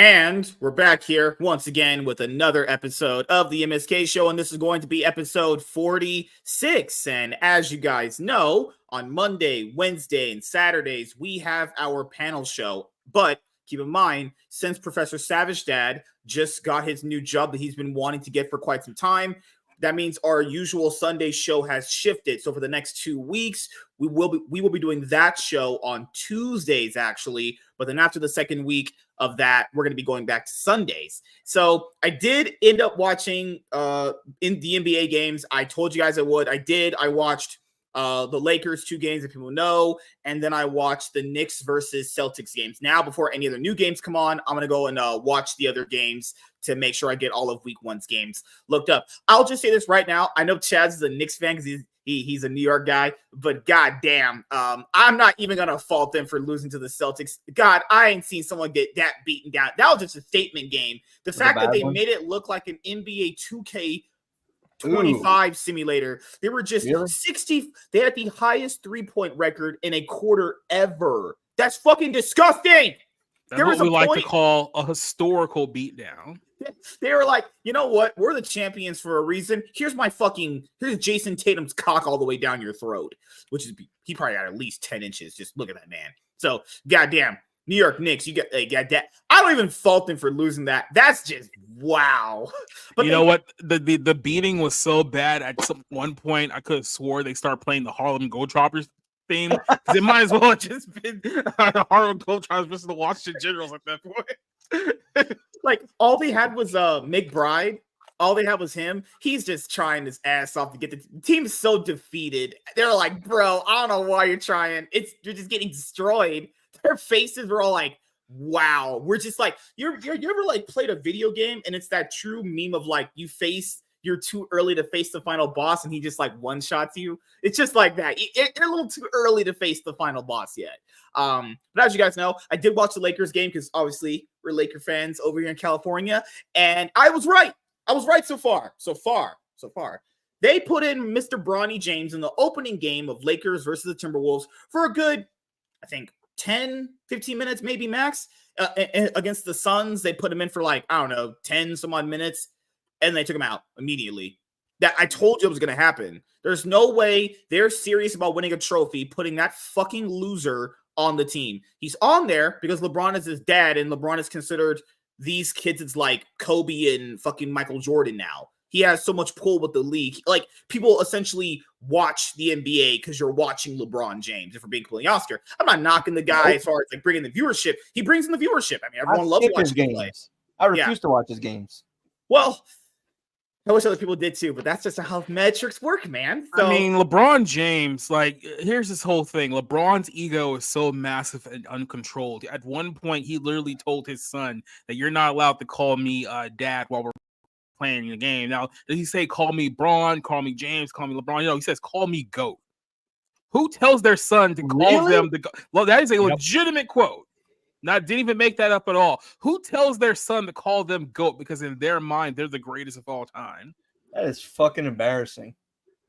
And we're back here once again with another episode of the MSK show, and this is going to be episode 46. And as you guys know, on Monday, Wednesday, and Saturdays, we have our panel show. But keep in mind, since Professor Savage Dad just got his new job that he's been wanting to get for quite some time, that means our usual Sunday show has shifted. So for the next 2 weeks, we will be doing that show on Tuesdays, actually. But then after the second week of that, we're going to be going back to Sundays. So I did end up watching in the NBA games. I told you guys I would. I did. I watched the Lakers 2 games, if people know, and then I watched the Knicks versus Celtics games. Now, before any other new games come on, I'm going to go and watch the other games to make sure I get all of week 1's games looked up. I'll just say this right now. I know Chad's a Knicks fan because he's a New York guy, but goddamn, I'm not even going to fault them for losing to the Celtics. God, I ain't seen someone get that beaten down. That was just a statement game. The fact that they made it look like an NBA 2K 25 simulator. They were just 60. They had the highest 3-point record in a quarter ever. That's fucking disgusting. That's what we like to call a historical beatdown. They were like, you know what? We're the champions for a reason. Here's Jason Tatum's cock all the way down your throat, which is he probably got at least 10 inches. Just look at that man. So goddamn. New York Knicks, you got that. I don't even fault them for losing that. That's just wow. But you know what? The beating was so bad at one point. I could have swore they started playing the Harlem Globetrotters theme. It might as well have just been the Harlem Globetrotters versus the Washington Generals at that point. Like all they had was McBride. All they had was him. He's just trying his ass off to get the team's so defeated. They're like, bro, I don't know why you're trying. You're just getting destroyed. Their faces were all like, wow. We're just like, you ever like played a video game and it's that true meme of like you're too early to face the final boss and he just like one-shots you. It's just like that. You're a little too early to face the final boss yet. But as you guys know, I did watch the Lakers game because obviously we're Laker fans over here in California. And I was right. I was right so far. They put in Mr. Bronny James in the opening game of Lakers versus the Timberwolves for a good, I think, 10, 15 minutes, maybe max. Against the Suns, they put him in for like, I don't know, 10 some odd minutes, and they took him out immediately. That I told you it was going to happen. There's no way they're serious about winning a trophy, putting that fucking loser on the team. He's on there because LeBron is his dad, and LeBron is considered these kids. It's like Kobe and fucking Michael Jordan now. He has so much pull with the league. Like, people essentially watch the NBA because you're watching LeBron James, if we're being completely honest here. I'm not knocking the guy as far as like bringing the viewership. He brings in the viewership. I mean, everyone loves watching him play. I refuse to watch his games. Well, I wish other people did too, but that's just how metrics work, man. So, I mean, LeBron James, like, here's this whole thing. LeBron's ego is so massive and uncontrolled. At one point, he literally told his son that you're not allowed to call me dad while we're playing the game. Now, does he say, call me Braun, call me James, call me LeBron? You know, he says, call me GOAT. Who tells their son to call them the GOAT? Well, that is a legitimate quote. Didn't even make that up at all. Who tells their son to call them GOAT? Because in their mind, they're the greatest of all time. That is fucking embarrassing.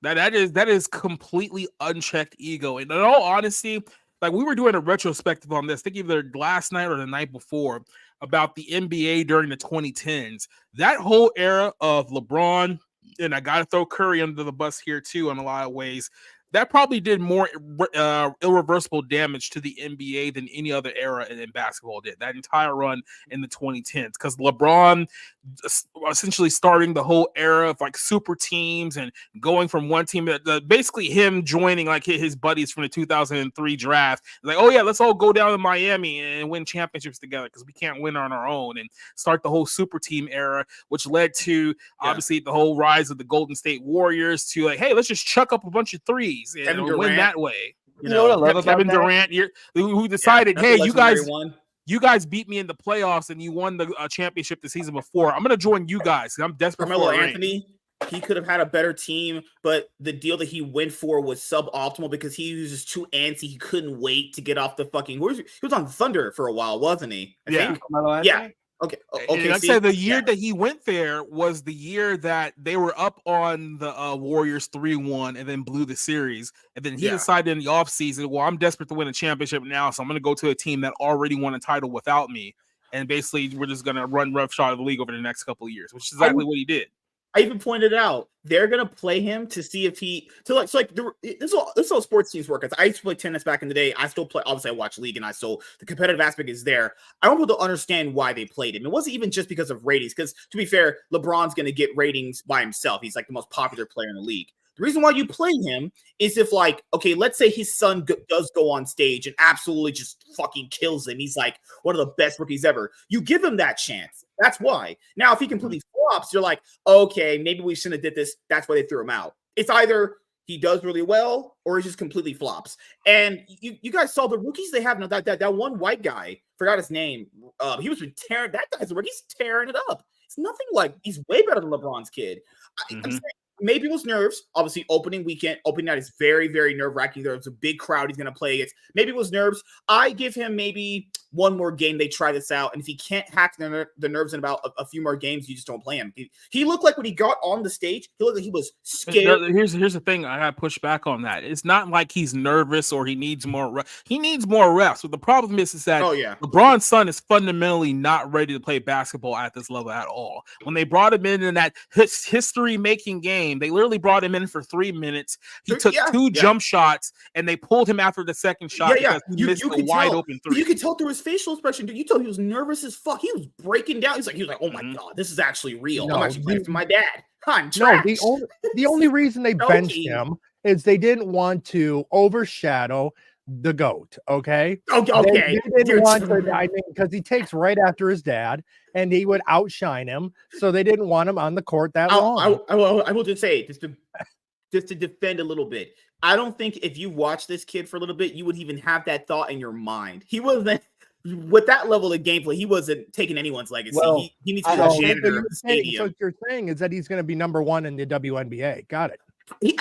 That is completely unchecked ego. And in all honesty, like, we were doing a retrospective on this, I think either last night or the night before, about the NBA during the 2010s. That whole era of LeBron, and I got to throw Curry under the bus here too in a lot of ways, that probably did more irreversible damage to the NBA than any other era in basketball did. That entire run in the 2010s, because LeBron essentially starting the whole era of like super teams and going from one team, basically him joining like his buddies from the 2003 draft. Like, oh yeah, let's all go down to Miami and win championships together because we can't win on our own, and start the whole super team era, which led to obviously the whole rise of the Golden State Warriors to like, hey, let's just chuck up a bunch of threes and win that way. You know what I love about Kevin that? Durant, who decided, hey, you guys beat me in the playoffs and you won the championship the season before. I'm going to join you guys. I'm desperate Carmelo for Anthony. He could have had a better team, but the deal that he went for was suboptimal because he was just too antsy. He couldn't wait to get off the fucking. He was on Thunder for a while, wasn't he? I think. Yeah. Okay. And like I said, the year that he went there was the year that they were up on the Warriors 3-1 and then blew the series. And then he decided in the offseason, well, I'm desperate to win a championship now, so I'm going to go to a team that already won a title without me. and basically we're just gonna run roughshod of the league over the next couple of years, which is exactly what he did. I even pointed out they're gonna play him to see if he this is how sports teams work. I used to play tennis back in the day. I still play. Obviously, I watch league, and the competitive aspect is there. I want people to understand why they played him. It wasn't even just because of ratings. Because to be fair, LeBron's gonna get ratings by himself. He's like the most popular player in the league. The reason why you play him is if, like, okay, let's say his son does go on stage and absolutely just fucking kills him. He's like one of the best rookies ever. You give him that chance. That's why. Now, if he completely flops, you're like, okay, maybe we shouldn't have did this. That's why they threw him out. It's either he does really well or he just completely flops. And you guys saw the rookies they have now. That one white guy, forgot his name. He was tearing that guy's rookies tearing it up. It's nothing like he's way better than LeBron's kid. I'm saying, maybe it was nerves. Obviously, opening night is very, very nerve-wracking. There's a big crowd he's going to play against. Maybe it was nerves. I give him maybe one more game. They try this out. And if he can't hack the nerves in about a few more games, you just don't play him. He looked like when he got on the stage, he looked like he was scared. Here's the thing. I got to push back on that. It's not like he's nervous or he needs more reps. He needs more reps. But the problem is that LeBron's son is fundamentally not ready to play basketball at this level at all. When they brought him in that history-making game, they literally brought him in for 3 minutes. He took two jump shots, and they pulled him after the second shot because he missed a wide-open three. You could tell through his facial expression. Dude, you tell he was nervous as fuck. He was breaking down. He was like, oh my God, this is actually real. I'm actually playing for my dad. The only reason they benched him is they didn't want to overshadow the GOAT. Okay. Okay. They didn't want to, because he takes right after his dad, and he would outshine him. So they didn't want him on the court that long. I will just say, just to defend a little bit. I don't think if you watch this kid for a little bit, you would even have that thought in your mind. He wasn't with that level of gameplay. He wasn't taking anyone's legacy. Well, he needs to be the janitor of the stadium. So what you're saying is that he's going to be number one in the WNBA. Got it. He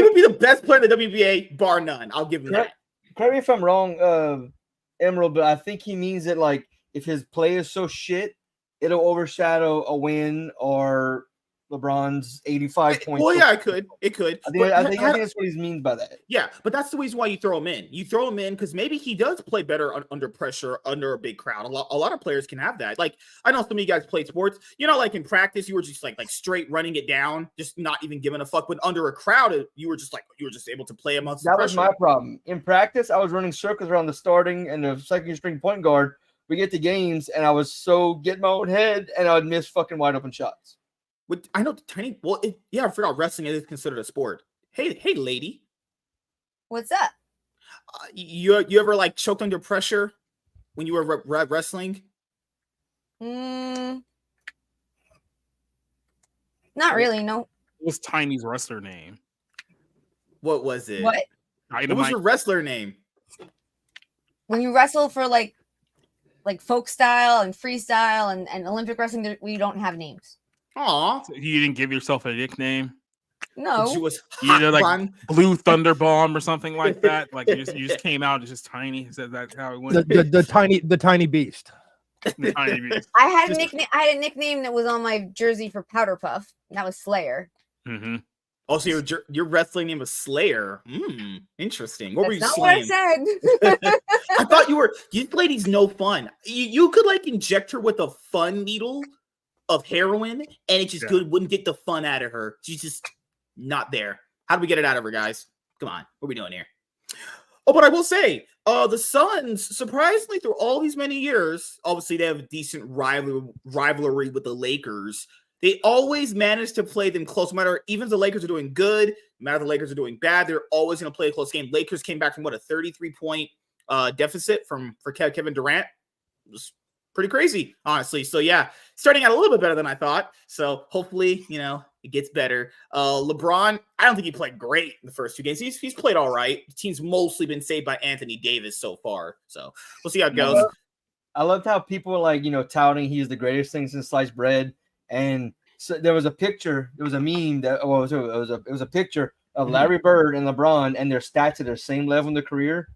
would be the best player in the WNBA, bar none. I'll give him that. Correct me if I'm wrong, Emerald, but I think he means that, like, if his play is so shit, it'll overshadow a win or LeBron's 85 points. Well, yeah, it could. I think that's what he means by that. Yeah, but that's the reason why you throw him in. You throw him in because maybe he does play better under pressure, under a big crowd. A lot of players can have that. Like, I know some of you guys played sports. You know, like in practice, you were just like straight running it down, just not even giving a fuck. But under a crowd, you were just able to play amongst the pressure. That was my problem. In practice, I was running circles around the starting and the second string point guard. We get to games, and I was so getting my own head, and I would miss fucking wide open shots. I know tiny. Well, I forgot wrestling is considered a sport. Hey, lady. What's up? You ever like choked under pressure when you were wrestling? Not really. No. What was Tiny's wrestler name? What was it? What was your wrestler name? When you wrestle for like folk style and freestyle and Olympic wrestling, we don't have names. Aw. So you didn't give yourself a nickname? No. She was like Blue Thunder Bomb or something like that. Like you just came out as just Tiny. Said that's how it went. The tiny beast. The Tiny Beast. I had a nickname that was on my jersey for Powder Puff. That was Slayer. Mm-hmm. Also, your wrestling name was Slayer. Interesting. What were you not slaying? What I said. I thought you lady's no fun. You could like inject her with a fun needle of heroin, and it just wouldn't get the fun out of her. She's just not there. How do we get it out of her, guys? Come on, what are we doing here? Oh, but I will say, the Suns, surprisingly, through all these many years, obviously they have a decent rivalry with the Lakers. They always manage to play them close. No matter, even if the Lakers are doing good, no matter if the Lakers are doing bad, they're always going to play a close game. Lakers came back from a 33-point deficit for Kevin Durant. It was pretty crazy, honestly. So yeah, starting out a little bit better than I thought. So hopefully, it gets better. LeBron, I don't think he played great in the first two games. He's played all right. The team's mostly been saved by Anthony Davis so far. So we'll see how it goes. I loved how people were like, touting he's the greatest thing since sliced bread. And so there was a picture, there was a meme that it was a picture of Larry Bird and LeBron, and their stats at their same level in their career.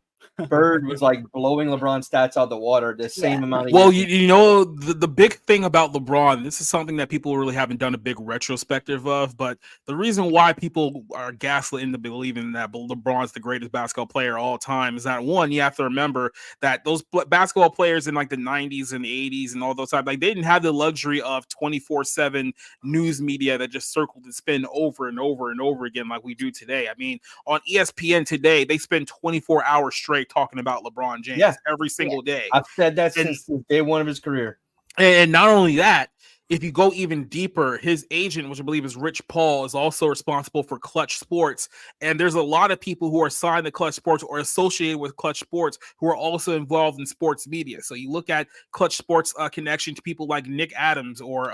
Bird was like blowing LeBron's stats out the water the same amount of Well, years. you know, the big thing about LeBron, this is something that people really haven't done a big retrospective of, but the reason why people are gaslit into believing that LeBron's the greatest basketball player of all time is that, one, you have to remember that those basketball players in like the 90s and the 80s and all those times, like they didn't have the luxury of 24/7 news media that just circled and spin over and over and over again like we do today. I mean, on ESPN today, they spend 24 hours straight talking about LeBron James every single day. I've said that since day one of his career. And not only that, if you go even deeper, his agent, which I believe is Rich Paul, is also responsible for Clutch Sports. And there's a lot of people who are signed to Clutch Sports or associated with Clutch Sports who are also involved in sports media. So you look at Clutch Sports connection to people like Nick Adams or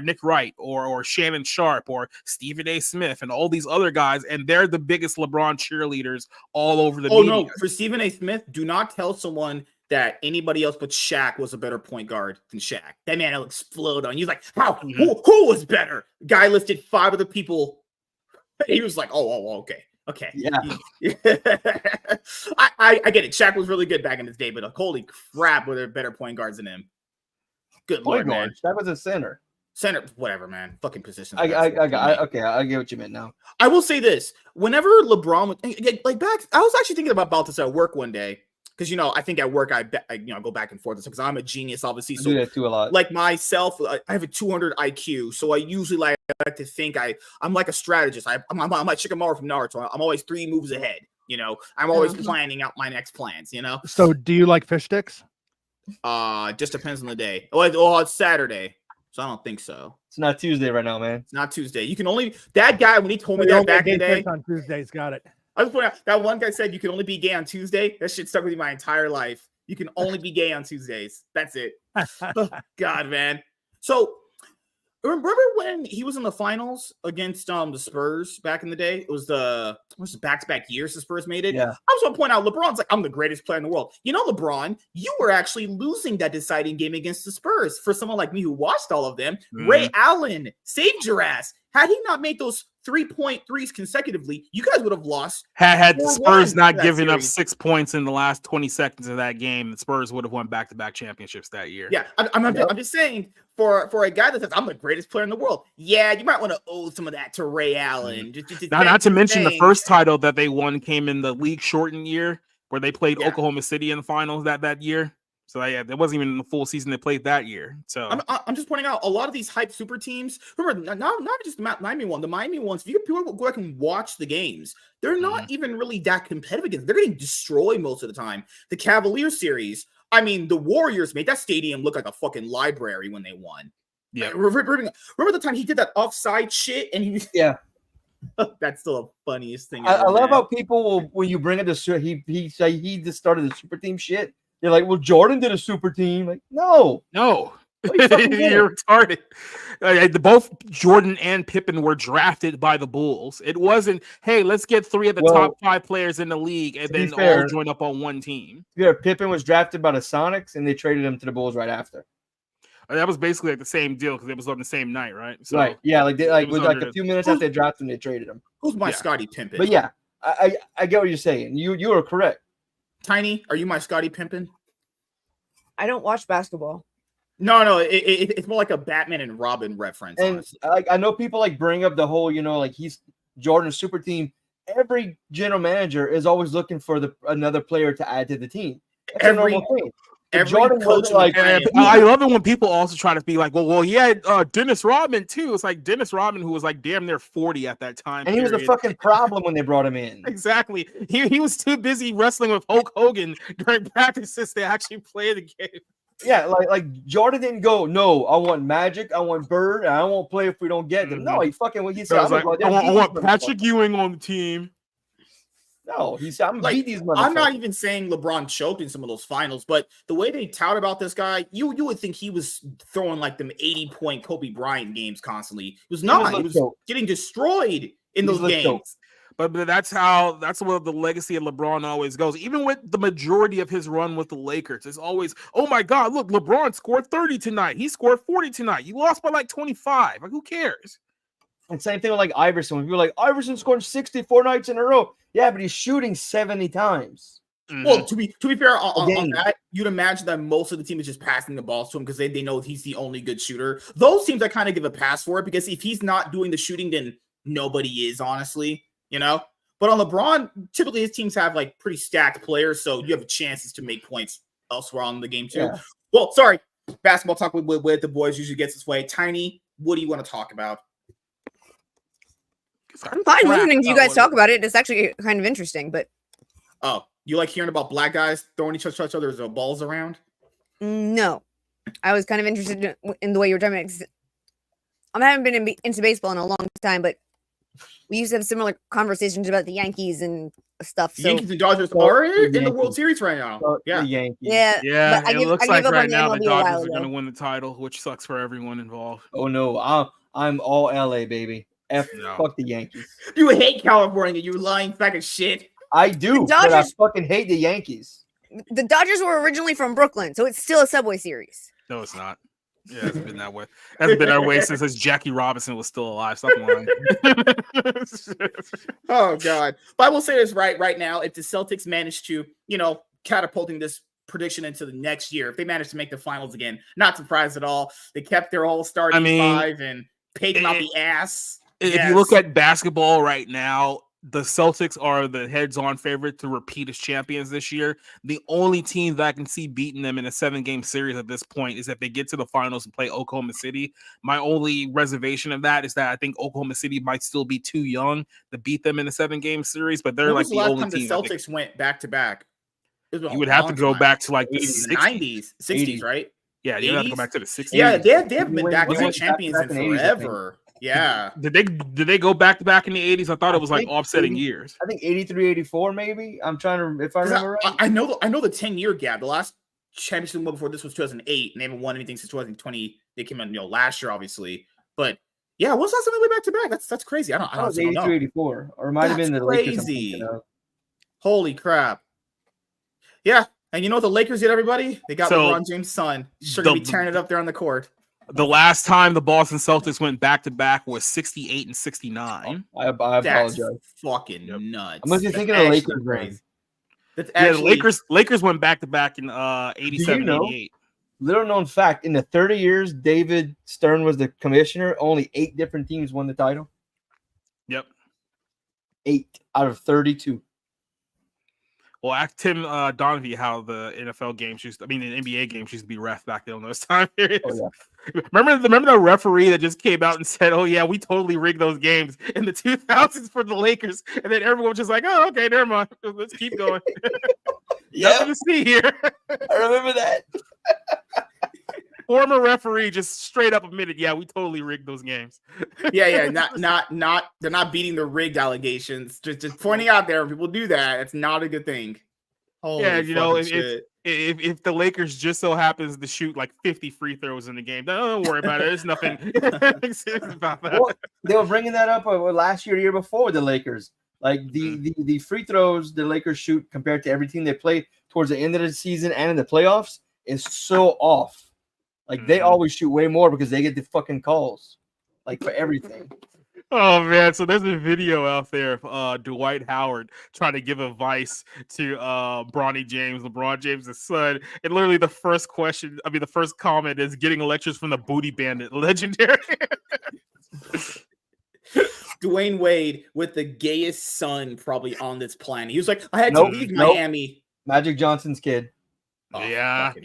Nick Wright or Shannon Sharp or Stephen A. Smith and all these other guys, and they're the biggest LeBron cheerleaders all over the media. No, for Stephen A. Smith, do not tell someone that anybody else but Shaq was a better point guard than Shaq. That man will explode on you. He's like, how? Who was better? Guy listed 5 other people. He was like, okay. Yeah. I get it. Shaq was really good back in his day, but holy crap, were there better point guards than him? Good Point lord, man. guard. Shaq was a center. Center, whatever, man. Fucking position. Okay, I get what you meant now. I will say this. Whenever LeBron was like back, I was actually thinking about this at work one day. Because, I think at work, I go back and forth because I'm a genius, obviously. So, I do that too a lot. Like myself, I have a 200 IQ. So I usually like to think I'm like a strategist. I'm like Shikamaru from Naruto. I'm always 3 moves ahead. I'm always planning out my next plans, So do you like fish sticks? Just depends on the day. Oh, it's Saturday. So I don't think so. It's not Tuesday right now, man. It's not Tuesday. You can only, that guy, when he told me that back in the day. On Tuesdays, got it. I was pointing out that one guy said you can only be gay on Tuesday. That shit stuck with me my entire life. You can only be gay on Tuesdays. That's it. Oh, God, man. So remember when he was in the finals against the Spurs back in the day? It was back-to-back years the Spurs made it. Yeah. I was going to point out LeBron's like, I'm the greatest player in the world. LeBron, you were actually losing that deciding game against the Spurs. For someone like me who watched all of them, Ray Allen saved your ass. Had he not made those 3-point threes consecutively, you guys would have lost. Had the Spurs not given up series. 6 points in the last 20 seconds of that game, the Spurs would have won back-to-back championships that year. Yeah, I'm just saying, for a guy that says, I'm the greatest player in the world, yeah, you might want to owe some of that to Ray Allen. Not to mention the first title that they won came in the league shortened year where they played Oklahoma City in the finals that year. So there wasn't even the full season they played that year. So I'm just pointing out a lot of these hype super teams. Remember, not just the Miami one. The Miami ones. If people go back and watch the games, they're not even really that competitive against. They're getting destroyed most of the time. The Cavaliers series. I mean, the Warriors made that stadium look like a fucking library when they won. Yeah. Remember the time he did that offside shit and he. Yeah. That's still the funniest thing. I love how people will, when you bring it to he say he just started the super team shit. They're like, well, Jordan did a super team. Like, no. You're retarded. Both Jordan and Pippen were drafted by the Bulls. It wasn't, hey, let's get 3 of the top 5 players in the league and then all join up on one team. Yeah, Pippen was drafted by the Sonics and they traded him to the Bulls right after. That was basically like the same deal because it was on the same night, right? So right. Yeah, with a few minutes after they drafted him, they traded him. Who's my Scottie Pippen? But yeah, I get what you're saying. You are correct. Tiny, are you my Scottie Pippen? I don't watch basketball. No, it's more like a Batman and Robin reference. And I know people like bring up the whole, like he's Jordan's super team. Every general manager is always looking for another player to add to the team. That's a normal thing. Jordan coach I love it when people also try to be like, well, he had Dennis Rodman too. It's like Dennis Rodman, who was like damn near 40 at that time, and he was a fucking problem when they brought him in. Exactly. He was too busy wrestling with Hulk Hogan during practices to actually play the game. Yeah, like Jordan didn't go, no, I want Magic, I want Bird, and I won't play if we don't get them. No, he said, I want Patrick Ewing on the team. No, he said, I'm beat these motherfuckers. I'm not even saying LeBron choked in some of those finals, but the way they tout about this guy, you would think he was throwing like them 80-point Kobe Bryant games constantly. He was not. He was getting destroyed in those games. But that's where the legacy of LeBron always goes. Even with the majority of his run with the Lakers, it's always, oh my God, look, LeBron scored 30 tonight. He scored 40 tonight. You lost by like 25. Like, who cares? And same thing with like Iverson. When people are like, Iverson scored 64 nights in a row. Yeah, but he's shooting 70 times. Well, to be fair on Again. that, you'd imagine that most of the team is just passing the balls to him because they know he's the only good shooter. Those teams I kind of give a pass for it because if he's not doing the shooting, then nobody is, honestly, you know. But on LeBron, typically his teams have like pretty stacked players, so you have chances to make points elsewhere on the game too. Yeah. Well, sorry, basketball talk with the boys usually gets its way. Tiny, what do you want to talk about? I'm fine listening to you guys talk about it. It's actually kind of interesting, but oh, you like hearing about black guys throwing each other's balls around? no, I was kind of interested in the way you were talking about it. I haven't been into baseball in a long time, but we used to have similar conversations about the Yankees and stuff. So. Yankees and Dodgers are in the World Series right now. Yeah, yeah. Yeah, But it looks like right now the MLB Dodgers are going to win the title, which sucks for everyone involved. Oh no, I'm all LA, baby. Fuck the Yankees. You hate California, you lying sack of shit. I do, but I fucking hate the Yankees. The Dodgers were originally from Brooklyn, so it's still a Subway Series. No, it's not. Yeah, it's been that way. That's been that way since Jackie Robinson was still alive. Stop lying. Oh God! But I will say this right now: if the Celtics manage to, catapulting this prediction into the next year, if they manage to make the finals again, not surprised at all. They kept their whole starting five and paid them out the ass. If you look at basketball right now, the Celtics are the heads-on favorite to repeat as champions this year. The only team that I can see beating them in a 7-game series at this point is if they get to the finals and play Oklahoma City. My only reservation of that is that I think Oklahoma City might still be too young to beat them in a 7-game series, but they're like the only team. The Celtics went back-to-back. You would have to go back to like the 90s, 60s, right? Yeah, you have to go back to the 60s. Yeah, they haven't been back-to-back champions in forever. Yeah. Did they go back to back in the 80s? I thought it was like offsetting years. I think 83, 84, maybe. I'm trying to, if I remember right. I know the 10-year gap. The last championship won before this was 2008, and they haven't won anything since 2020. They came in, last year, obviously. But yeah, what's that something way back to back? That's crazy. I don't know. 83, 84, or it might have been the crazy. Lakers. Holy crap! Yeah, and you know what the Lakers did, everybody? They got LeBron James' son. Sure gonna be tearing it up there on the court. The last time the Boston Celtics went back to back was 68 and 69. I apologize. That's fucking nuts. I must be thinking of the Lakers. Crazy. The Lakers went back to back in 87, 88. Little known fact: in the 30 years David Stern was the commissioner, only 8 different teams won the title. Yep, 8 out of 32. Well, ask Tim Donaghy how the NFL games the NBA games used to be ref back then in those time periods. Oh, yeah. Remember the referee that just came out and said, "Oh yeah, we totally rigged those games in the 2000s for the Lakers," and then everyone was just like, "Oh, okay, never mind. Let's keep going." Nothing to see here. I remember that. Former referee just straight up admitted, "Yeah, we totally rigged those games." Yeah. Not. They're not beating the rigged allegations. Just pointing out there, people do that. It's not a good thing. Holy if the Lakers just so happens to shoot like 50 free throws in the game, don't worry about it. There's nothing about that. Well, they were bringing that up last year, the year before with the Lakers. Like the free throws the Lakers shoot compared to every team they play towards the end of the season and in the playoffs is so off. Like they always shoot way more because they get the fucking calls, like for everything. Oh man, so there's a video out there of Dwight Howard trying to give advice to LeBron James' son, and literally the first comment is getting lectures from the Booty Bandit, legendary. Dwayne Wade with the gayest son probably on this planet. He was like, I had to leave Miami. Magic Johnson's kid. Oh, yeah. Have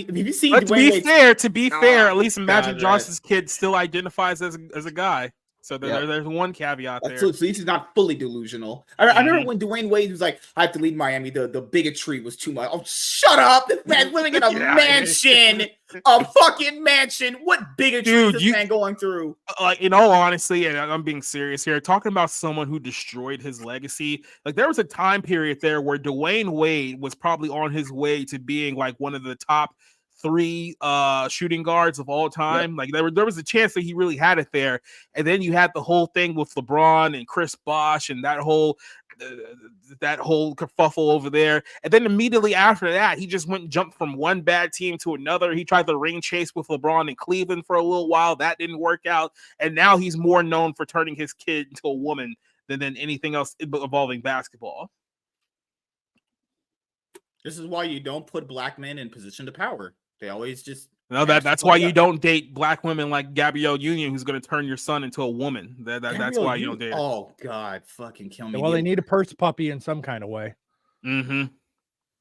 you seen? But to be fair, at least Magic Johnson's kid still identifies as a guy. So there's one caveat there. So he's not fully delusional. I remember when Dwayne Wade was like, I have to leave Miami. The bigotry was too much. Oh, shut up! This man's living in a mansion, a fucking mansion. What bigotry is this man going through? Like, in all honesty, and I'm being serious here, talking about someone who destroyed his legacy. Like, there was a time period there where Dwayne Wade was probably on his way to being like one of the top 3 shooting guards of all time. Like there was a chance that he really had it there, and then you had the whole thing with LeBron and Chris Bosh and that whole kerfuffle over there. And then immediately after that, he just went and jumped from one bad team to another. He tried the ring chase with LeBron in Cleveland for a little while. That didn't work out, and now he's more known for turning his kid into a woman than anything else involving basketball. This is why you don't put black men in position to power. They always just No, that's why you don't date black women like Gabrielle Union, who's going to turn your son into a woman. That's why you don't date her. Oh God, fucking kill me. Well, they need a purse puppy in some kind of way. Mm-hmm.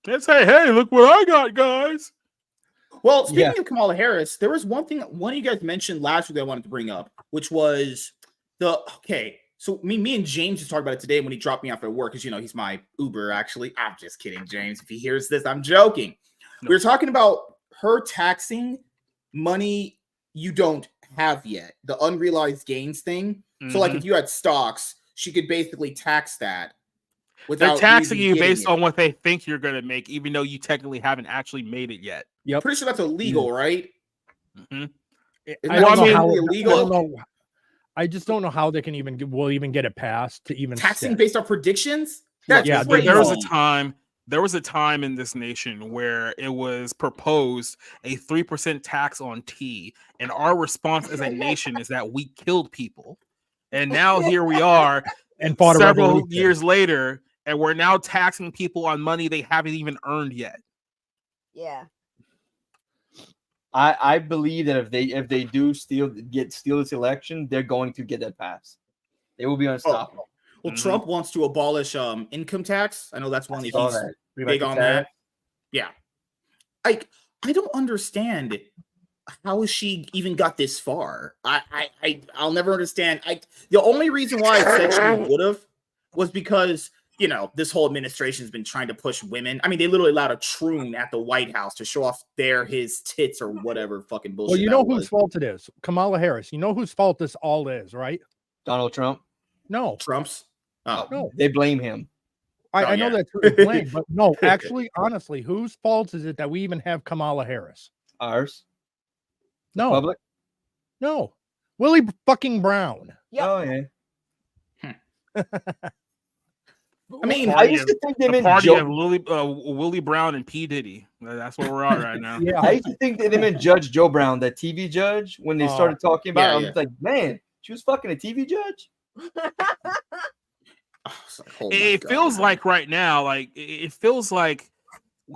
Let's say, hey, look what I got, guys. Well, speaking of Kamala Harris, there was one thing one of you guys mentioned last week that I wanted to bring up, which was so me and James just talked about it today when he dropped me off at work, because he's my Uber, actually. I'm just kidding, James. If he hears this, I'm joking. No. We were talking about her taxing money you don't have yet, the unrealized gains thing. Mm-hmm. So, like, if you had stocks, she could basically tax that. They're taxing you based on what they think you're going to make, even though you technically haven't actually made it yet. Yep. Pretty sure that's illegal, right? Mm-hmm. I don't know how illegal. I just don't know how they can even get it passed to even taxing based on predictions. That's crazy. There was a time in this nation where it was proposed a 3% tax on tea, and our response as a nation is that we killed people. And now here we are, and several years later, and we're now taxing people on money they haven't even earned yet. Yeah. I believe that if they do steal this election, they're going to get that pass. They will be unstoppable. Well, Trump wants to abolish income tax. I know that's one that he's big on that. Yeah. I don't understand how she even got this far. I'll never understand. The only reason why I said she would have was because this whole administration has been trying to push women. I mean, they literally allowed a troon at the White House to show off his tits or whatever fucking bullshit. Well, you know whose fault it is? Kamala Harris. You know whose fault this all is, right? Donald Trump. No, Trump's. Oh no, they blame him. I know that's who they blame, but no, actually, honestly, whose fault is it that we even have Kamala Harris? Ours. No. Public. No. Willie fucking Brown. Yep. Oh yeah. I mean, I used to think they meant party of Willie Brown and P. Diddy. That's where we're at right now. Yeah, I used to think that they meant Judge Joe Brown, that TV judge. When they started talking about it, I was like, man, she was fucking a TV judge. It feels like right now, like it feels like,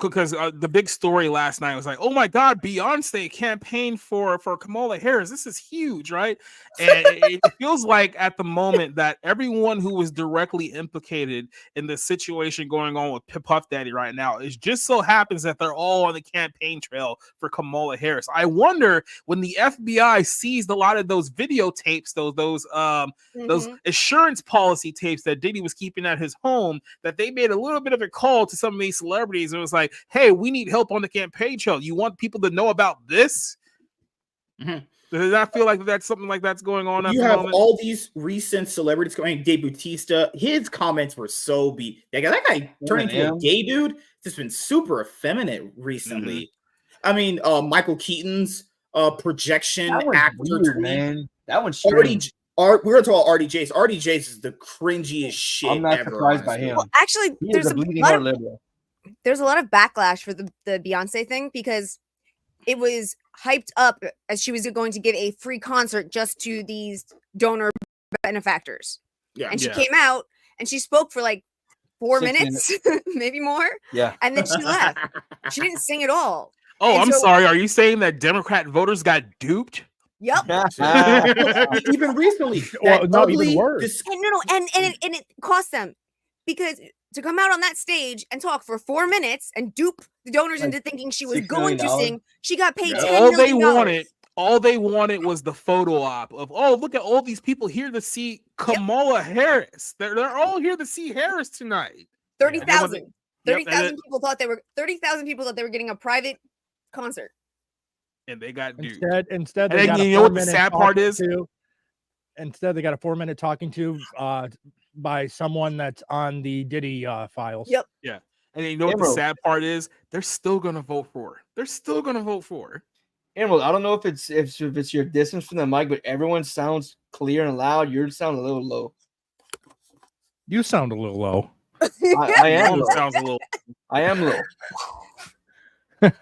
because the big story last night was like, oh my God, Beyonce campaigned for Kamala Harris. This is huge, right? And it feels like at the moment that everyone who was directly implicated in the situation going on with Puff Daddy right now, it just so happens that they're all on the campaign trail for Kamala Harris. I wonder when the FBI seized a lot of those videotapes, those insurance policy tapes that Diddy was keeping at his home, that they made a little bit of a call to some of these celebrities. It was like, hey, we need help on the campaign trail. You want people to know about this? Mm-hmm. Does that feel like that's something like that's going on? You have all these recent celebrities going. Dave Bautista, his comments were so that guy turned into a gay dude. Just been super effeminate recently. Mm-hmm. I mean, Michael Keaton's projection actor weird, man. That one's strange. We're gonna talk about RDJ's. RDJ's is the cringiest shit. I'm not ever, surprised by him. Well, actually, there's a lot of backlash for the Beyonce thing, because it was hyped up as she was going to give a free concert just to these donor benefactors. Yeah. And she came out and she spoke for like 4 minutes, maybe more. Yeah. And then she left. She didn't sing at all. Oh, and I'm sorry. Are you saying that Democrat voters got duped? Yep. Even recently. Well, not even worse. And it cost them, because to come out on that stage and talk for 4 minutes and dupe the donors into thinking she was going to sing, she got paid $10 million. All they wanted was the photo op of, oh, look at all these people here to see Kamala Harris. They're all here to see Harris tonight. 30,000. 30,000 people thought they were getting a private concert. And they got duped. Instead, they got you know what the sad part is? Instead, they got a 4-minute talking to by someone that's on the Diddy files. Yep. Yeah. And you know what the sad part is? They're still gonna vote for her. They're still gonna vote for her. Emerald, I don't know if it's your distance from the mic, but everyone sounds clear and loud. Yours sound a little low. You sound a little low. I am. Sounds a little. I am low. Does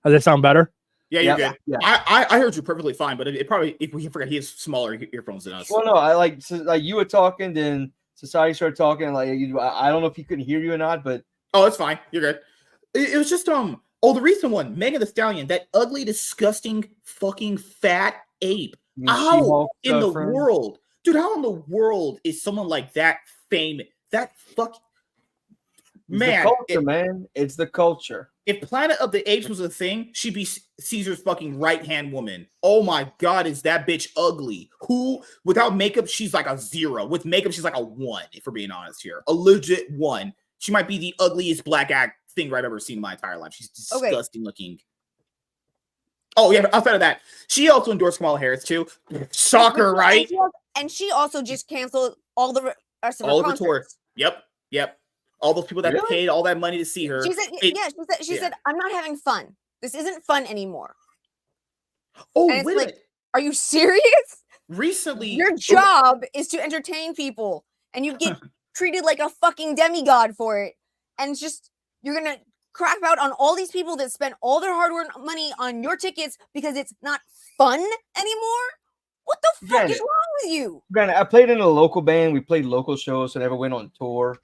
that sound better? Yeah, you're good. Yeah. I heard you perfectly fine, but it probably, if we forget, he has smaller earphones than us. Well, no, I like you were talking, then Society started talking. Like I don't know if he couldn't hear you or not, but oh, it's fine. You're good. It was just the recent one, Megan Thee Stallion, that ugly, disgusting, fucking fat ape. You mean How She-Hulk, in the friend? world, dude? How in the world is someone like that famous? That fuck, It's man. the culture, man. It's the culture. If Planet of the Apes was a thing, she'd be Caesar's fucking right-hand woman. Oh my god, is that bitch ugly? Who, without makeup, she's like a 0. With makeup, she's like a 1, if we're being honest here. A legit 1. She might be the ugliest black thing I've ever seen in my entire life. She's disgusting looking. Oh, yeah, outside of that, she also endorsed Kamala Harris, too. Shocker, right? And she also just canceled all the rest of her All the concerts. tours. Yep. All those people that paid all that money to see her. She said, I'm not having fun. This isn't fun anymore. Oh, and it's wait a minute. Are you serious? Recently, your job is to entertain people, and you get treated like a fucking demigod for it. And it's just, you're going to crap out on all these people that spent all their hard-earned money on your tickets because it's not fun anymore? What the fuck is wrong with you? Granted, I played in a local band. We played local shows, so I never went on tour.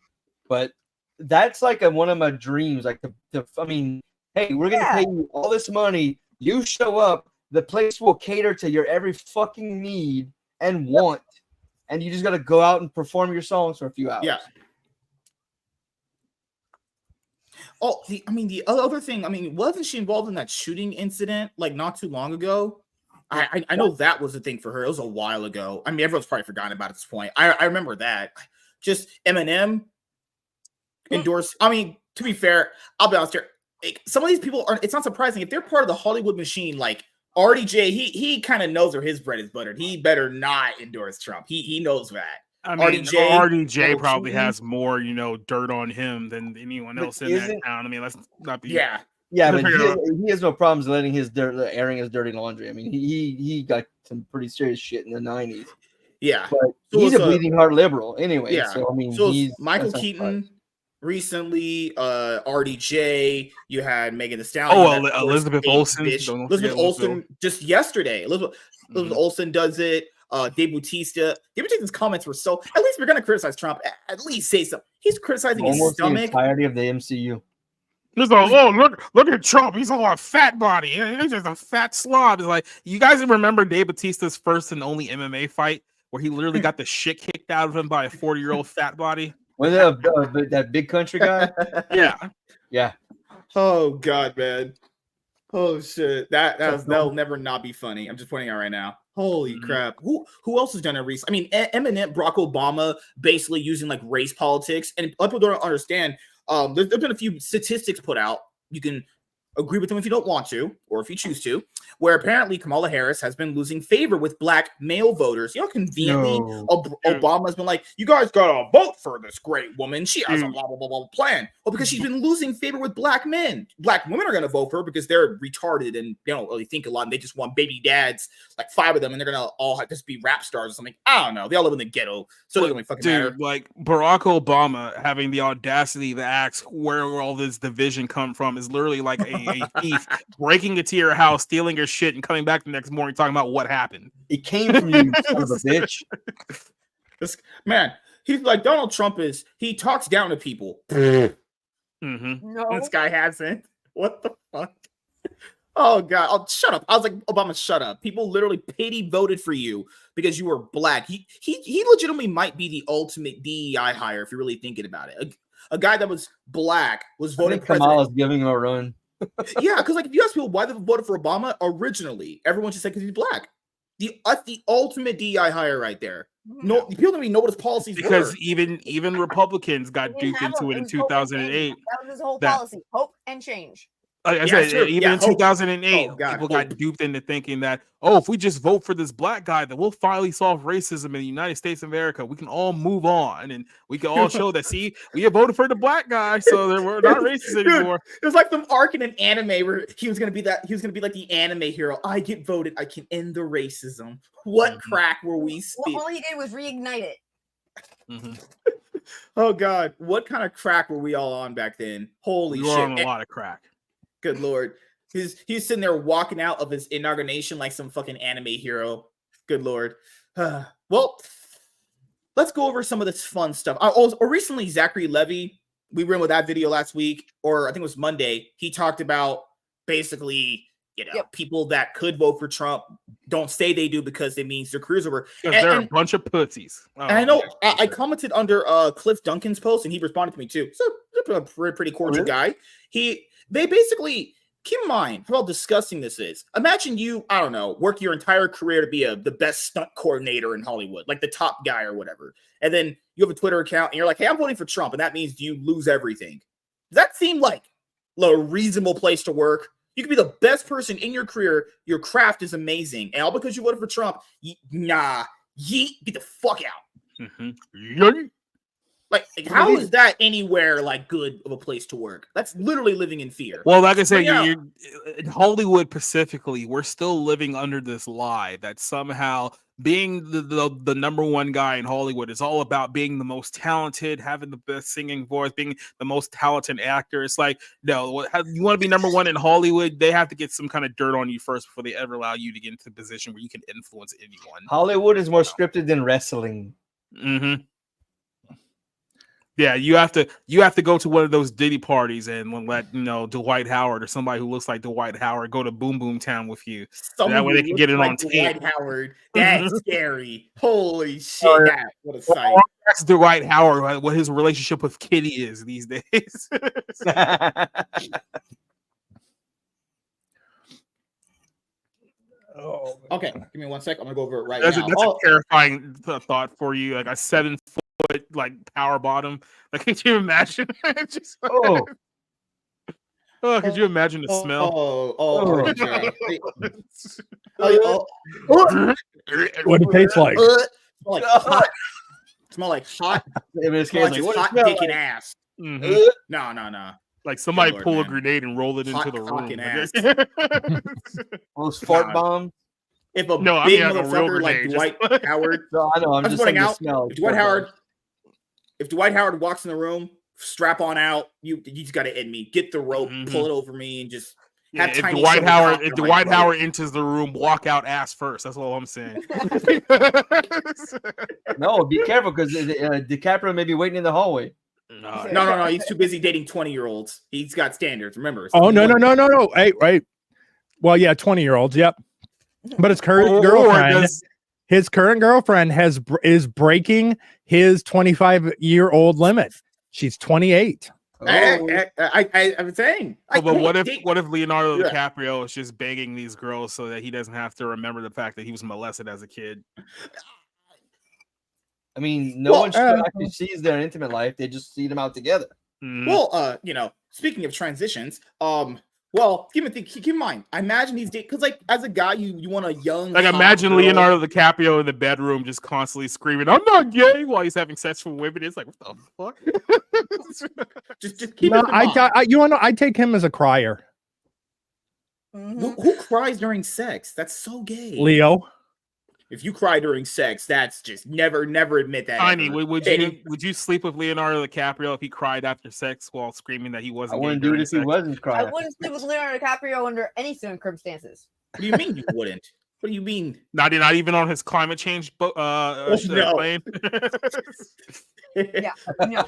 But that's like one of my dreams. Like, I mean, hey, we're going to pay you all this money. You show up. The place will cater to your every fucking need and want. And you just got to go out and perform your songs for a few hours. Yeah. Oh, the other thing, wasn't she involved in that shooting incident like not too long ago? I know that was a thing for her. It was a while ago. I mean, everyone's probably forgotten about it at this point. I remember that. Just Eminem endorsed. I mean, to be fair, I'll be honest here. Some of these people are. It's not surprising if they're part of the Hollywood machine. Like RDJ, he kind of knows where his bread is buttered. He better not endorse Trump. He knows that. I mean, RDJ probably has more, dirt on him than anyone else in that town. I mean, let's not be. Yeah, but he has no problems letting airing his dirty laundry. I mean, he got some pretty serious shit in the 90s. Yeah, but he's a bleeding heart liberal anyway. Yeah, so I mean, he's Michael Keaton. Recently, RDJ, you had Megan Thee Stallion. Oh, Elizabeth Olsen. Elizabeth Olsen just yesterday. Elizabeth Olsen does it. Dave Bautista's comments were so. At least we're gonna criticize Trump. At least say something. He's criticizing his stomach. The entirety of the MCU. There's look at Trump. He's all a fat body. He's just a fat slob. It's like, you guys remember Dave Bautista's first and only MMA fight where he literally got the shit kicked out of him by a 40-year-old fat body? Was it that big country guy? Yeah. Oh god, man. Oh shit. That'll never not be funny. I'm just pointing out right now. Holy crap. Who else has done it recently? I mean, Eminem, Barack Obama, basically using like race politics, and people don't understand. There's been a few statistics put out. You can agree with them if you don't want to, or if you choose to, where apparently Kamala Harris has been losing favor with black male voters. Conveniently, Obama's been like, you guys gotta vote for this great woman. She has a blah, blah, blah, blah plan. Well, because she's been losing favor with black men. Black women are gonna vote for her because they're retarded and they don't really think a lot, and they just want baby dads, like 5 of them, and they're gonna all just be rap stars or something. I don't know. They all live in the ghetto, so it doesn't fucking matter. Like Barack Obama having the audacity to ask where all this division come from is literally like a thief breaking into your house, stealing your shit, and coming back the next morning talking about what happened. It came from you, son of a bitch. Man, he's like Donald Trump is. He talks down to people. No, This guy hasn't. What the fuck? Oh god! Oh, shut up! I was like, Obama, shut up. People literally pity voted for you because you were black. He legitimately might be the ultimate DEI hire if you're really thinking about it. A guy that was black was voting president. Kamala's giving him a run. Yeah, because like if you ask people why they voted for Obama originally, everyone just said because he's black. That's the ultimate DEI hire right there. No, people don't even know what his policies because were. even Republicans got duped into it in 2008. That was his whole policy: hope and change. I said, even in 2008, people got duped into thinking that, if we just vote for this black guy, then we'll finally solve racism in the United States of America. We can all move on, and we can all show that, see, we have voted for the black guy, so that we're not racist anymore. It was like some arc in an anime where he was gonna be like the anime hero. I get voted, I can end the racism. What crack were we spit? Well, all he did was reignite it. Oh god, what kind of crack were we all on back then? Holy shit. We were on a lot of crack. Good lord. He's sitting there walking out of his inauguration like some fucking anime hero. Good lord. Well, let's go over some of this fun stuff. Recently, Zachary Levi we were in with that video last week, or I think it was Monday. He talked about basically, people that could vote for Trump don't say they do because it means their careers over. Because they're a bunch of pussies. And I know I commented under Cliff Duncan's post, and he responded to me too. So a pretty cordial guy. They basically keep in mind how disgusting this is. Imagine you, I don't know, work your entire career to be the best stunt coordinator in Hollywood, like the top guy or whatever. And then you have a Twitter account and you're like, hey, I'm voting for Trump. And that means you lose everything. Does that seem like a reasonable place to work? You could be the best person in your career. Your craft is amazing. And all because you voted for Trump, get the fuck out. Mm-hmm. Like how is that anywhere like good of a place to work? That's literally living in fear. Well, like I said, you're in Hollywood specifically, we're still living under this lie that somehow being the number one guy in Hollywood is all about being the most talented, having the best singing voice, being the most talented actor. It's like, no, you want to be number one in Hollywood, they have to get some kind of dirt on you first before they ever allow you to get into the position where you can influence anyone. Hollywood is more scripted than wrestling. Mm-hmm. Yeah, you have to go to one of those Diddy parties and let Dwight Howard or somebody who looks like Dwight Howard go to Boom Boom Town with you. That way they can get it on tape. Dwight Howard, that's scary. Holy shit! What a sight. That's Dwight Howard. What his relationship with Kitty is these days. Oh, okay, give me 1 sec. I'm gonna go over it right now. That's a terrifying thought for you. Like a 7-foot like power bottom. Like, could you imagine? Could you imagine the smell? What it tastes like? Smell like hot. Hot dick and ass. Mm-hmm. No. Like somebody pull a grenade and roll it into the room. Those fart bombs. If a big motherfucker like Dwight Howard, I know. I'm just pointing out. If Dwight Howard walks in the room, strap on out. You just got to end me. Get the rope, pull it over me, and just have if Dwight Howard enters the room, walk out ass first. That's all I'm saying. No, be careful because DiCaprio may be waiting in the hallway. No. He's too busy dating 20-year-olds. He's got standards. Remember? Oh no. Hey, right. Well, yeah, 20-year-olds. Yep. But his current girlfriend. His current girlfriend is breaking his 25-year-old limit. She's 28. I'm saying. But what if Leonardo DiCaprio is just begging these girls so that he doesn't have to remember the fact that he was molested as a kid? I mean, no one actually sees their intimate life; they just see them out together. Mm-hmm. Well, speaking of transitions, well, keep in mind. I imagine these days because, like, as a guy, you want a young. Like, imagine girl. Leonardo DiCaprio in the bedroom just constantly screaming, "I'm not gay," while he's having sex with women. It's like, what the fuck? just keep it in mind. I take him as a crier. Mm-hmm. Who cries during sex? That's so gay. Leo. If you cry during sex, that's just never admit that. Tiny, would you sleep with Leonardo DiCaprio if he cried after sex while screaming that he wasn't? I wouldn't do it if he wasn't crying. I wouldn't sleep with Leonardo DiCaprio under any circumstances. What do you mean you wouldn't? What do you mean? Not even on his climate change plane. Yeah. No.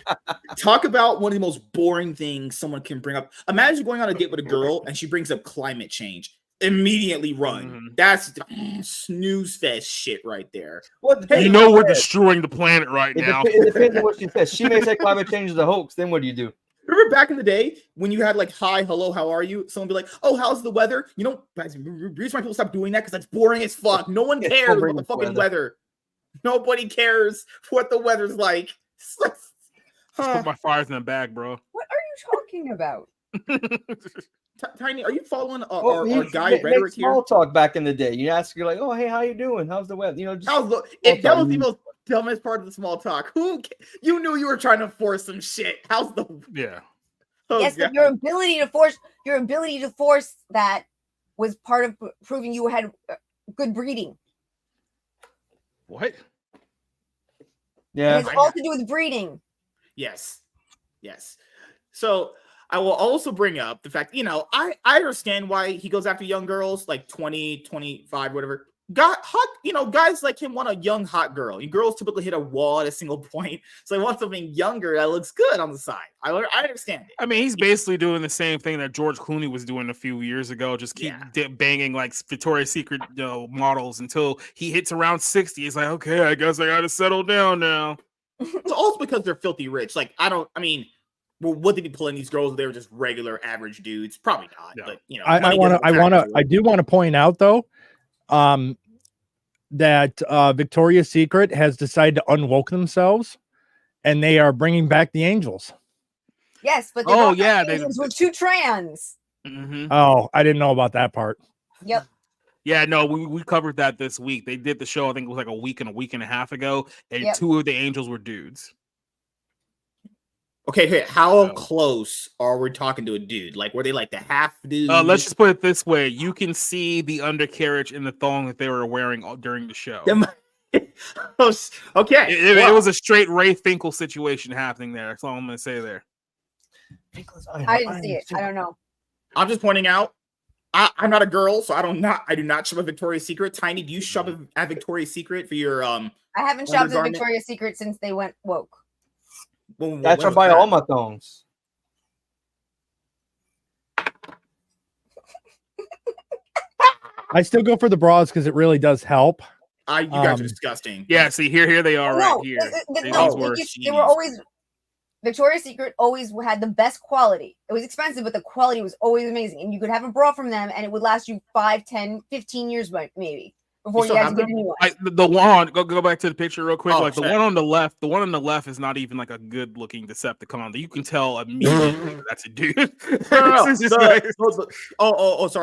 Talk about one of the most boring things someone can bring up. Imagine going on a date with a girl and she brings up climate change. Immediately run. Mm-hmm. That's snooze fest shit right there. Well, we're destroying the planet right now. It depends on what she says. She may say climate change is a hoax. Then what do you do? Remember back in the day when you had like, hi, hello, how are you? Someone be like, oh, how's the weather? Guys, the reason why people stop doing that because that's boring as fuck. No one cares about the fucking weather. Nobody cares what the weather's like. Just put my fires in a bag, bro. What are you talking about? Tiny, are you following our guy rhetoric here? Small talk back in the day. You ask, you're like, "Oh, hey, how you doing? How's the weather?" That was the most dumbest part of the small talk. You knew you were trying to force some shit. How's the yes, but your ability to force that was part of proving you had good breeding. What? Yeah, it has all to do with breeding. Yes. So I will also bring up the fact, I understand why he goes after young girls, like 20, 25, whatever. guys like him want a young hot girl. And girls typically hit a wall at a single point, so they want something younger that looks good on the side. I understand it. I mean, he's basically doing the same thing that George Clooney was doing a few years ago. Just keep banging like Victoria's Secret models until he hits around 60. He's like, okay, I guess I got to settle down now. It's also because they're filthy rich. Like, well, what did he pull in these girls? They were just regular average dudes. Probably not. No. But I do want to point out though, that Victoria's Secret has decided to unwoke themselves, and they are bringing back the Angels. Yes, but they were too trans. Mm-hmm. Oh, I didn't know about that part. Yep. Yeah, no, we covered that this week. They did the show, I think it was like a week and a half ago, and 2 of the Angels were dudes. Okay, how close are we talking to a dude? Like, were they like the half dude? Let's just put it this way: you can see the undercarriage in the thong that they were wearing during the show. Okay, it was a straight Ray Finkel situation happening there. That's all I'm going to say there. I didn't see it. I don't know. I'm just pointing out. I'm not a girl, so I do not shop at Victoria's Secret. Tiny, do you shop at Victoria's Secret for your I haven't shopped at Victoria's Secret since they went woke. That's where I buy all my thongs. I still go for the bras because it really does help. You guys are disgusting. Yeah, see, here they are right here. They were always Victoria's Secret always had the best quality. It was expensive, but the quality was always amazing. And you could have a bra from them, and it would last you 5, 10, 15 years maybe before you had to get a new one. The one, go back to the picture real quick. The one on the left is not even like a good looking Decepticon. You can tell immediately that's a dude. Sorry.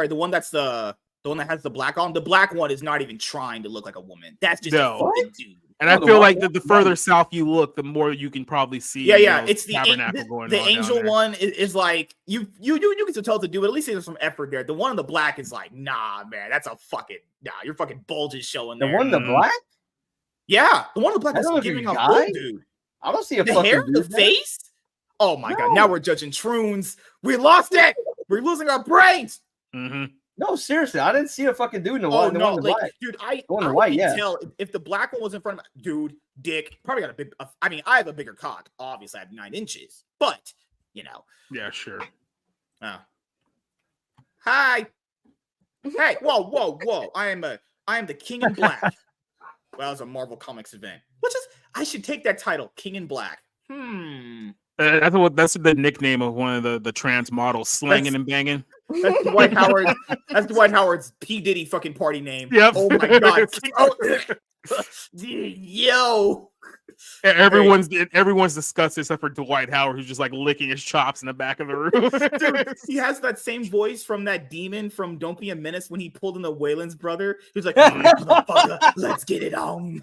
The one that's the one that has the black on. The black one is not even trying to look like a woman. That's just a fucking dude. And I feel like the further south you look, the more you can probably see. It's the angel there. one is like you can still tell it's a dude, but at least there's some effort there. The one in the black is like, nah, man, that's a fucking your fucking bulge is showing there. The one in the black? Yeah, the one in the black is giving a full dude. I don't see a the fucking hair, dude the face. Oh my god! Now we're judging troons. We lost it. We're losing our brains. Mm-hmm. No, seriously, I didn't see a fucking dude in the white. Dude, I can tell if the black one was in front of me, dude, dick, probably got a big. I mean, I have a bigger cock. Obviously, I have 9 inches, but Yeah, sure. Hi. Hey, whoa! I am the King in Black. Well, that was a Marvel Comics event. I should take that title, King in Black. That's the nickname of one of the trans models, slanging and banging. That's Dwight Howard. That's Dwight Howard's P. Diddy fucking party name. Yep. Oh my god. Yo. Everyone's disgusted except for Dwight Howard, who's just like licking his chops in the back of the room. Dude, he has that same voice from that demon from Don't Be a Menace when he pulled in the Wayland's brother. He was like, let's get it on.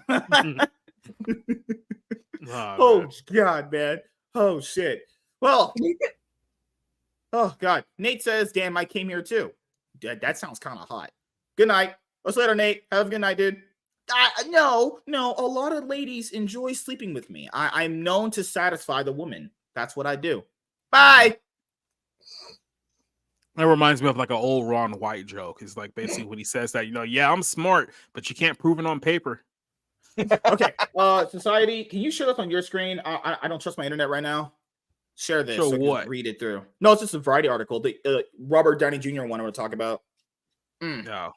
Oh god, man. Oh shit. Well. Oh god. Nate says, damn, I came here too. That sounds kind of hot. Good night. I'll see you later, Nate. Have a good night, dude. No. A lot of ladies enjoy sleeping with me. I'm known to satisfy the woman. That's what I do. Bye. That reminds me of like an old Ron White joke. It's like basically when he says that, yeah, I'm smart, but you can't prove it on paper. Okay. Society, can you share this on your screen? I don't trust my internet right now. Share this. So I what? Read it through. No, it's just a Variety article. The Robert Downey Jr. one I want to talk about. No.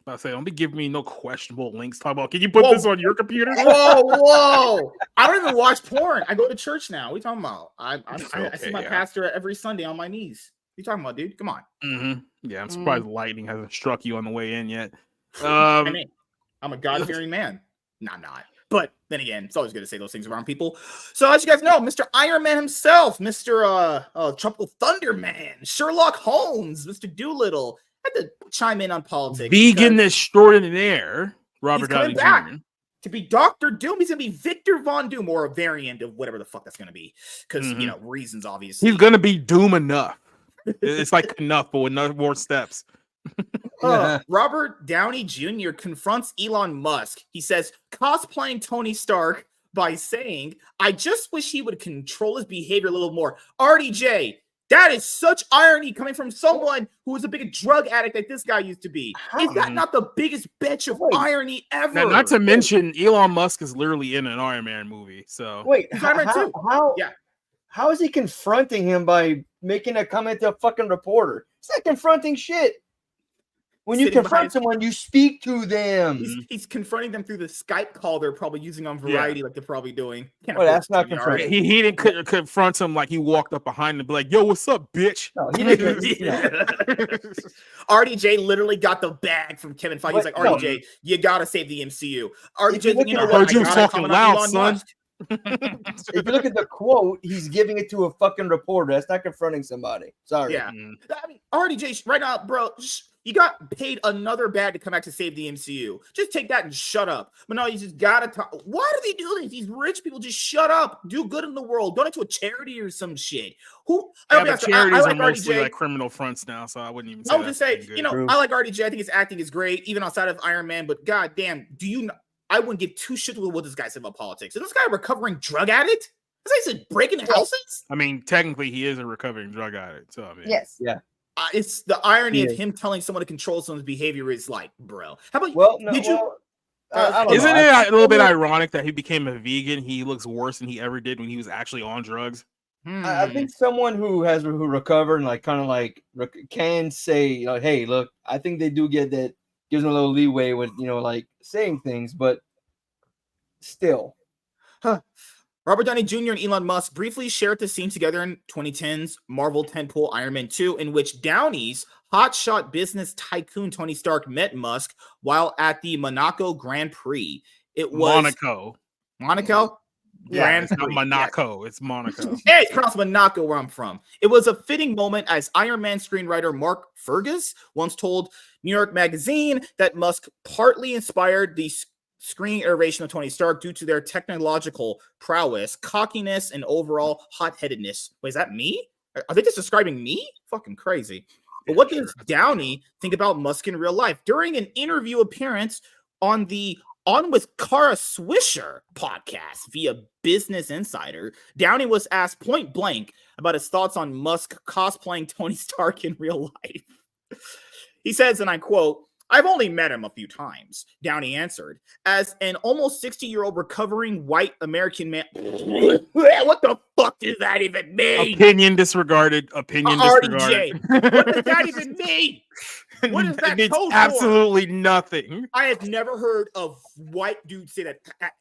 I say, don't be giving me no questionable links. Talk about, can you put this on your computer? Whoa! I don't even watch porn. I go to church now. What are you talking about? I see my pastor every Sunday on my knees. What are you talking about, dude? Come on. Mm-hmm. Yeah, I'm surprised lightning hasn't struck you on the way in yet. I mean, I'm a God-fearing man. No, I'm not. But then again, it's always good to say those things around people. So as you guys know, Mr. Iron Man himself, Mr. Tropical Thunder Man, Sherlock Holmes, Mr. Doolittle, had to chime in on politics. Vegan extraordinaire, Robert Downey Jr. To be Dr. Doom, he's going to be Victor Von Doom, or a variant of whatever the fuck that's going to be. Because, reasons, obviously. He's going to be Doom enough. It's like enough, but with no more steps. Robert Downey Jr. confronts Elon Musk. He says, cosplaying Tony Stark by saying, I just wish he would control his behavior a little more. RDJ, That is such irony coming from someone who was a big drug addict like this guy used to be. Is that not the biggest bitch of irony ever? Now, not to mention, Elon Musk is literally in an Iron Man movie. So wait, He's Iron Man too. How is he confronting him by making a comment to a fucking reporter? It's not confronting shit. When you confront someone, you speak to them. He's confronting them through the Skype call they're probably using on Variety, like they're probably doing. Well, that's not confronting. He didn't confront him like he walked up behind him and be like, "Yo, what's up, bitch?" No, he didn't. RDJ literally got the bag from Kevin Feige. He's like, RDJ, you gotta save the MCU. RDJ, I heard you fucking loud, son. If you look at the quote, he's giving it to a fucking reporter. That's not confronting somebody. Sorry. Yeah. I mean, RDJ, right now, bro, you got paid another bag to come back to save the MCU. Just take that and shut up. But no, you just gotta talk. Why do they do this? These rich people just shut up. Do good in the world. Donate to a charity or some shit. But charities are mostly like criminal fronts now, so I wouldn't even say. I would just say, I like RDJ. I think his acting is great, even outside of Iron Man. But goddamn, I wouldn't give two shits with what this guy said about politics. Is this guy a recovering drug addict? This guy's breaking the houses? I mean, technically, he is a recovering drug addict. So I mean, yes, yeah. It's the irony of him telling someone to control someone's behavior is like, bro. How about isn't it a little bit ironic that he became a vegan? He looks worse than he ever did when he was actually on drugs. I think someone who recovered and like kind of like can say like, hey, look, I think they do get that, gives them a little leeway with like saying things, but still. Robert Downey Jr. and Elon Musk briefly shared the scene together in 2010's Marvel tentpole Iron Man 2, in which Downey's hotshot business tycoon Tony Stark met Musk while at the Monaco Grand Prix. It was Monaco? Yeah, it's not Monaco. It's Monaco. Hey, it's pronounced Monaco where I'm from. It was a fitting moment, as Iron Man screenwriter Mark Fergus once told New York Magazine that Musk partly inspired the screen iteration of Tony Stark due to their technological prowess, cockiness, and overall hot-headedness. Wait, is that me? Are they just describing me? Fucking crazy. But what does Downey think about Musk in real life? During an interview appearance on the On with Kara Swisher podcast via Business Insider, Downey was asked point blank about his thoughts on Musk cosplaying Tony Stark in real life. He says, and I quote, "I've only met him a few times," Downey answered. As an almost 60-year-old recovering white American man. What the fuck does that even mean? Opinion disregarded. Opinion disregarded. What does that even mean? What is that code for? Absolutely nothing. I have never heard a white dude say that.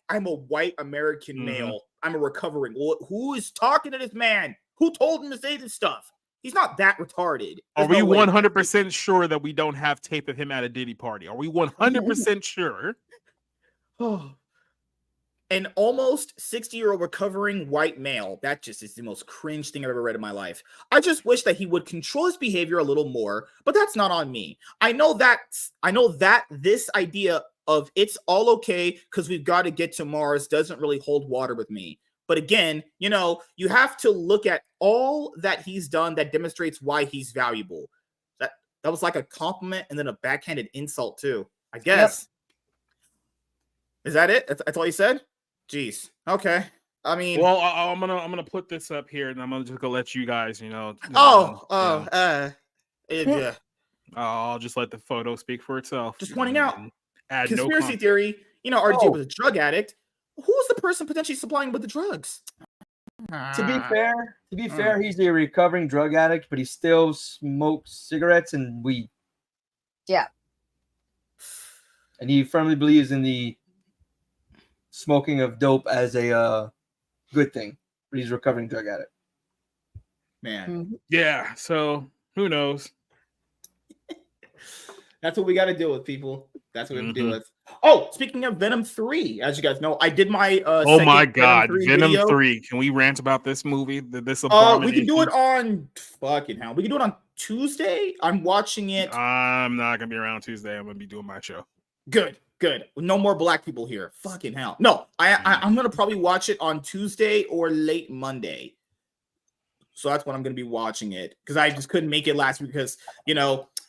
I'm a white American male. I'm a recovering. Who is talking to this man? Who told him to say this stuff? He's not that retarded. Are we 100% sure that we don't have tape of him at a Diddy party? Are we 100% sure? An almost 60-year-old recovering white male. That just is the most cringe thing I've ever read in my life. I just wish that he would control his behavior a little more, but that's not on me. I know that this idea of it's all okay because we've got to get to Mars doesn't really hold water with me. But again, you have to look at all that he's done that demonstrates why he's valuable. That was like a compliment and then a backhanded insult too, I guess. Yep. Is that it? That's all you said? Jeez. Okay. I mean, well, I'm gonna put this up here, and I'm just gonna let you guys, yeah. I'll just let the photo speak for itself. Just pointing out, conspiracy theory. RJ was a drug addict. Who's the person potentially supplying with the drugs? To be fair, he's a recovering drug addict, but he still smokes cigarettes and weed. Yeah. And he firmly believes in the smoking of dope as a good thing, but he's a recovering drug addict. Man. Yeah, so who knows? That's what we got to deal with, people. That's what we have to deal with. Oh, speaking of Venom 3, as you guys know, I did my oh my god, Venom 3. Can we rant about this movie? This abomination? We can do it on fucking hell. We can do it on Tuesday. I'm watching it. I'm not gonna be around Tuesday. I'm gonna be doing my show. Good. No more black people here. Fucking hell. No, I'm gonna probably watch it on Tuesday or late Monday. So that's when I'm gonna be watching it, because I just couldn't make it last week because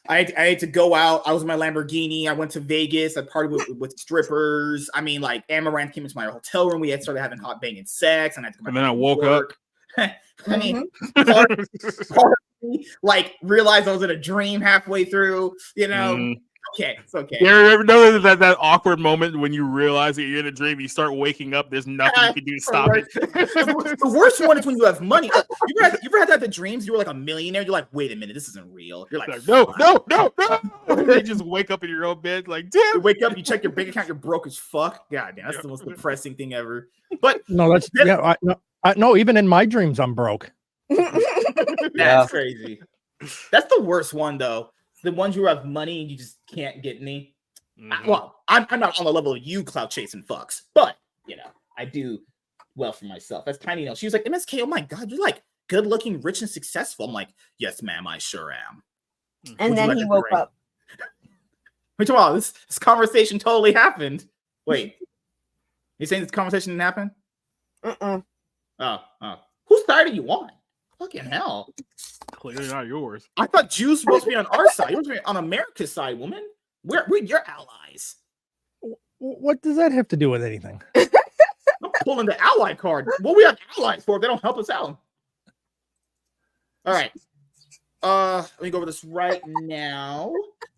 I had to go out. I was in my Lamborghini. I went to Vegas. I partied with strippers. I mean, like, Amaranth came into my hotel room. We had started having hot banging sex, and I had to go back. And then I woke up. I mean, Mhm. part of me, like realized I was in a dream halfway through. You know, Mhm. okay, it's okay. You ever know that awkward moment when you realize that you're in a dream, you start waking up, there's nothing you can do to stop it. The worst one is when you have money. You ever had that the dreams? You were like a millionaire. You're like, wait a minute, this isn't real. You're like, Like, no. You just wake up in your own bed, like, You damn. wake up, you check your bank account, you're broke as fuck. God damn, that's the most depressing thing ever. But No, that's yeah. No, even in my dreams, I'm broke. that's crazy. That's the worst one though. The ones who have money and you just can't get any. Mhm. Well, I'm not on the level of you clout chasing fucks, but you know, I do well for myself. That's Tiny. She was like, MSK, oh my god, you're like good looking, rich, and successful. I'm like, yes, ma'am, I sure am. And Would you then like he a woke drink? up. Which one? This conversation totally happened. Wait, you saying this conversation didn't happen? Oh. Whose side are you on? Fucking hell. Clearly not yours. I thought Jews were supposed to be on our side. You're supposed to be on America's side, woman. We're your allies. What does that have to do with anything? I'm pulling the ally card. What we have allies for if they don't help us out? All right. Let me go over this right now.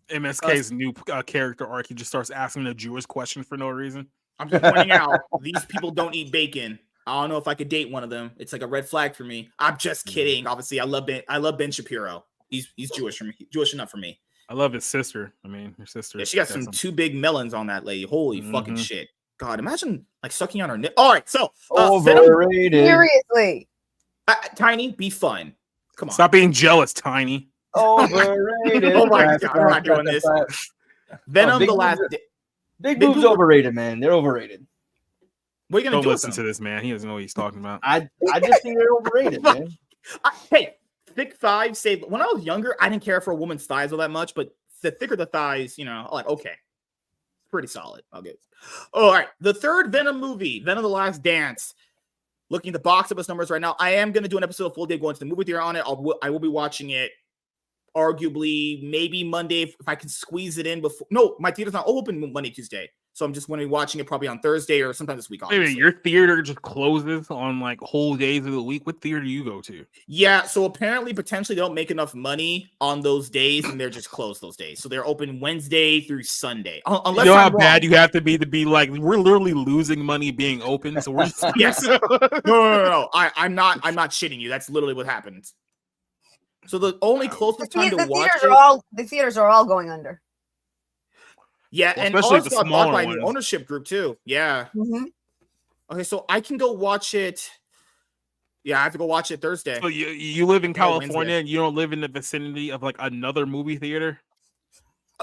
MSK's new character arc, he just starts asking a Jewish question for no reason. I'm just pointing out these people don't eat bacon. I don't know if I could date one of them. It's like a red flag for me. I'm just kidding. Obviously, I love Ben Shapiro. He's Jewish for me. Jewish enough for me. I love his sister. I mean, her sister. Yeah, she got some two big melons on that lady. Holy fucking Mhm. shit. God, imagine like sucking on her nip. All right, so Overrated. Seriously. Tiny, be fun. Come on. Stop being jealous, Tiny. Overrated. Oh my God, we're not doing this. Venom, big the last. Big Big boobs boob- overrated, man. They're overrated. What are you gonna Don't do? listen With to them? this man. He doesn't know what he's talking about. I just think they're overrated, man. Hey, thick thighs say. When I was younger, I didn't care for a woman's thighs all that much, but the thicker the thighs, you know, I'm like okay, pretty solid. I'll get. All right, the third Venom movie, Venom: The Last Dance. Looking at the box office numbers right now, I am going to do an episode of Full Day going to the movie theater on it. I will be watching it arguably maybe Monday if I can squeeze it in before. No, my theater's not open Monday, Tuesday. So I'm just going to be watching it probably on Thursday or sometime this week. Wait a minute, your theater just closes on like whole days of the week. What theater do you go to? Yeah, so apparently potentially they don't make enough money on those days and they're just closed those days. So they're open Wednesday through Sunday. Unless You know how I'm wrong. bad you have to be like, we're literally losing money being open. So we're just Yes. No. I'm not shitting you. That's literally what happened. So the only closest time to watch it, The theaters are all going under. yeah, Well, and especially also the got bought smaller by the ones. ownership group too. Yeah. Okay, so I can go watch it. Yeah, I have to go watch it Thursday. So you live in Or California Wednesday. and you don't live in the vicinity of like another movie theater?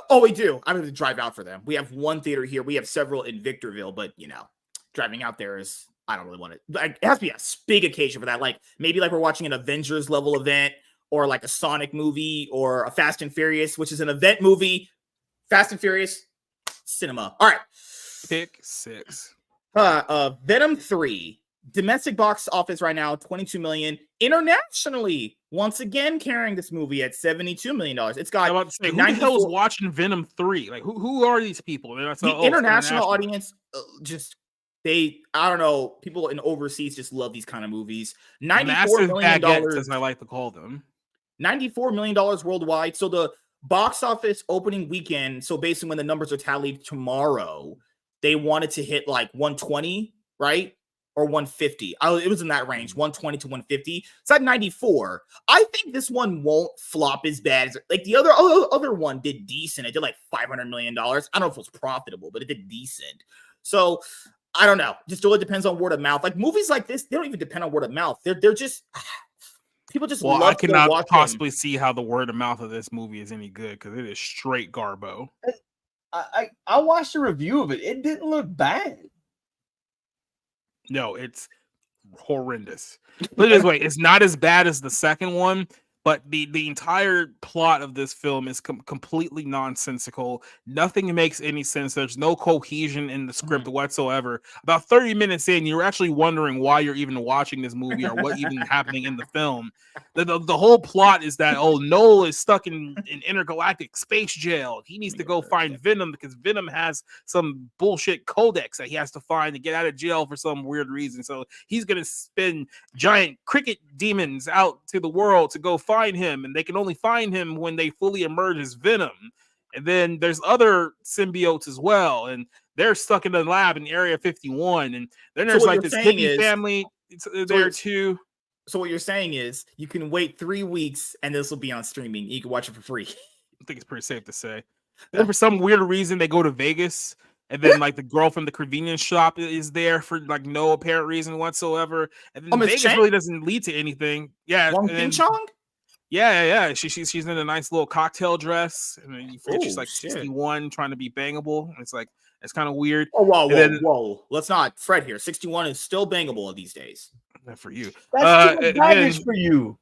Oh, we do. I'm going to drive out for them. We have one theater here. We have several in Victorville, but you know, driving out there is I don't really want it. Like, it has to be a big occasion for that. Like maybe like we're watching an Avengers level event, or like a Sonic movie, or a Fast and Furious, which is an event movie. Fast and Furious cinema. All right. Pick 6. Venom 3. Domestic box office right now, 22 million. Internationally, once again carrying this movie at $72 million. It's got I'm about to say, who the hell is watching Venom 3? Like, who are these people? the international audience. I don't know. People in overseas just love these kind of movies. $94 million, as I like to call them. $94 million worldwide. So the box office opening weekend. So basically, when the numbers are tallied tomorrow, they wanted to hit like 120, right? Or 150. It was in that range, 120 to 150. It's at 94. I think this one won't flop as bad as like the other one did decent. It did like $500 million. I don't know if it was profitable, but it did decent. So I don't know. Just really depends on word of mouth. Like movies like this, they don't even depend on word of mouth. They're just people just love I cannot watch possibly see how the word of mouth of this movie is any good because it is straight garbo. I watched a review of it. It didn't look bad. No, it's horrendous. Put it this way, it's not as bad as the second one, But the entire plot of this film is completely nonsensical. Nothing makes any sense. There's no cohesion in the script whatsoever. About 30 minutes in, you're actually wondering why you're even watching this movie or what even happening in the film. The whole plot is that, oh, Noel is stuck in an intergalactic space jail. He needs to go find Venom because Venom has some bullshit codex that he has to find to get out of jail for some weird reason. So he's going to spin giant cricket demons out to the world to go find him, and they can only find him when they fully emerge as Venom. And then there's other symbiotes as well, and they're stuck in the lab in Area 51. And then there's like this hippie family there too. So what you're saying is you can wait 3 weeks and this will be on streaming. You can watch it for free. I think it's pretty safe to say. Then for some weird reason they go to Vegas, and then like the girl from the convenience shop is there for like no apparent reason whatsoever. And then Vegas really doesn't lead to anything. Yeah, Chong? Yeah. She's in a nice little cocktail dress, and then you forget she's like 61 trying to be bangable. It's like it's kind of weird. Oh, whoa. Let's not fret here. 61 is still bangable these days. Not for you. That's too much baggage for you.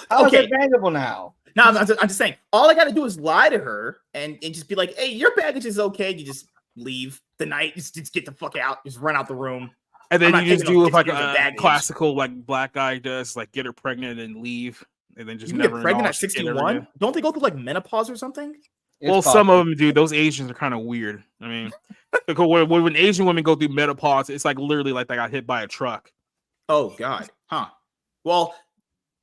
How is it bangable now? No, I'm just saying. All I got to do is lie to her and just be like, "Hey, your baggage is okay." You just leave the night. Just get the fuck out. Just run out the room. And then you just do like a classical like black guy does, like get her pregnant and leave, and then just never get pregnant at 61. Don't they go through like menopause or something? Well, some of them do. Those Asians are kind of weird. I mean, when Asian women go through menopause, it's like literally like they got hit by a truck. Oh God, huh? Well,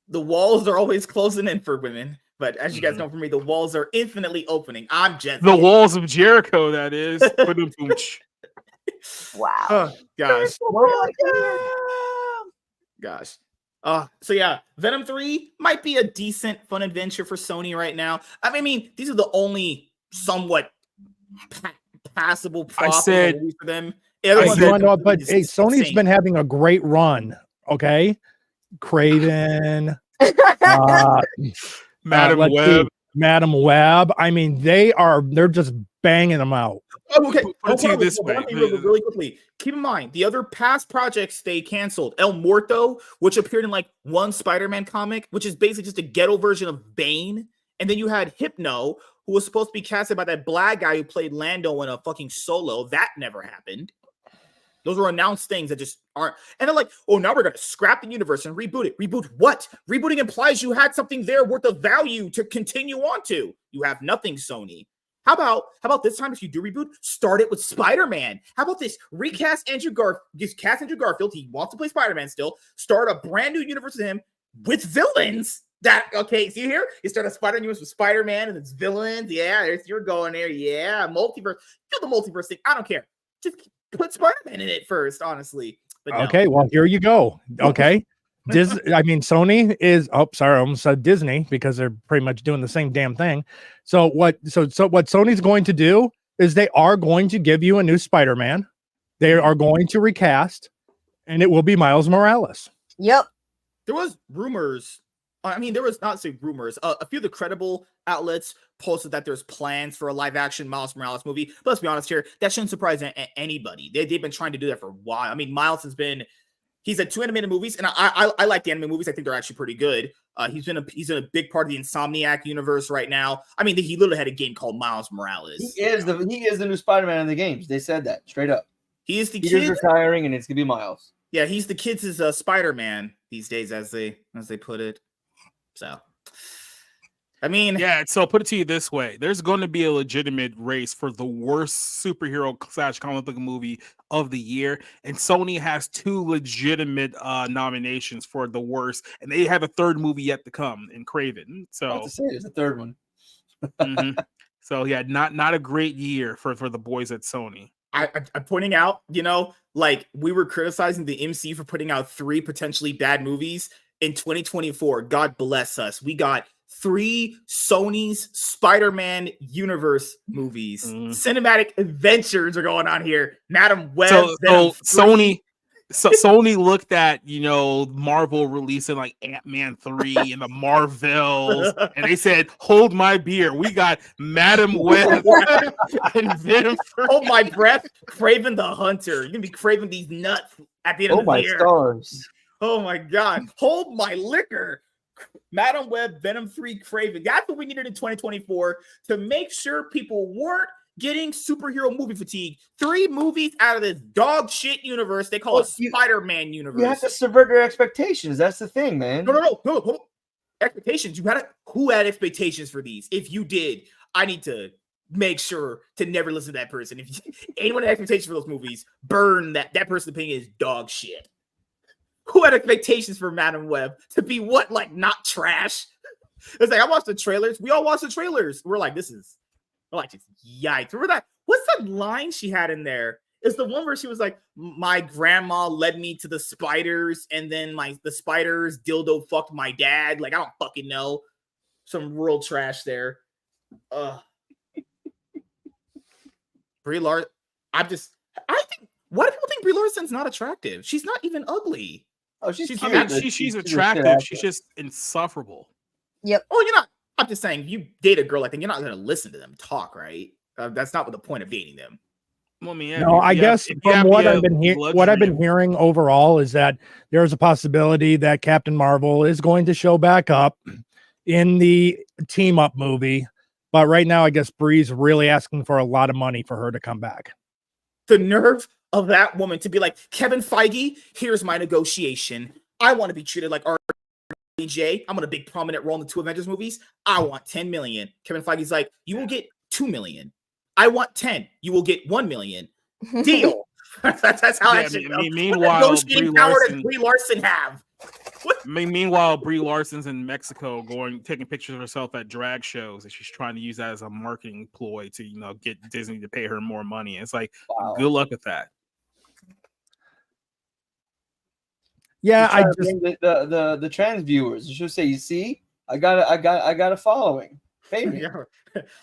the walls are always closing in for women, but as you guys know, for me, the walls are infinitely opening. I'm just the walls of Jericho. That is. Wow. Oh gosh. So yeah, Venom 3 might be a decent, fun adventure for Sony right now. I mean, these are the only somewhat passable movies for them. But hey, Sony's been having a great run. Okay, Craven, Madam Web. I mean, they're just banging them out. Oh, okay. Put it this way, really quickly. Keep in mind the other past projects they canceled. El Muerto, which appeared in like one Spider-Man comic, which is basically just a ghetto version of Bane. And then you had Hypno, who was supposed to be casted by that black guy who played Lando in a fucking Solo. That never happened. Those were announced things that just aren't. And they're like, oh, now we're going to scrap the universe and reboot it. Reboot what? Rebooting implies you had something there worth of value to continue on to. You have nothing, Sony. How about this time, if you do reboot, start it with Spider-Man? How about this? Recast Andrew Garfield. He wants to play Spider-Man still. Start a brand new universe with him with villains. See here? You start a Spider-Man universe with Spider-Man and it's villains. Yeah, you're going there. Yeah, multiverse. Do the multiverse thing. I don't care. Just put Spider-Man in it first, honestly. But no. Okay, well, here you go. Okay. Sony is I almost said Disney because they're pretty much doing the same damn thing. So what Sony's going to do is they are going to give you a new Spider-Man. They are going to recast, and it will be Miles Morales. Yep. There was rumors. There was not say rumors. A few of the credible outlets posted that there's plans for a live-action Miles Morales movie. But let's be honest here, that shouldn't surprise anybody. They've been trying to do that for a while. I mean, Miles he's had 2 animated movies, and I like the animated movies. I think they're actually pretty good. He's in a big part of the Insomniac universe right now. I mean, he literally had a game called Miles Morales. He is the new Spider-Man in the games. They said that straight up. He is retiring, and it's gonna be Miles. Yeah, he's the kids' Spider-Man these days, as they put it. So, so put it to you this way: there's going to be a legitimate race for the worst superhero / comic book movie of the year, and Sony has 2 legitimate nominations for the worst, and they have a 3rd movie yet to come in Craven. So there's a 3rd one. So yeah, not a great year for the boys at Sony. I'm pointing out, like we were criticizing the MCU for putting out 3 potentially bad movies in 2024. God bless us. We got 3 Sony's Spider-Man universe movies. Cinematic adventures are going on here. Madam Web. So Sony looked at, Marvel releasing like Ant-Man 3 and the Marvels, and they said, hold my beer. We got Madam Web and Venom 3. Hold my breath. Craven the Hunter. You're going to be craving these nuts at the end of the year. Stars. Oh my God. Hold my liquor. Madam Web, Venom 3, Craven. That's what we needed in 2024 to make sure people weren't getting superhero movie fatigue. 3 movies out of this dog shit universe they call a Spider-Man universe. You have to subvert their expectations. That's the thing, man. No. Expectations. Who had expectations for these? If you did, I need to make sure to never listen to that person. If anyone had expectations for those movies, burn that person's opinion is dog shit. Who had expectations for Madam Web to be what? Like not trash? It's like I watched the trailers. We all watched the trailers. We're like, yikes. Remember that? What's that line she had in there? It's the one where she was like, my grandma led me to the spiders, and then the spiders dildo fucked my dad. Like, I don't fucking know. Some real trash there. Brie Larson. I think, why do people think Brie Larson's not attractive? She's not even ugly. Oh, she's cute. I mean, she's attractive. She's just insufferable. Yep. Oh, you're not. I'm just saying, if you date a girl like that, you're not going to listen to them talk, right? That's not what the point of dating them. Well, I guess from what I've been hearing overall is that there's a possibility that Captain Marvel is going to show back up in the team up movie. But right now, I guess Brie's really asking for a lot of money for her to come back. The nerve of that woman to be like, Kevin Feige, here's my negotiation. I want to be treated like RJ. I'm on a big prominent role in the 2 Avengers movies. I want 10 million. Kevin Feige's like, you will get 2 million. I want 10. You will get 1 million. Deal. that's how that shit goes. Meanwhile, Brie Larson have. Meanwhile, Brie Larson's in Mexico taking pictures of herself at drag shows, and she's trying to use that as a marketing ploy to get Disney to pay her more money. It's like, good luck with that. Yeah, I just the trans viewers. You should say, you see, I got a following. Baby. Yeah.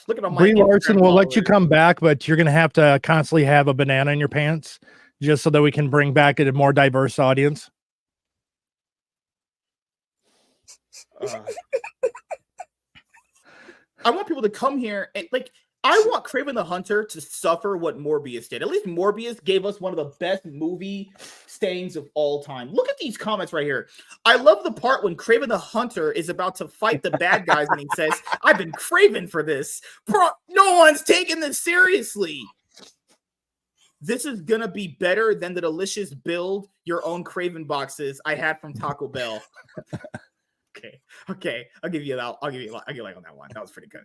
Look at all my Brie Larson will let you come back, but you're gonna have to constantly have a banana in your pants just so that we can bring back a more diverse audience. I want people to come here and I want Kraven the Hunter to suffer what Morbius did. At least Morbius gave us one of the best movie stains of all time. Look at these comments right here. I love the part when Kraven the Hunter is about to fight the bad guys and he says, I've been craving for this. Bro, no one's taking this seriously. This is going to be better than the delicious build your own Kraven boxes I had from Taco Bell. Okay. I'll give you that. I'll give you like on that one. That was pretty good.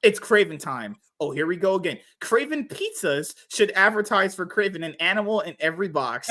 It's Kraven time. Oh, here we go again. Kraven pizzas should advertise for Kraven, an animal in every box.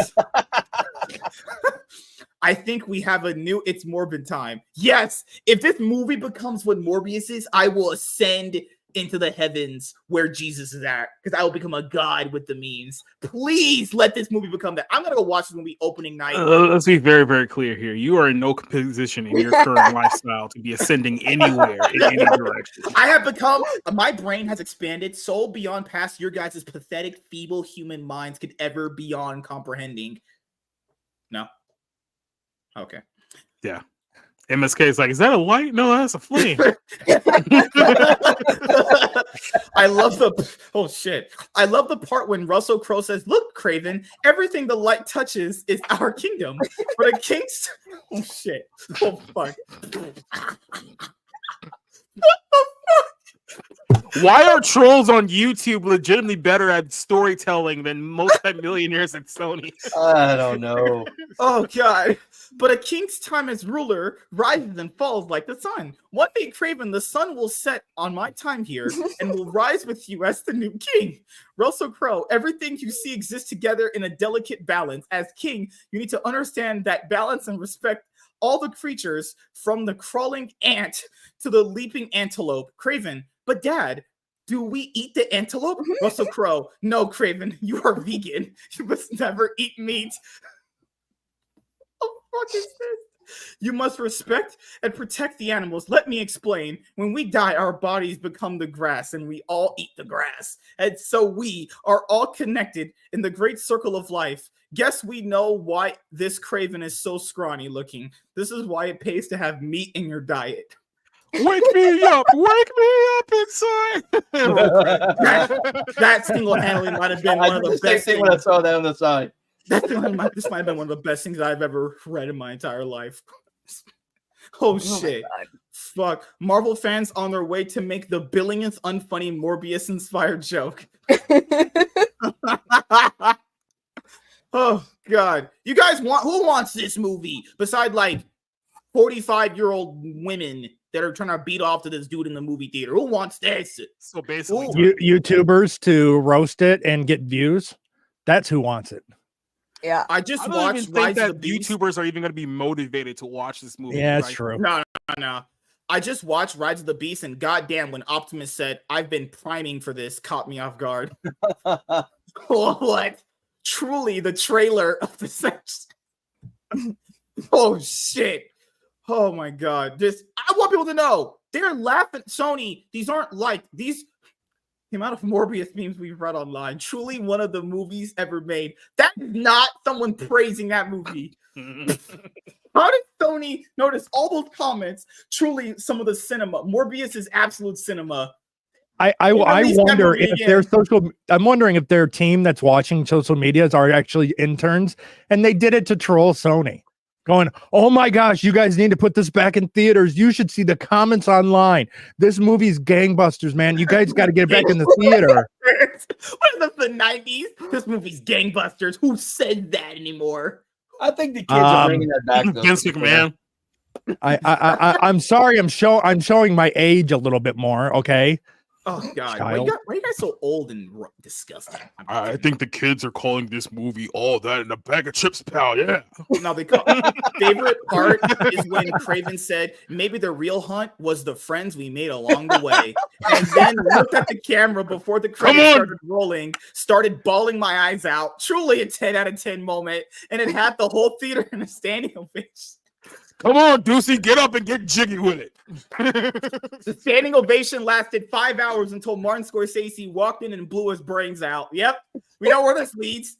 I think we have a new It's Morbid time. Yes, if this movie becomes what Morbius is, I will ascend into the heavens where Jesus is at, because I will become a god with the memes. Please let this movie become that. I'm gonna go watch this movie opening night. Let's be very, very clear here. You are in no position in your current lifestyle to be ascending anywhere in any direction. I have become, my brain has expanded so beyond past your guys' pathetic, feeble human minds could ever beyond comprehending. No? Okay. Yeah. MSK is like, is that a light? No, that's a flame. I love the part when Russell Crowe says, look, Kraven, everything the light touches is our kingdom. But a king's oh shit. Oh fuck. Why are trolls on YouTube legitimately better at storytelling than multi-millionaires at Sony? I don't know. Oh god. But a king's time as ruler rises and falls like the sun. One day, Kraven, the sun will set on my time here and will rise with you as the new king. Russell Crowe, everything you see exists together in a delicate balance. As king, you need to understand that balance and respect all the creatures from the crawling ant to the leaping antelope. Kraven, but Dad, do we eat the antelope? Russell Crowe, no, Kraven, you are vegan. You must never eat meat. What the fuck is this? You must respect and protect the animals. Let me explain. When we die, our bodies become the grass, and we all eat the grass. And so we are all connected in the great circle of life. Guess we know why this Kraven is so scrawny looking. This is why it pays to have meat in your diet. Wake me up inside. that single-handedly might have been one of the best things when I saw that on the side. This might have been one of the best things I've ever read in my entire life. Oh my shit. God. Fuck. Marvel fans on their way to make the billionth unfunny Morbius inspired joke. Oh god. You guys who wants this movie besides like 45-year-old women that are trying to beat off to this dude in the movie theater? Who wants this? So basically, YouTubers to roast it and get views. That's who wants it. Yeah. I just I don't watched even think Rise of the that Beast. YouTubers are even going to be motivated to watch this movie. Yeah, it's Like, true. No. I just watched Rise of the Beast, and goddamn, when Optimus said, "I've been priming for this," caught me off guard. What? Truly, the trailer of the sex. Oh shit! Oh my god! I want people to know they're laughing. Sony, these aren't like these. The amount of Morbius memes we've read online, truly one of the movies ever made. That is not someone praising that movie. How did Sony notice all those comments? Truly, some of the cinema. Morbius is absolute cinema. I wonder if their I'm wondering if their team that's watching social medias are actually interns and they did it to troll Sony. Going, oh my gosh, you guys need to put this back in theaters. You should see the comments online. This movie's gangbusters, man. You guys got to get it back in the theater. What is the 90s? This movie's gangbusters. Who said that anymore? I think the kids are bringing that back. Though. Vince McMahon. I'm sorry. I'm showing my age a little bit more. Okay. Oh God! Why are you guys so old and disgusting? I think the kids are calling this movie all that in a bag of chips, pal. Yeah. No, favorite part is when Craven said maybe the real hunt was the friends we made along the way, and then looked at the camera before the credits started rolling, started bawling my eyes out. Truly a 10 out of 10 moment, and it had the whole theater in a standing ovation. Come on, Deucey, get up and get jiggy with it. The standing ovation lasted 5 hours until Martin Scorsese walked in and blew his brains out. Yep, we know where this leads.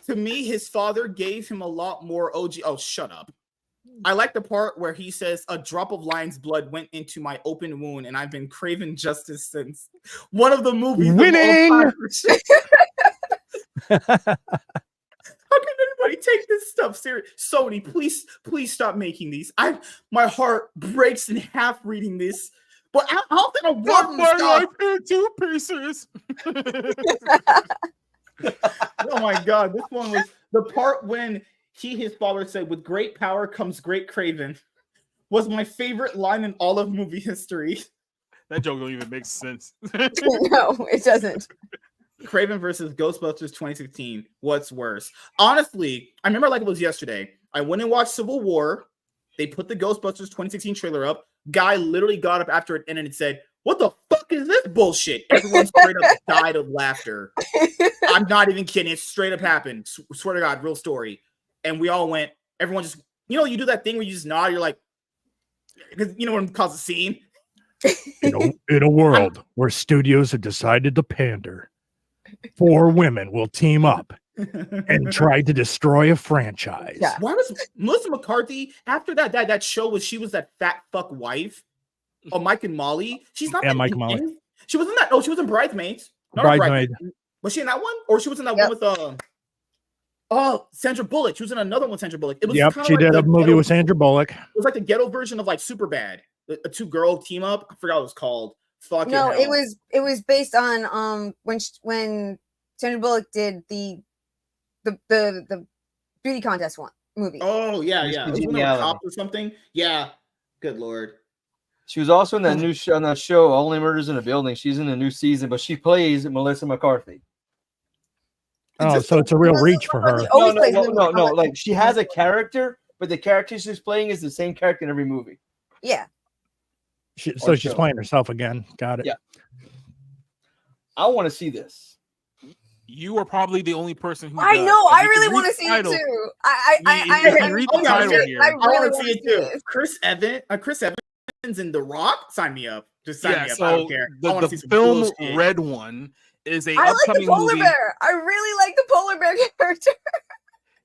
To me, his father gave him a lot more OG. Oh, shut up. I like the part where he says, "A drop of lion's blood went into my open wound, and I've been craving justice since." One of the movies. Winning! How can anybody take this stuff serious? Sony, please stop making these. My heart breaks in half reading this. But how can a Fuck my stop? life in 2 pieces. Oh my god, this one was the part when his father said, "With great power comes great craven," was my favorite line in all of movie history. That joke don't even make sense. No, it doesn't. Craven versus Ghostbusters 2016. What's worse? Honestly, I remember like it was yesterday. I went and watched Civil War. They put the Ghostbusters 2016 trailer up. Guy literally got up after it ended and said, "What the fuck is this bullshit?" Everyone straight up died of laughter. I'm not even kidding. It straight up happened. Swear to God, real story. And we all went, everyone just, you do that thing where you just nod. You're like, because you know what causes a scene? In a world where studios have decided to pander, 4 women will team up and try to destroy a franchise. Yeah. Why was Melissa McCarthy after that show she was that fat fuck wife of Mike and Molly? She's not. Yeah, Mike and Molly. She was in that. Oh, she was in Bridesmaids. Not Bridesmaid. Was she in that one, or she was in that one with Sandra Bullock? She was in another one with Sandra Bullock. It was She did a movie with Sandra Bullock. It was like the ghetto version of like Superbad, a 2-girl team up. I forgot what it was called. Fucking No, hell. it was based on when Sandra Bullock did the beauty contest movie. Oh yeah. It was when they were Geniality. cops or something. Yeah. Good lord. She was also in that new show, on that show, Only Murders in a Building. She's in the new season, but she plays Melissa McCarthy. Oh, so it's a real reach for her. Always plays Melissa No. McCarthy. Like she has a character, but the character she's playing is the same character in every movie. Yeah. So she's playing herself again. Got it. Yeah. I want to see this. You are probably the only person who. I does. know. If I you really can want to read see the it title- too. If you read the title here, I I really want to want see to it see too. it. Chris Evans in The Rock. Sign me up. Just sign Yeah, me up. I so don't care. I want to the see some film bullshit. Red One is a I like the upcoming polar movie. bear. I really like the polar bear character.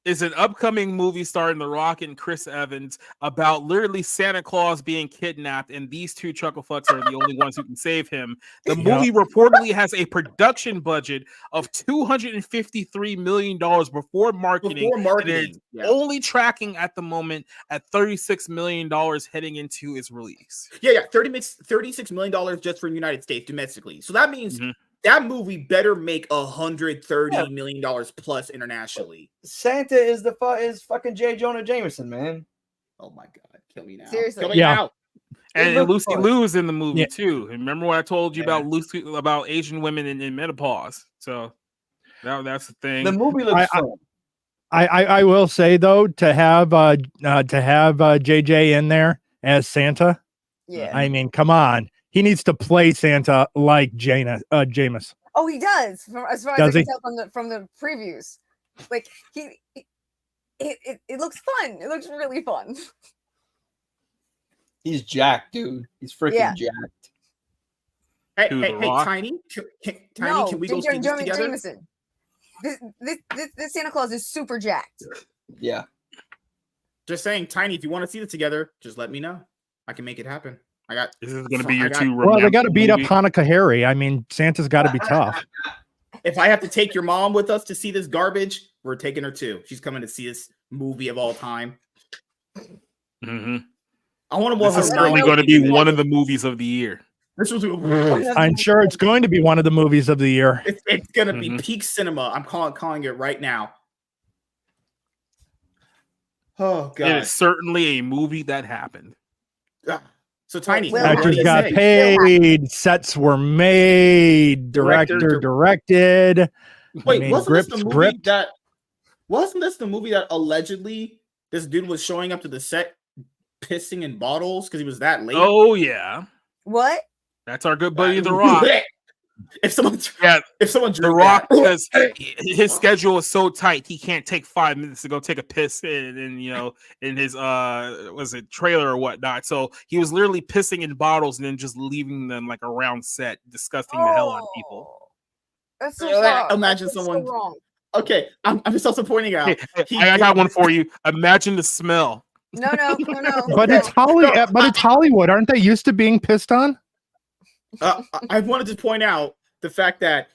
is an upcoming movie starring The Rock and Chris Evans about literally Santa Claus being kidnapped, and these two chucklefucks are the only ones who can save him. The movie reportedly has a production budget of $253 million before marketing. And it's only tracking at the moment at $36 million heading into its release. Yeah, $36 million just for the United States domestically. So that means that movie better make $130 million plus internationally. Santa is fucking J. Jonah Jameson, man. Oh my god, kill me now. Seriously. Kill me now. And Lucy Liu's in the movie too. Remember what I told you about Lucy, about Asian women in menopause? So that's the thing. The movie looks fun. I will say though, to have JJ in there as Santa. Yeah. I mean, come on. He needs to play Santa like Jameis. Oh, he does. As far as I can tell from the previews, like it looks fun. It looks really fun. He's jacked, dude. He's freaking jacked. Hey, Tiny, can we go see this together? Jameson. This Santa Claus is super jacked. Yeah. Just saying, Tiny, if you want to see this together, just let me know. I can make it happen. This is going to be your two. Well, they got to beat up Hanukkah Harry. I mean, Santa's got to be tough. If I have to take your mom with us to see this garbage, we're taking her too. She's coming to see this movie of all time. Mm-hmm. I want to watch. This is certainly going to be one of the movies of the year. I'm sure it's going to be one of the movies of the year. It's going to be peak cinema. I'm calling it right now. Oh god! It is certainly a movie that happened. So Tiny, actors got paid, sets were made, director directed. Wait, wasn't this the movie that allegedly this dude was showing up to the set pissing in bottles because he was that late? Oh yeah. What? That's our good buddy The Rock. If someone The Rock, because his schedule is so tight, he can't take 5 minutes to go take a piss in his was it trailer or whatnot. So he was literally pissing in bottles and then just leaving them like around set, disgusting the hell out of people. That's so wrong. Imagine someone. So wrong. Okay, I'm just also pointing out. I got one for you. Imagine the smell. No. But it's Hollywood. Aren't they used to being pissed on? I wanted to point out the fact that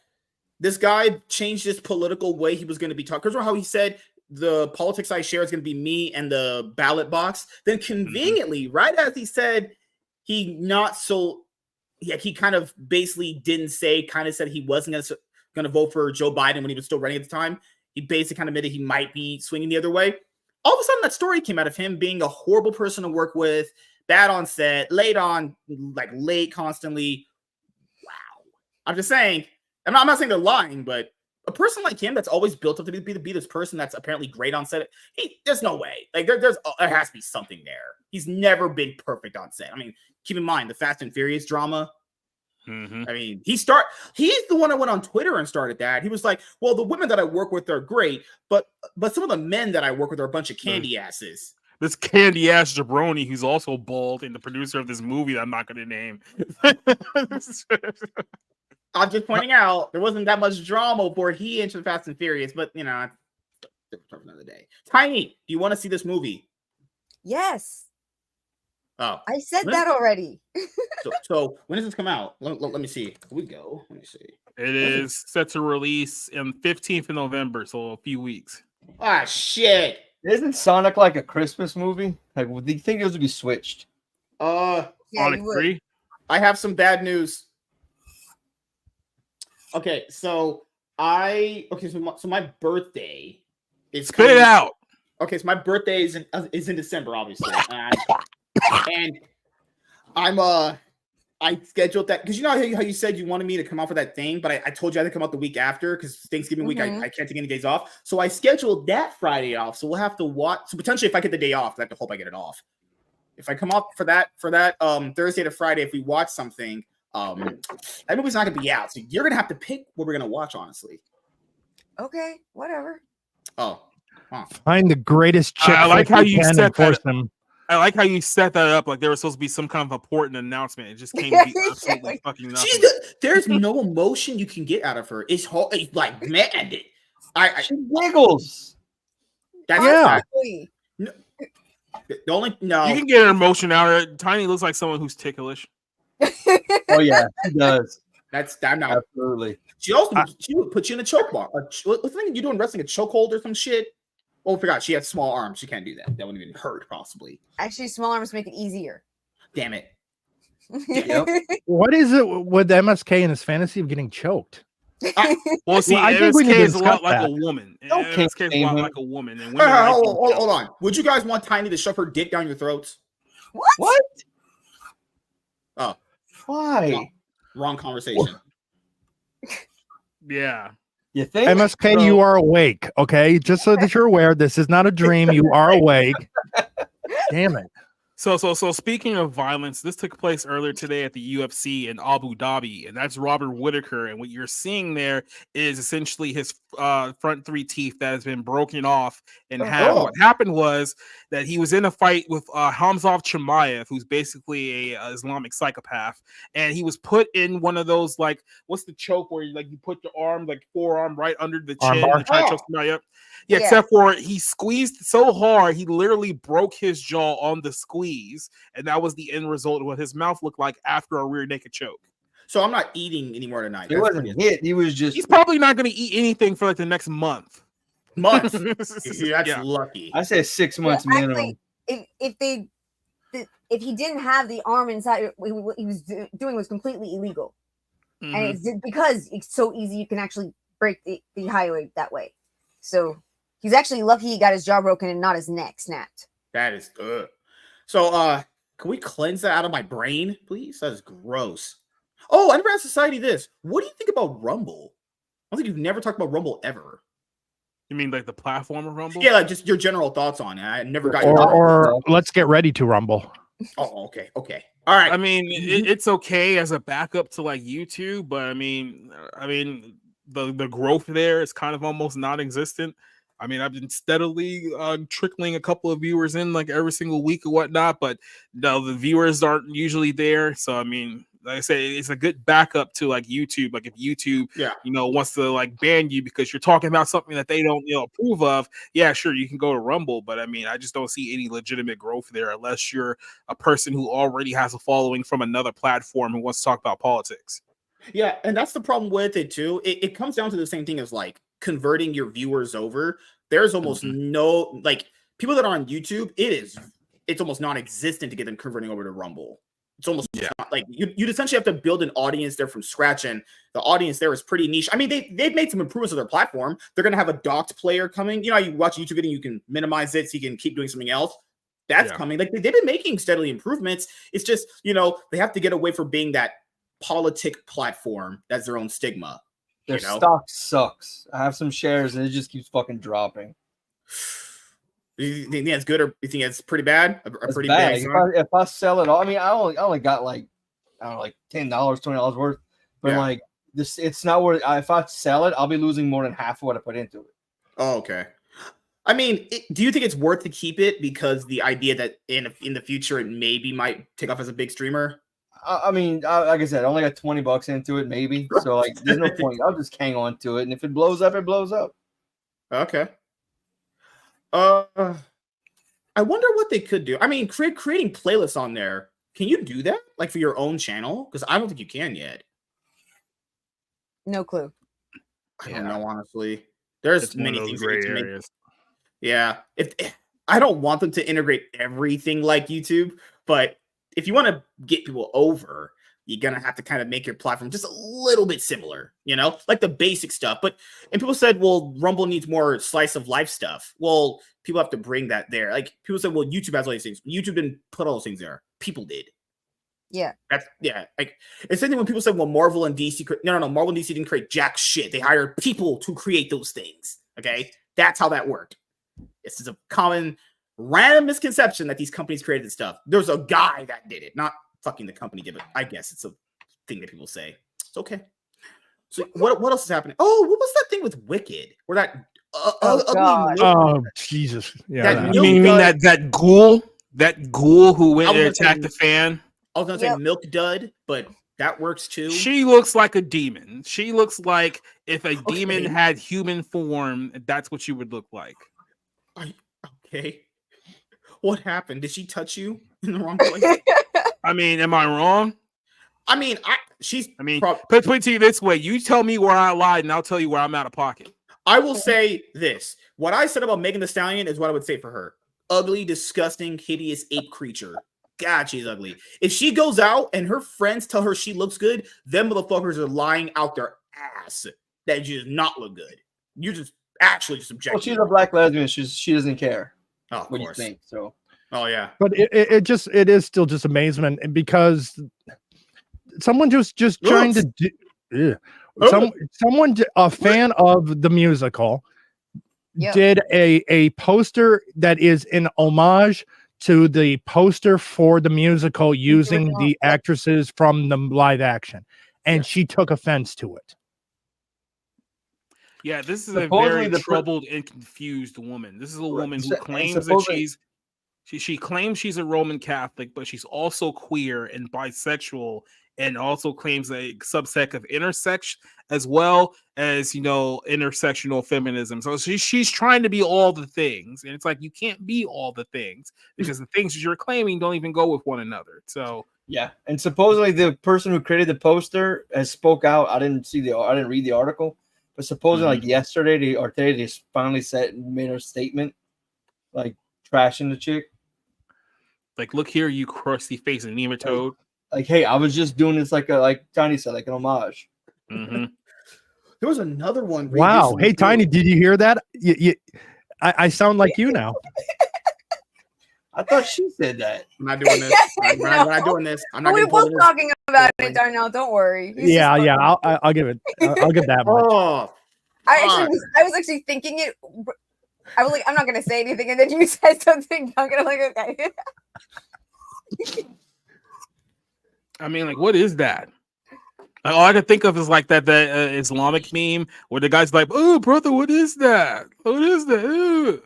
this guy changed his political way he was going to be talking. Because how he said the politics I share is going to be me and the ballot box. Then conveniently, right as he said he kind of basically didn't say, kind of said he wasn't going to vote for Joe Biden when he was still running at the time. He basically kind of admitted he might be swinging the other way. All of a sudden, that story came out of him being a horrible person to work with, bad on set, late constantly. Wow. I'm just saying, I'm not saying they're lying, but a person like him that's always built up to be this person that's apparently great on set, there's no way. Like there has to be something there. He's never been perfect on set. I mean, keep in mind the Fast and Furious drama. Mm-hmm. I mean, he's the one that went on Twitter and started that. He was like, well, the women that I work with are great, but some of the men that I work with are a bunch of candy asses. This candy ass jabroni who's also bald and the producer of this movie that I'm not going to name. I'm just pointing out there wasn't that much drama before he entered Fast and Furious, but another day. Tiny, do you want to see this movie? Yes. Oh, I said that already. so when does this come out? Let me see. Here we go. Let me see. It is set to release on 15th of November, so a few weeks. Ah, shit. Isn't Sonic like a Christmas movie? Like, do you think those would be switched? Sonic 3? I have some bad news. Okay, so my birthday is spit it out. Okay, so my birthday is in December, obviously, and I scheduled that because you know how you said you wanted me to come out for that thing, but I told you I had to come out the week after because Thanksgiving week I can't take any days off, so I scheduled that Friday off. So we'll have to watch. So potentially, if I get the day off, I have to hope I get it off. If I come up for that Thursday to Friday, if we watch something. That movie's not gonna be out, so you're gonna have to pick what we're gonna watch. Honestly, okay, whatever. Oh, huh. Find the greatest chick. I like how you set that. I like how you set that up. Like there was supposed to be some kind of important announcement. It just came to be absolutely fucking nothing. There's no emotion you can get out of her. It's hard. It's like man, she wiggles. That's Yeah. Exactly. the only You no. can get an emotion out of it. Tiny looks like someone who's ticklish. Oh yeah, he does. I'm not. Absolutely. She also she would put you in a choke bar. What's the thing you do in wrestling? A chokehold or some shit? Oh, I forgot. She has small arms. She can't do that. That wouldn't even hurt, possibly. Actually, small arms make it easier. Damn it. Yep. What is it with MSK and his fantasy of getting choked? Well, see, I think we MSK need to is a lot discuss like that. a woman. Don't MSK is a shame lot him. like a woman, and Hey, women like hold, being hold- choked. hold on. Would you guys want Tiny to shove her dick down your throats? What? Oh, Why? wrong conversation. Yeah. You think? MSK, So- you are awake. Okay, just so that you're aware, this is not a dream. You are awake. Damn it. So speaking of violence, this took place earlier today at the UFC in Abu Dhabi, and that's Robert Whitaker. And what you're seeing there is essentially his front three teeth that has been broken off in half. Oh. What happened was that he was in a fight with Hamzat Chimaev, who's basically a Islamic psychopath, and he was put in one of those, like, what's the choke where you put your arm, like forearm, right under the chin Armbar? to try to choke somebody up. Yeah, Yeah. except for he squeezed so hard, he literally broke his jaw on the squeeze, and that was the end result of what his mouth looked like after a rear naked choke. So I'm not eating anymore tonight. He That's wasn't pretty hit. He was just. He's probably not going to eat anything for like the next month. month. That's Yeah. lucky. I said 6 months Well, minimum. actually, if he didn't have the arm inside, what he was doing was completely illegal, Mhm. and it's because it's so easy. You can actually break the hyoid that way. So he's actually lucky he got his jaw broken and not his neck snapped. That is good. So can we cleanse that out of my brain, please? That is gross. Oh, I never asked Society this. What do you think about Rumble? I don't think you've never talked about Rumble ever. You mean like the platform of Rumble? Yeah, like just your general thoughts on it. I never got your Or let's get ready to rumble. Oh, okay. All right. I mean, it's okay as a backup to like YouTube, but I mean, the growth there is kind of almost non-existent. I mean, I've been steadily trickling a couple of viewers in like every single week or whatnot, but no, the viewers aren't usually there. So I mean, like I say, it's a good backup to like YouTube. Like if YouTube, wants to like ban you because you're talking about something that they don't, approve of, yeah, sure, you can go to Rumble. But I mean, I just don't see any legitimate growth there unless you're a person who already has a following from another platform who wants to talk about politics. Yeah, and that's the problem with it too. It comes down to the same thing as like converting your viewers over. There's almost no like people that are on YouTube. It's almost non-existent to get them converting over to Rumble. It's almost not, like you'd essentially have to build an audience there from scratch, and the audience there is pretty niche. I mean, they've made some improvements to their platform. They're gonna have a docked player coming. You watch a YouTube video, you can minimize it so you can keep doing something else. That's coming. Like they've been making steadily improvements. It's just they have to get away from being that politic platform that's their own stigma. Their stock sucks. I have some shares and it just keeps fucking dropping. You think that's good, or you think it's pretty bad? It's pretty bad. big. If I sell it all, I mean, I only got like $10, $20 worth, but like this, it's not worth. If I sell it, I'll be losing more than half of what I put into it. Oh, okay. I mean, do you think it's worth to keep it because the idea that in the future it maybe might take off as a big streamer? I mean, like I said, I only got $20 into it, maybe. So like, there's no point. I'll just hang on to it, and if it blows up, it blows up. Okay. I wonder what they could do. I mean, creating playlists on there. Can you do that, like for your own channel? Because I don't think you can yet. No clue. I don't know, honestly. There's many things that gray need to make. areas. Yeah, if I don't want them to integrate everything like YouTube, but if you want to get people over, you're gonna have to kind of make your platform just a little bit similar, like the basic stuff. And people said, well, Rumble needs more slice of life stuff. Well, people have to bring that there. Like people said, well, YouTube has all these things. YouTube didn't put all those things there. People did. Yeah. Like it's the same thing when people said, well, Marvel and DC. No, Marvel and DC didn't create jack shit. They hired people to create those things. Okay, that's how that worked. This is a common random misconception that these companies created this stuff. There's a guy that did it, not fucking the company did it. I guess it's a thing that people say. It's okay. So what else is happening? Oh, what was that thing with Wicked? Where that God. Oh Jesus! Yeah, That You mean that ghoul? That ghoul who went I was and gonna say- attacked the fan? I was gonna say Milk Dud, but that works too. She looks like a demon. She looks like if a demon had human form, that's what she would look like. Okay. What happened? Did she touch you in the wrong place? I mean, am I wrong? I mean, put it to you this way: you tell me where I lied, and I'll tell you where I'm out of pocket. I will say this: what I said about Megan Thee Stallion is what I would say for her: ugly, disgusting, hideous ape creature. God, she's ugly. If she goes out and her friends tell her she looks good, them motherfuckers are lying out their ass that you does not look good. You're just actually just objecting. Well, she's a black lesbian. She doesn't care. Oh, of what course. you think? So. Oh yeah. But it is still just amazement because someone just trying to do. Someone, a fan of the musical, did a poster that is an homage to the poster for the musical using the actresses from the live action, and she took offense to it. Yeah, this is a very troubled and confused woman. This is a woman who claims that she claims she's a Roman Catholic, but she's also queer and bisexual, and also claims a subsect of intersex as well as, intersectional feminism. So she's trying to be all the things, and it's like you can't be all the things because the things that you're claiming don't even go with one another. So yeah, and supposedly the person who created the poster has spoke out. I didn't read the article, but supposedly like yesterday or today they finally made a statement, like trashing the chick. Like, look here, you crusty face and nematode. Like, hey, I was just doing this like Tiny said, like an homage. There was another one. Wow. Hey, Tiny, did you hear that? I sound like you now. I thought she said that. I'm not doing this. I'm not doing this. I'm not. We're both talking about it, Darnell. Don't worry. Yeah. I'll give it. I'll give that much. Oh, I was actually thinking it. I was like, I'm not gonna say anything, and then you said something. I'm gonna like, okay. I mean, like, what is that? All I can think of is like that Islamic meme where the guy's like, "Oh, brother, what is that? What is that?" Ooh.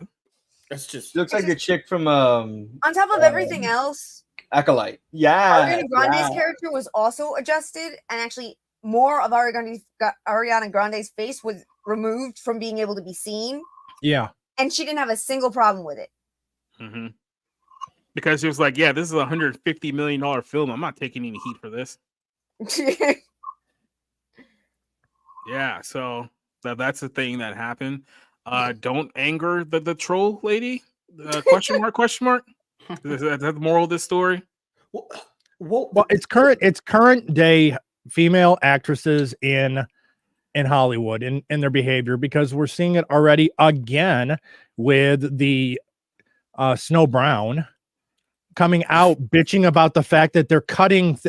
That's just looks like the chick from on top of everything else, Acolyte. Yeah, Ariana Grande's character was also adjusted, and actually more of Ariana Grande's face was removed from being able to be seen. Yeah, and she didn't have a single problem with it. Because she was like, "Yeah, this is a $150 million film. I'm not taking any heat for this." Yeah, so that's the thing that happened. Don't anger the troll lady? Question mark? Is that the moral of this story? Well, it's current day female actresses in Hollywood in their behavior, because we're seeing it already again with the Snow Brown coming out bitching about the fact that they're cutting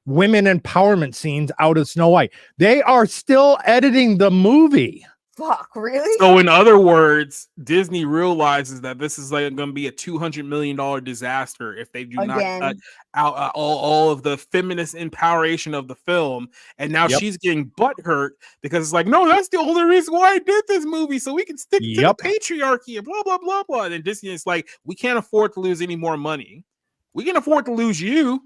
women empowerment scenes out of Snow White. They are still editing the movie. Fuck, really? So in other words, Disney realizes that this is like going to be a $200 million disaster if they do not cut out all of the feminist empoweration of the film. And now she's getting butthurt because it's like, no, that's the only reason why I did this movie, so we can stick to the patriarchy and blah, blah, blah, blah. And Disney is like, we can't afford to lose any more money. We can afford to lose you.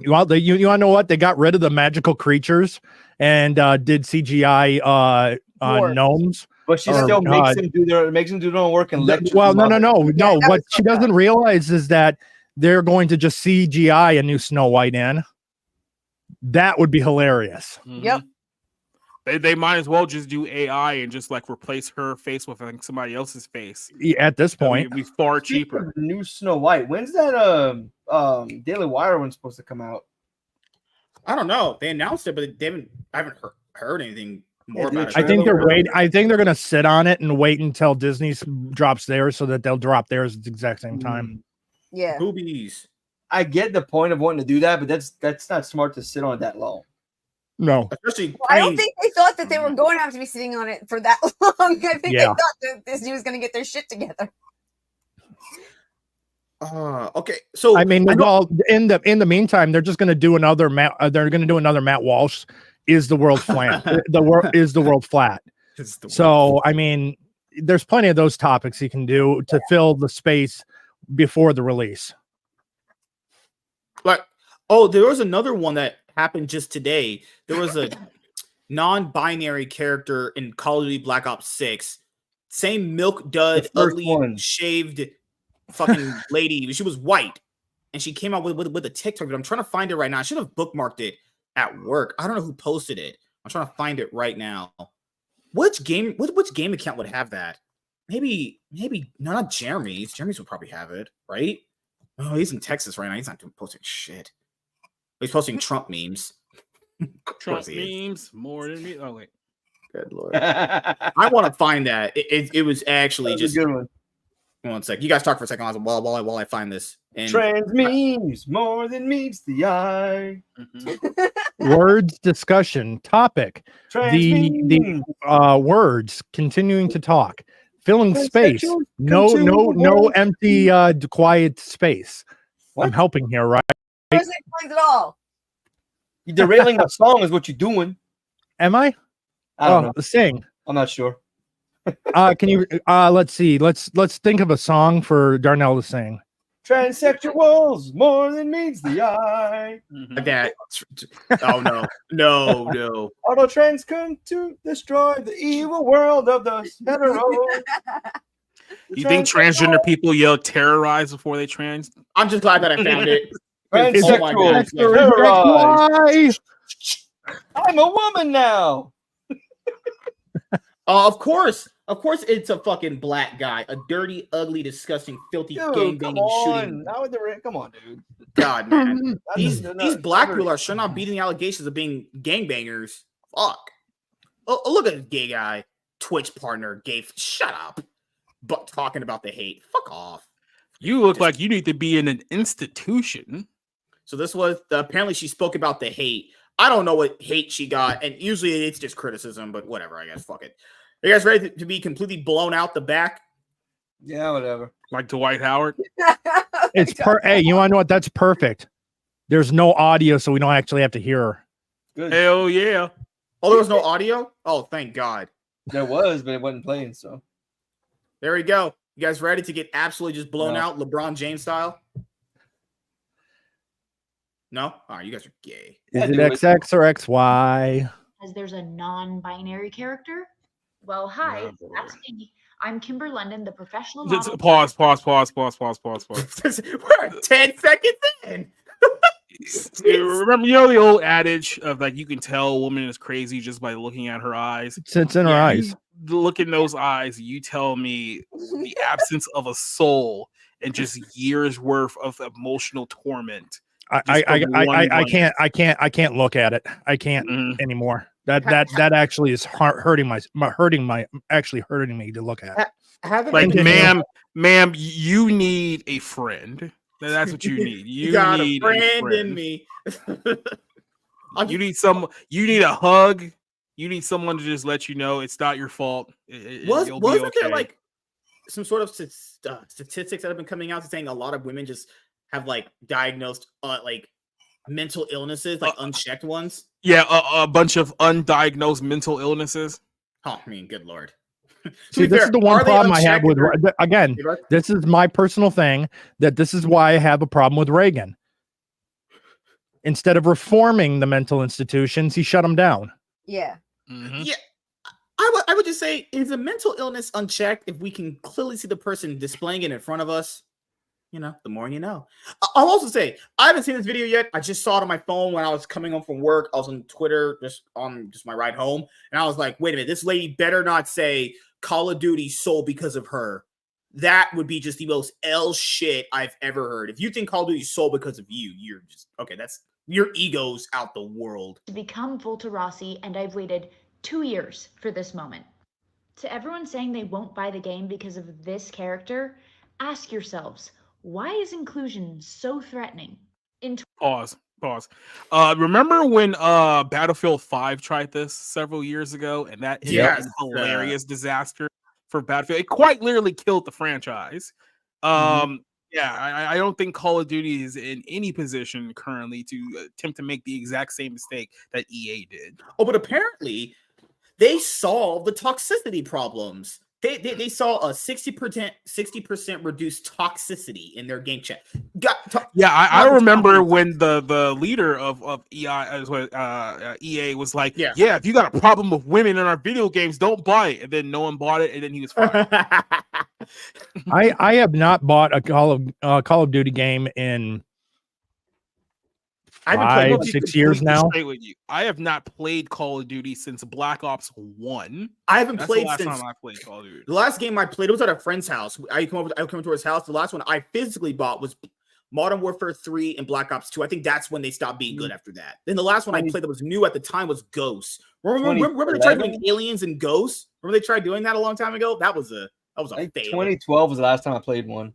You want to know what? They got rid of the magical creatures and did CGI gnomes. But she still makes them do their own work and lecture. Well, no. What she doesn't realize is that they're going to just CGI a new Snow White in. That would be hilarious. Yep. They might as well just do AI and just like replace her face with like somebody else's face. At this point, it'd be far cheaper. New Snow White. When's that Daily Wire one supposed to come out? I don't know. They announced it, but I haven't heard anything more about it. I think they're waiting. I think they're going to sit on it and wait until Disney drops theirs so that they'll drop theirs at the exact same time. Yeah. Boobies. I get the point of wanting to do that, but that's not smart to sit on it that long. No, especially. I don't think they thought that they were going to have to be sitting on it for that long. I think they thought that Disney was going to get their shit together. Okay. So I mean, well, in the meantime, they're just going to do another Matt Walsh. Is the world flat? Is the world flat? So I mean, there's plenty of those topics you can do to fill the space before the release. Like, there was another one that happened just today. There was non-binary character in Call of Duty Black Ops 6. Same milk dud, The first ugly, one. shaved fucking lady. She was white. And she came out with a TikTok, but I'm trying to find it right now. I should have bookmarked it at work. I don't know who posted it. I'm trying to find it right now. Which game account would have that? Maybe not Jeremy's. Jeremy's would probably have it, right? Oh, he's in Texas right now. He's not posting shit. He's posting Trump memes. Trump memes more than me. Oh wait, good lord. I want to find that. It was actually just a good one. 1 sec. You guys talk for a second while I find this. And Trans memes more than meets the eye. Words discussion topic. Trans The memes. words continuing to talk, filling space. Transsexuals No come to the world. empty quiet space. What? I'm helping here, right? Doesn't explain it all. You derailing a song is what you're doing. Am I? I don't know. Sing. I'm not sure. Can you let's see. Let's think of a song for Darnell to sing. Transsexuals more than meets the eye. that. Oh no. Auto trans come to destroy the evil world of the hetero. You think transgender people yell terrorize before they trans? I'm just glad that I found it. Transsexuals Oh terrorize. I'm a woman now. Of course, it's a fucking black guy, a dirty, ugly, disgusting, filthy, Dude, gang come banging, on. shooting. Now with the come on, dude. God, man, these That's black people are sure not beating the allegations of being gangbangers. Fuck. Oh, look at this gay guy, Twitch partner, gay. Shut up. But talking about the hate. Fuck off. You look like you need to be in an institution. So this was apparently she spoke about the hate. I don't know what hate she got, and usually it's just criticism, but whatever. I guess fuck it. Are you guys ready to be completely blown out the back? Yeah, whatever. Like Dwight Howard. It's hey, you want to know what? That's perfect. There's no audio, so we don't actually have to hear her. Good. Hell yeah. Oh, there was no audio? Oh, thank God. There was, but it wasn't playing, so. There we go. You guys ready to get absolutely just blown No. out LeBron James style? No? All right, you guys are gay. Is Yeah, it do it. XX or XY? As there's a non-binary character. Well, hi, Oh, boy. that's me. I'm Kimber London, the professional Just model. pause. We're at 10 seconds in. Remember, you know the old adage of like you can tell a woman is crazy just by looking at her eyes. It's in her Yeah, eyes. you look in those eyes. You tell me the absence of a soul and just years worth of emotional torment. I can't look at it. I can't Mhm. anymore. That actually is hurting me to look at. Haven't Like, Continue. ma'am, you need a friend. That's what you need. You got need a friend in me. You need a hug. You need someone to just let you know it's not your fault. You'll be Wasn't there okay. like some sort of statistics that have been coming out saying a lot of women just have like diagnosed like mental illnesses, like unchecked ones? Yeah, a bunch of undiagnosed mental illnesses. Oh, I mean, good lord. See, this is the one problem I have with unchecked again. This is my personal thing. This is why I have a problem with Reagan. Instead of reforming the mental institutions, he shut them down. Yeah. Mhm. Yeah, I would just say, is a mental illness unchecked if we can clearly see the person displaying it in front of us? You know, the more you know. I'll also say, I haven't seen this video yet. I just saw it on my phone when I was coming home from work. I was on Twitter just on my ride home. And I was like, wait a minute, this lady better not say Call of Duty sold because of her. That would be just the most L shit I've ever heard. If you think Call of Duty sold because of you, you're just, okay, that's, your ego's out the world. To become Volta Rossi, and I've waited 2 years for this moment. To everyone saying they won't buy the game because of this character, ask yourselves, why is inclusion so threatening? Pause. Remember when Battlefield 5 tried this several years ago, and that ended up Yes. in a hilarious disaster for Battlefield? It quite literally killed the franchise. Yeah, I don't think Call of Duty is in any position currently to attempt to make the exact same mistake that EA did. Oh, but apparently they solved the toxicity problems. They saw a 60% reduced toxicity in their game chat. I remember when the leader of EA was like, Yeah. if you got a problem with women in our video games, don't buy it. And then no one bought it, and then he was fired. I have not bought a Call of Duty game in I haven't played 5-6 years now. With you. I have not played Call of Duty since Black Ops 1. I haven't That's played the last since time I played Call of Duty. the last game I played. It was at a friend's house. I come to his house. The last one I physically bought was Modern Warfare 3 and Black Ops 2. I think that's when they stopped being good after that. Then the last one I played that was new at the time was Ghosts. Remember they tried doing aliens and ghosts? Remember they tried doing that a long time ago? That was a fail. 2012 was the last time I played one.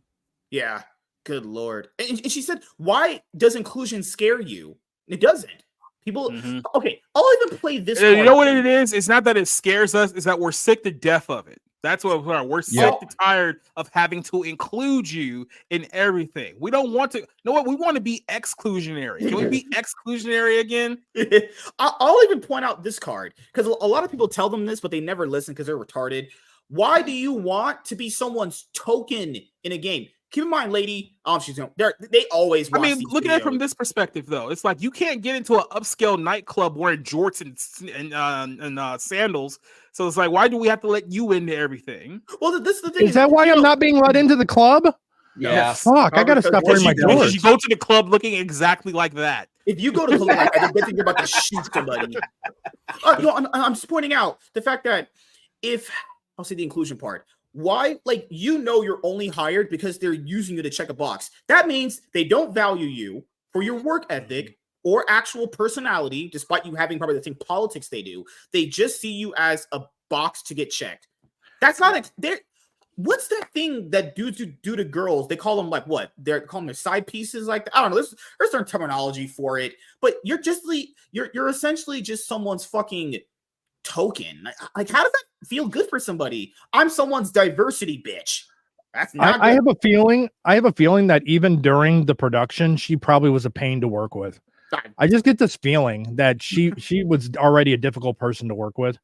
Yeah. Good Lord. And she said, why does inclusion scare you? It doesn't. People, okay, I'll even play this. You know what it is? It's not that it scares us, it's that we're sick to death of it. That's what we're sick to tired of having to include you in everything. We don't want to. You know what? We want to be exclusionary. Can we be exclusionary again? I'll even point out this card because a lot of people tell them this, but they never listen because they're retarded. Why do you want to be someone's token in a game? Keep in mind, lady, they always watch. I mean, look at it from this perspective, though. It's like you can't get into an upscale nightclub wearing jorts and sandals. So it's like, why do we have to let you into everything? Well, this is the thing. Is that why I'm not being let into the club? Yeah. Fuck, I gotta stop wearing my jorts. You go to the club looking exactly like that. If you go to the club like that, they think you're about to shoot somebody. I'm just pointing out the fact that I'll say the inclusion part. Why, you're only hired because they're using you to check a box. That means they don't value you for your work ethic or actual personality, despite you having probably the same politics they do. They just see you as a box to get checked. That's not what's that thing that dudes do to girls? They call them They're calling them side pieces like that. I don't know. There's certain terminology for it, but you're essentially just someone's fucking token. Like, how does that feel good for somebody? I'm someone's diversity bitch. That's not I have a feeling that even during the production, she probably was a pain to work with. I just get this feeling that she was already a difficult person to work with.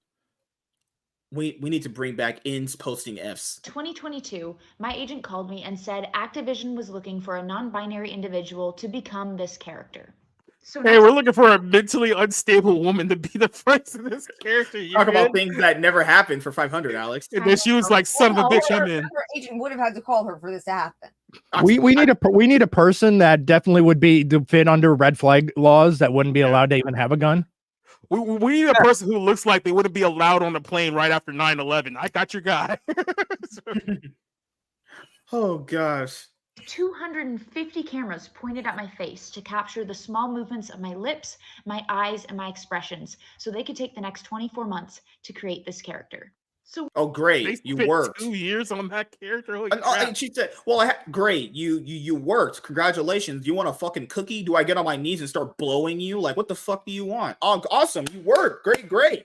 We need to bring back ins posting Fs. 2022, my agent called me and said Activision was looking for a non-binary individual to become this character. So hey, we're looking for a mentally unstable woman to be the voice of this character. Talk about things that never happened for 500, Alex. And then she was like, "Son of a bitch, I'm in." Her agent would have had to call her for this to happen. We need a person that definitely would be to fit under red flag laws that wouldn't be allowed to even have a gun. We need a person who looks like they wouldn't be allowed on the plane right after 9/11. I got your guy. Oh gosh. 250 cameras pointed at my face to capture the small movements of my lips, my eyes, and my expressions so they could take the next 24 months to create this character. So, great. You worked 2 years on that character. And she said, great. You worked. Congratulations. You want a fucking cookie? Do I get on my knees and start blowing you? Like, what the fuck do you want? Oh, awesome. You worked. Great.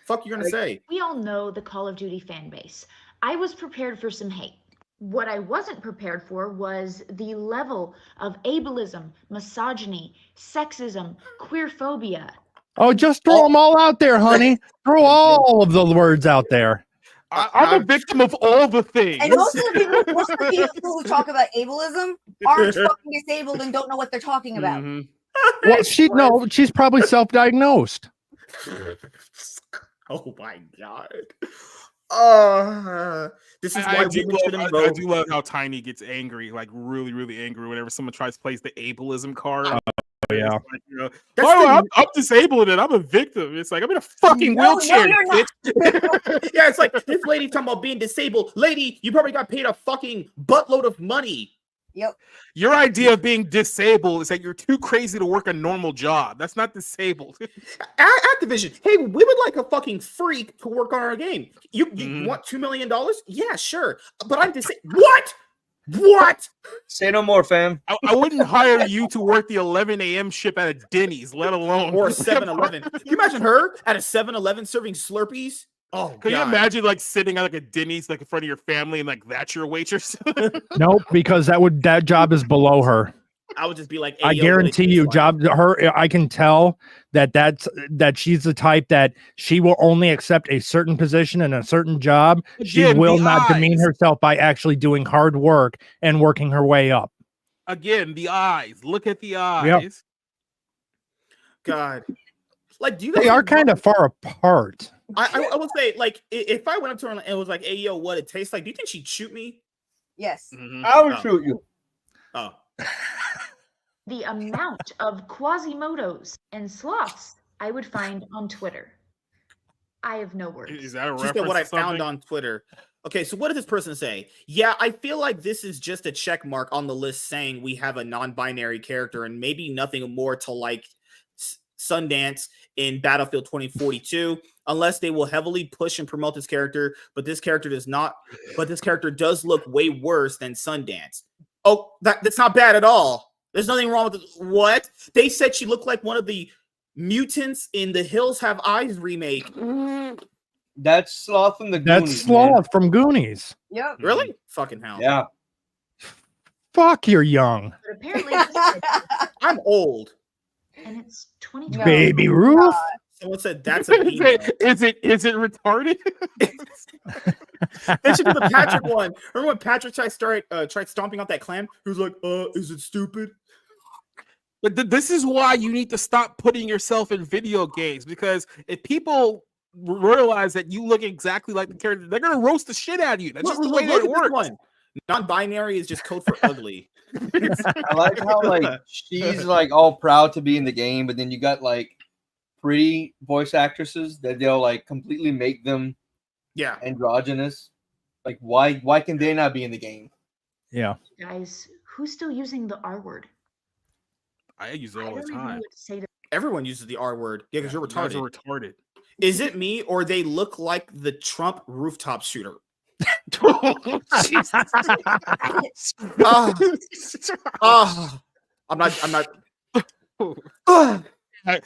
Fuck you gonna say? We all know the Call of Duty fan base. I was prepared for some hate. What I wasn't prepared for was the level of ableism, misogyny, sexism, queerphobia. Oh, just throw them all out there, honey. Throw all of the words out there. I'm a victim of all the things. And most of the people who talk about ableism aren't fucking disabled and don't know what they're talking about. Mm-hmm. Well, she's probably self-diagnosed. Oh my god. This is why I do love how Tiny gets angry, like really, really angry whenever someone tries to place the ableism card. Yeah. Like, I'm disabled and I'm a victim. It's like I'm in a fucking wheelchair. No, yeah, it's like this lady talking about being disabled. Lady, you probably got paid a fucking buttload of money. Yep. Your idea of being disabled is that you're too crazy to work a normal job. That's not disabled. Activision, hey, we would like a fucking freak to work on our game. You want $2 million? Yeah, sure. But I'm disabled. What? Say no more, fam. I wouldn't hire you to work the 11 a.m. ship at a Denny's, let alone or a 7-Eleven. Can you imagine her at a 7-Eleven serving Slurpees? Oh, can you imagine like sitting at like a Denny's like in front of your family and like that's your waitress? Nope, because that job is below her. I would just be like, I "Hey, yo, what it guarantee tastes you, like." I can tell that she's the type that she will only accept a certain position and a certain job. She Again, will the not demean eyes. herself by actually doing hard work and working her way up. Again, the eyes. Look at the eyes. God, like, do you guys They are think- kind of far apart. I would say, like, if I went up to her and was like, "Hey, yo, what it tastes like?" Do you think she'd shoot me? Yes. Mhm. I would Oh. shoot you. Oh, The amount of Quasimodos and sloths I would find on Twitter. I have no words. Is that a just reference at what I to found something? on Twitter. Okay, so what did this person say? Yeah, I feel like this is just a check mark on the list saying we have a non-binary character and maybe nothing more to like Sundance in Battlefield 2042, unless they will heavily push and promote this character. But this character does not. But this character does look way worse than Sundance. Oh, that's not bad at all. There's nothing wrong with it. What? They said she looked like one of the mutants in the Hills Have Eyes remake. That's Sloth from the That's Goonies. Sloth from Goonies. Yep. Really? Fucking hell. Man. Yeah. Fuck, you're young. But apparently, this is- I'm old. and it's 2020. No. Baby Ruth. Someone said that's a female. Is it retarded? They should do the Patrick one. Remember when Patrick tried stomping out that clan? He was like, is it stupid? But this is why you need to stop putting yourself in video games, because if people realize that you look exactly like the character, they're gonna roast the shit out of you. That's just the way that it works. Non-binary is just code for ugly. I like how like she's like all proud to be in the game, but then you got like pretty voice actresses that they'll like completely make them Yeah. androgynous. Like why can they not be in the game? Yeah. Guys, who's still using the R word? I use it I all the don't even know time. what to say to Everyone uses the R word. Yeah, because you're You guys retarded. are retarded. Is it me or they look like the Trump rooftop shooter? I'm not.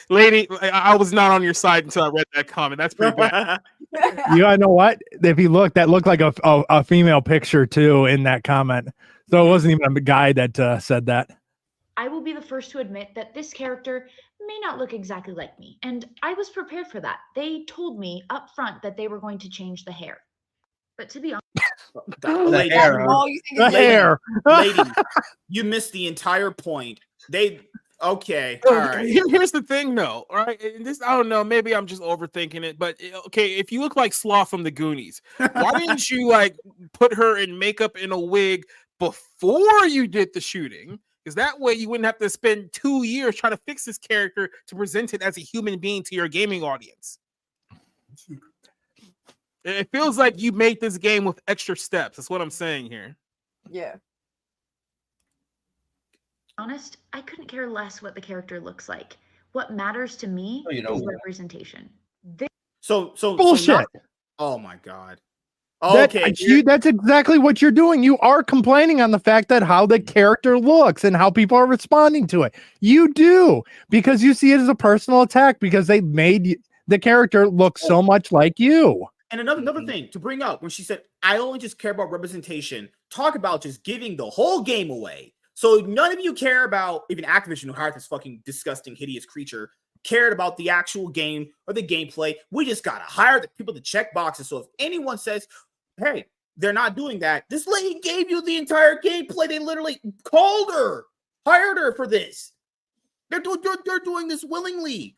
Lady, I was not on your side until I read that comment. That's pretty bad. You gotta know what? If you look, that looked like a female picture too in that comment. So it wasn't even a guy that said that. I will be the first to admit that this character may not look exactly like me, and I was prepared for that. They told me up front that they were going to change the hair. But to be honest, Lady, hair, huh? all you think The is Lady. hair. lady, you missed the entire point. Okay, all right. Here's the thing, though. All right, and this, I don't know. Maybe I'm just overthinking it, but okay, if you look like Sloth from the Goonies, why didn't you like put her in makeup in a wig before you did the shooting? Because that way you wouldn't have to spend 2 years trying to fix this character to present it as a human being to your gaming audience. It feels like you made this game with extra steps. That's what I'm saying here. Yeah. I couldn't care less what the character looks like. What matters to me Oh, you know is what? representation. So Bullshit. oh my god. That's exactly what you're doing. You are complaining on the fact that how the character looks and how people are responding to it. You do, because you see it as a personal attack because they made the character look so much like you. And another thing to bring up when she said, I only just care about representation, talk about just giving the whole game away. So none of you care about, even Activision, who hired this fucking disgusting, hideous creature, cared about the actual game or the gameplay. We just got to hire the people to check boxes. So if anyone says, hey, they're not doing that, this lady gave you the entire gameplay. They literally called her, hired her for this. They're doing this willingly.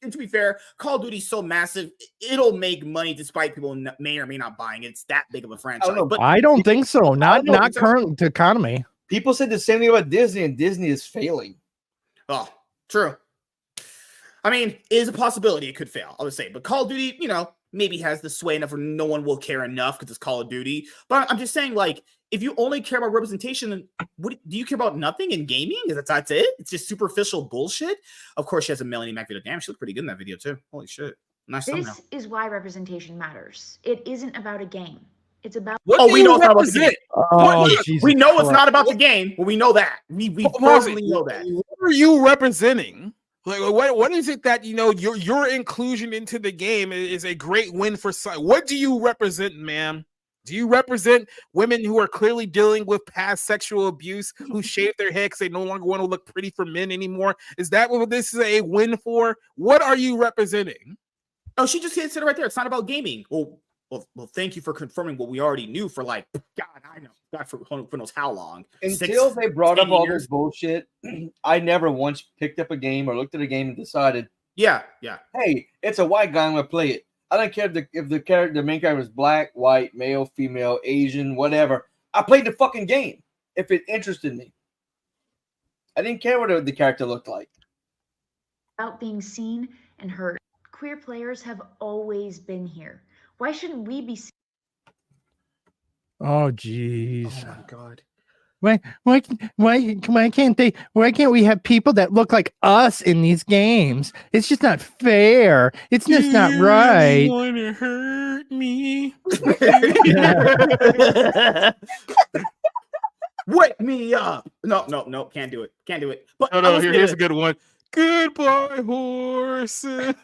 And to be fair, Call of Duty's so massive, it'll make money despite people may or may not buying it. It's that big of a franchise. know. But I don't think so. Not know. current economy. People said the same thing about Disney, and Disney is failing. oh, true. I mean, it is a possibility it could fail, I would say. But Call of Duty, maybe has the sway enough where no one will care enough because it's Call of Duty. But I'm just saying, like, if you only care about representation, then what do you care about? Nothing in gaming? That's it? It's just superficial bullshit. Of course, she has a Melanie Mac video. Damn, she looked pretty good in that video too. Holy shit. Nice thumbnail. This is why representation matters. It isn't about a game. It's about What do we you know it's not about the represent? Oh, What? Jesus We know it's Christ. not about the game. Well, we know that. We firmly know that. What are you representing? Like, what is it that your inclusion into the game is a great win for? What do you represent, ma'am? Do you represent women who are clearly dealing with past sexual abuse, who shave their head because they no longer want to look pretty for men anymore? Is that what this is a win for? What are you representing? Oh, she just said it right there. It's not about gaming. Well, thank you for confirming what we already knew for like, God, I know, God for who knows how long. Until they brought 10 up all years. this bullshit, I never once picked up a game or looked at a game and decided, Yeah. hey, it's a white guy, I'm gonna play it. I don't care if the main character was black, white, male, female, Asian, whatever. I played the fucking game if it interested me. I didn't care what the character looked like. About being seen and heard. Queer players have always been here. Why shouldn't we be seen? Oh, jeez. Oh my God. Why can't we have people that look like us in these games? It's just not fair. It's just not right. Want to hurt me? Wake me up. No, can't do it. But No, here's a good one. Goodbye, horses.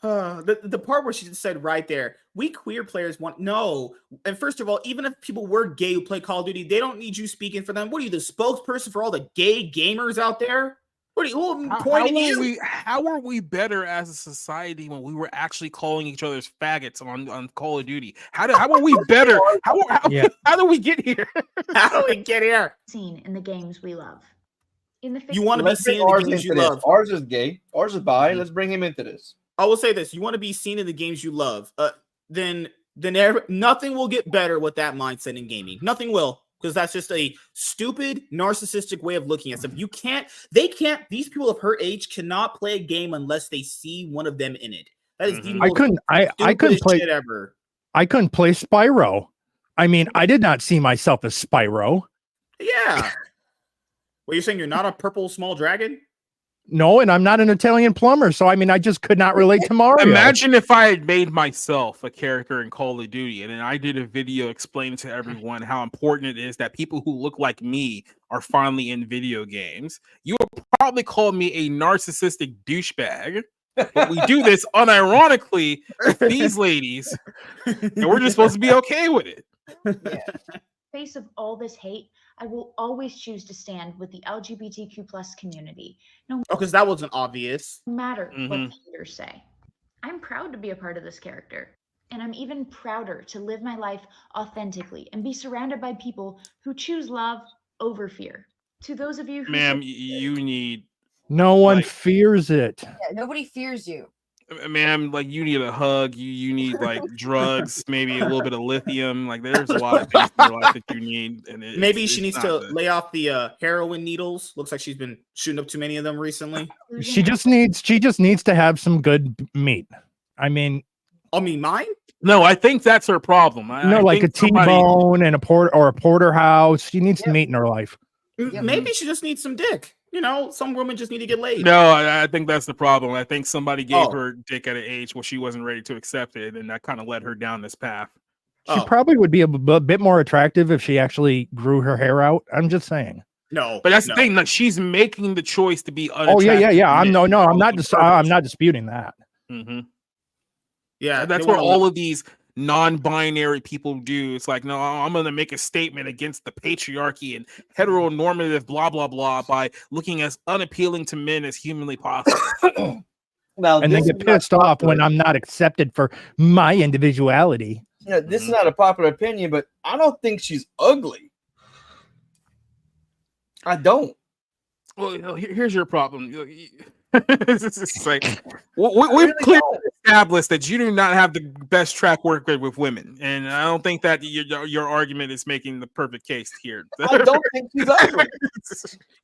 The part where she just said right there, we queer players want no. And first of all, even if people were gay who play Call of Duty, they don't need you speaking for them. What are you, the spokesperson for all the gay gamers out there? What are you pointing you? How are we better as a society when we were actually calling each other's faggots on Call of Duty? How are we better? How do we get here? How do we get here? Seen in the games we love. In the You want to be Let's bring seen in the ours games you into this. love. Ours is gay. Ours is bi. Let's bring him into this. I will say this: you want to be seen in the games you love. Then nothing will get better with that mindset in gaming. Nothing will, because that's just a stupid, narcissistic way of looking at stuff. These people of her age cannot play a game unless they see one of them in it. That is the most I couldn't play shit ever. I couldn't play Spyro. I mean, I did not see myself as Spyro. Yeah. Well, you're saying you're not a purple small dragon? No, and I'm not an Italian plumber, so I mean, I just could not relate to Mario. Imagine if I had made myself a character in Call of Duty, and then I did a video explaining to everyone how important it is that people who look like me are finally in video games. You would probably call me a narcissistic douchebag, but we do this unironically with these ladies, and we're just supposed to be okay with it. Yeah. Face of all this hate, I will always choose to stand with the LGBTQ plus community, no because that wasn't obvious. matter what the haters say. I'm proud to be a part of this character, and I'm even prouder to live my life authentically and be surrounded by people who choose love over fear. To those of you who Ma'am, you need... No one fears it. Yeah, nobody fears you. Ma'am, like, you need a hug. You need like drugs, maybe a little bit of lithium. Like, there's a lot of things in your life that you need. And maybe she needs to lay off the heroin needles. Looks like she's been shooting up too many of them recently. She just needs to have some good meat. I mean, mine? No, I think that's her problem. Like a T-bone and a porterhouse. She needs some meat in her life. Maybe she just needs some dick. Some women just need to get laid. No, I think that's the problem. I think somebody gave her dick at an age where she wasn't ready to accept it, and that kind of led her down this path. She probably would be a bit more attractive if she actually grew her hair out. I'm just saying. No, but that's the thing. Like, she's making the choice to be unattractive. Yeah. I'm not disputing that. Mm-hmm. Yeah, that's what all of these non-binary people do. It's like, no, I'm going to make a statement against the patriarchy and heteronormative blah blah blah by looking as unappealing to men as humanly possible. And then get pissed off when I'm not accepted for my individuality. Yeah, this is not a popular opinion, but I don't think she's ugly. I don't. Well, here's your problem. It's like, we've clearly established that you do not have the best track record with women, and I don't think that your argument is making the perfect case here. I don't think she's ugly.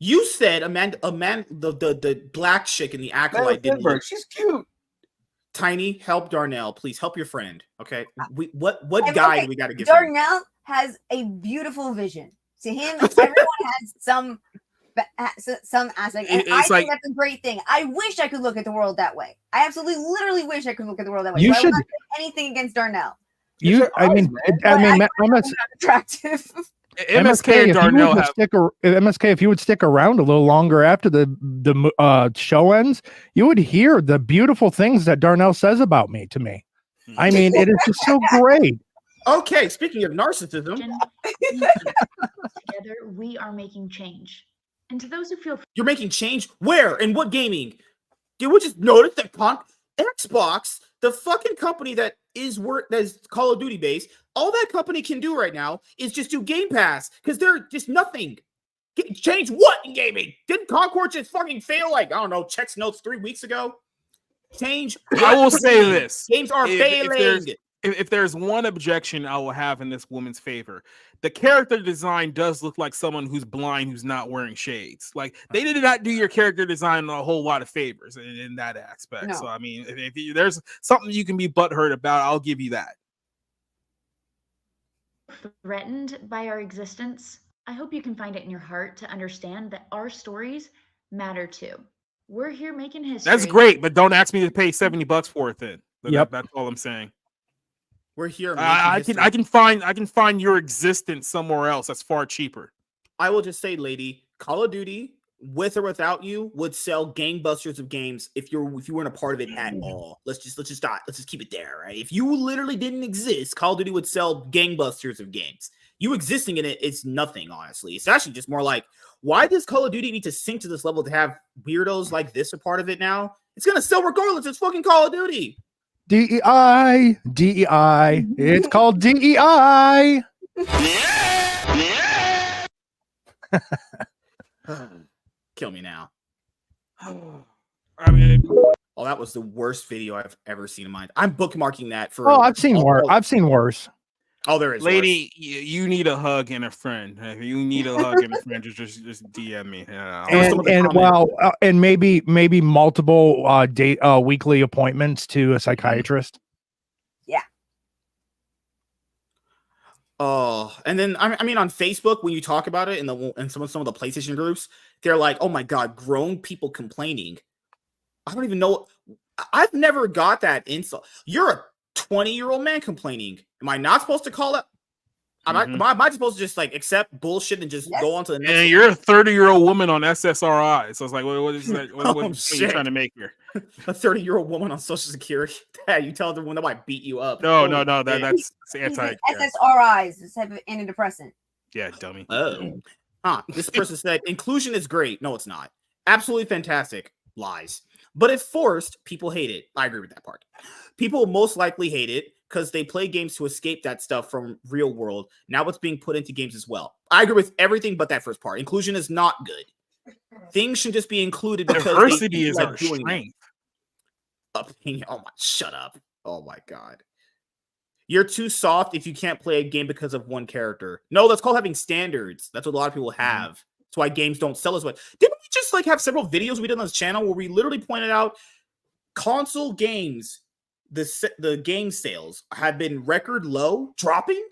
You said the black chick in the acolyte didn't look. She's cute. Tiny, help Darnell, please help your friend. Okay, what guy do we got to give? Darnell has a beautiful vision. To him, everyone has some aspect, and I think that's a great thing. I wish I could look at the world that way. I absolutely, literally wish I could look at the world that way. You so should. I will not say anything against Darnell. I'm attractive. MSK and Darnell have MSK. If you would stick around a little longer after the show ends, you would hear the beautiful things that Darnell says about me to me. I mean, it is just so great. Okay, speaking of narcissism, together we are making change. And to those who feel you're making change where and what gaming? Did we just notice that Xbox, the fucking company that is Call of Duty based, all that company can do right now is just do Game Pass because they're just nothing. Change what in gaming? Didn't Concord just fucking fail like, I don't know, checks notes 3 weeks ago? Change. I will say this. Games are failing. If there's one objection I will have in this woman's favor, the character design does look like someone who's blind, who's not wearing shades. Like, they did not do your character design a whole lot of favors in that aspect. No. So, I mean, if there's something you can be butthurt about, I'll give you that. threatened by our existence, I hope you can find it in your heart to understand that our stories matter too. We're here making history. That's great, but don't ask me to pay $70 for it then. Yep. That's all I'm saying. We're here. I can find your existence somewhere else that's far cheaper. I will just say, lady, Call of Duty, with or without you, would sell gangbusters of games if you weren't a part of it at all. Let's just keep it there, right? If you literally didn't exist, Call of Duty would sell gangbusters of games. You existing in it is nothing, honestly. It's actually just more like, why does Call of Duty need to sink to this level to have weirdos like this a part of it now? It's gonna sell regardless. It's fucking Call of Duty. DEI. It's called DEI. Kill me now. I mean, Oh, that was the worst video I've ever seen in mine. I'm bookmarking that for. Oh, I've seen worse. I've seen worse. Oh, there is. lady, you need a hug and a friend. If you need a hug and a friend, just DM me. And maybe multiple weekly appointments to a psychiatrist. Oh, and then I mean on Facebook when you talk about it in some of the PlayStation groups, they're like, "Oh my god, grown people complaining." I don't even know. I've never got that insult. You're a 20-year-old man complaining. Am I not supposed to call it? Am I supposed to just like accept bullshit and just go on to the next? And you're a 30-year-old woman on SSRI, so it's like, what is that? What are you trying to make here? A 30-year-old woman on Social Security. Yeah, you tell them when they might beat you up. No, that's anti. SSRIs, this type of antidepressant. Yeah, dummy. Oh, this person said inclusion is great. No, it's not. Absolutely fantastic. Lies. But if forced, people hate it. I agree with that part. People most likely hate it because they play games to escape that stuff from real world. Now it's being put into games as well. I agree with everything but that first part. Inclusion is not good. Things should just be included because diversity is our strength. Opinion. Oh my, shut up. Oh my god. You're too soft if you can't play a game because of one character. No, that's called having standards. That's what a lot of people have. That's why games don't sell as much. Didn't we just like have several videos we did on this channel where we literally pointed out console games, the game sales have been record low, dropping?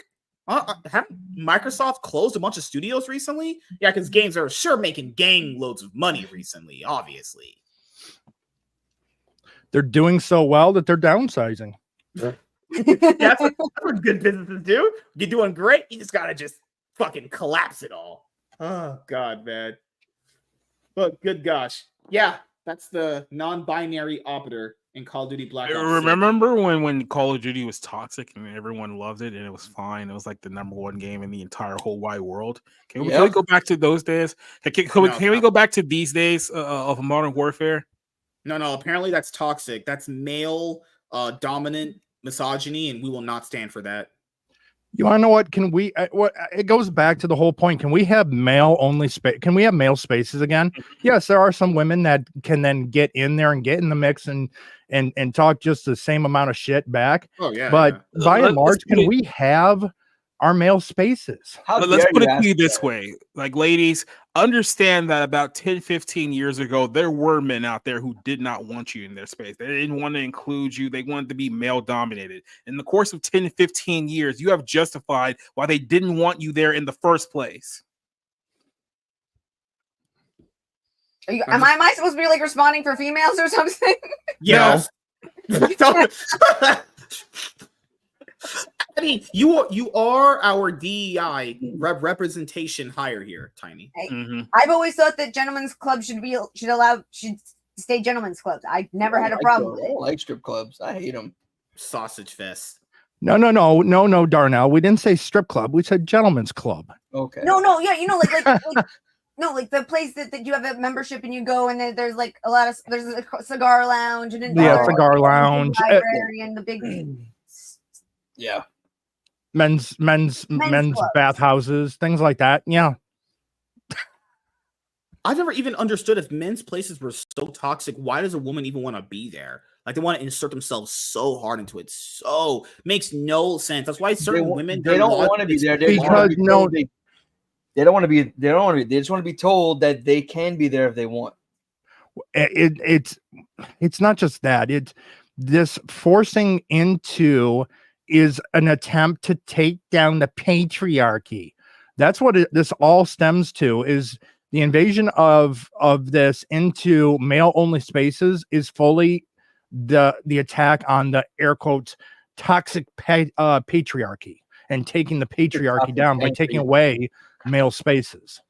Haven't Microsoft closed a bunch of studios recently? Yeah, because games are sure making gang loads of money recently, obviously. They're doing so well that they're downsizing. That's what good businesses do. You're doing great. You just gotta just fucking collapse it all. Oh god, man. But good gosh, yeah, that's the non-binary operator in Call of Duty Black Ops 6. Remember when Call of Duty was toxic and everyone loved it and it was fine? It was like the #1 game in the entire whole wide world. Can we go back to those days? Can we go back to these days of Modern Warfare? No. Apparently that's toxic. That's male dominant misogyny, and we will not stand for that. You want to know what? Can we? It goes back to the whole point. Can we have male only space? Can we have male spaces again? Yes, there are some women that can then get in there and get in the mix and talk just the same amount of shit back. Oh yeah. But by and large, can we have our male spaces? Let's put it to you this way. Like, ladies, understand that about 10, 15 years ago, there were men out there who did not want you in their space. They didn't want to include you. They wanted to be male dominated. In the course of 10 to 15 years, you have justified why they didn't want you there in the first place. Am I supposed to be like responding for females or something? Yes. I mean, you are our DEI representation hire here, Tiny. I've always thought that gentlemen's clubs should stay gentlemen's clubs. I never had a problem with I it. don't like strip clubs. I hate them. sausage fest. No, Darnell. We didn't say strip club. We said gentleman's club. Okay. No, yeah, like the place that you have a membership and you go and then there's like there's a cigar lounge and then cigar lounge, library and the big men's bathhouses, things like that. Yeah. I've never even understood if men's places were so toxic. Why does a woman even want to be there? Like they want to insert themselves so hard into it. So makes no sense. That's why certain women they don't want to be there. They don't want to be. They just want to be told that they can be there if they want. It's not just that. It's this forcing into is an attempt to take down the patriarchy. That's what this all stems to. Is the invasion of this into male only spaces is fully the attack on the air quotes toxic patriarchy and taking the patriarchy down by taking away male spaces.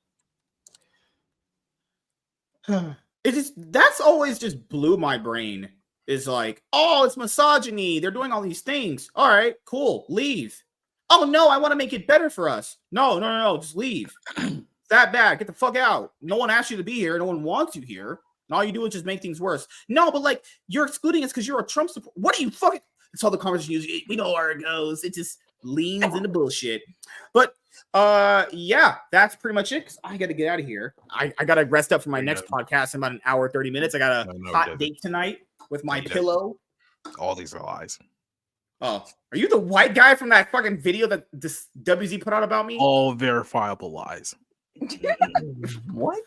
That's always just blew my brain. Is like, oh, it's misogyny. They're doing all these things. All right, cool. Leave. Oh no, I want to make it better for us. No, just leave. That bad. Get the fuck out. No one asked you to be here. No one wants you here. And all you do is just make things worse. No, but like you're excluding us because you're a Trump supporter. What are you fucking? That's all the conversation is. We know where it goes. It just leans into bullshit. But yeah, that's pretty much it. Cause I got to get out of here. I got to rest up for my next podcast in about an hour 30 minutes. I got a hot date tonight with my pillow. All these are lies. Oh, are you the white guy from that fucking video that this WZ put out about me? All verifiable lies. What?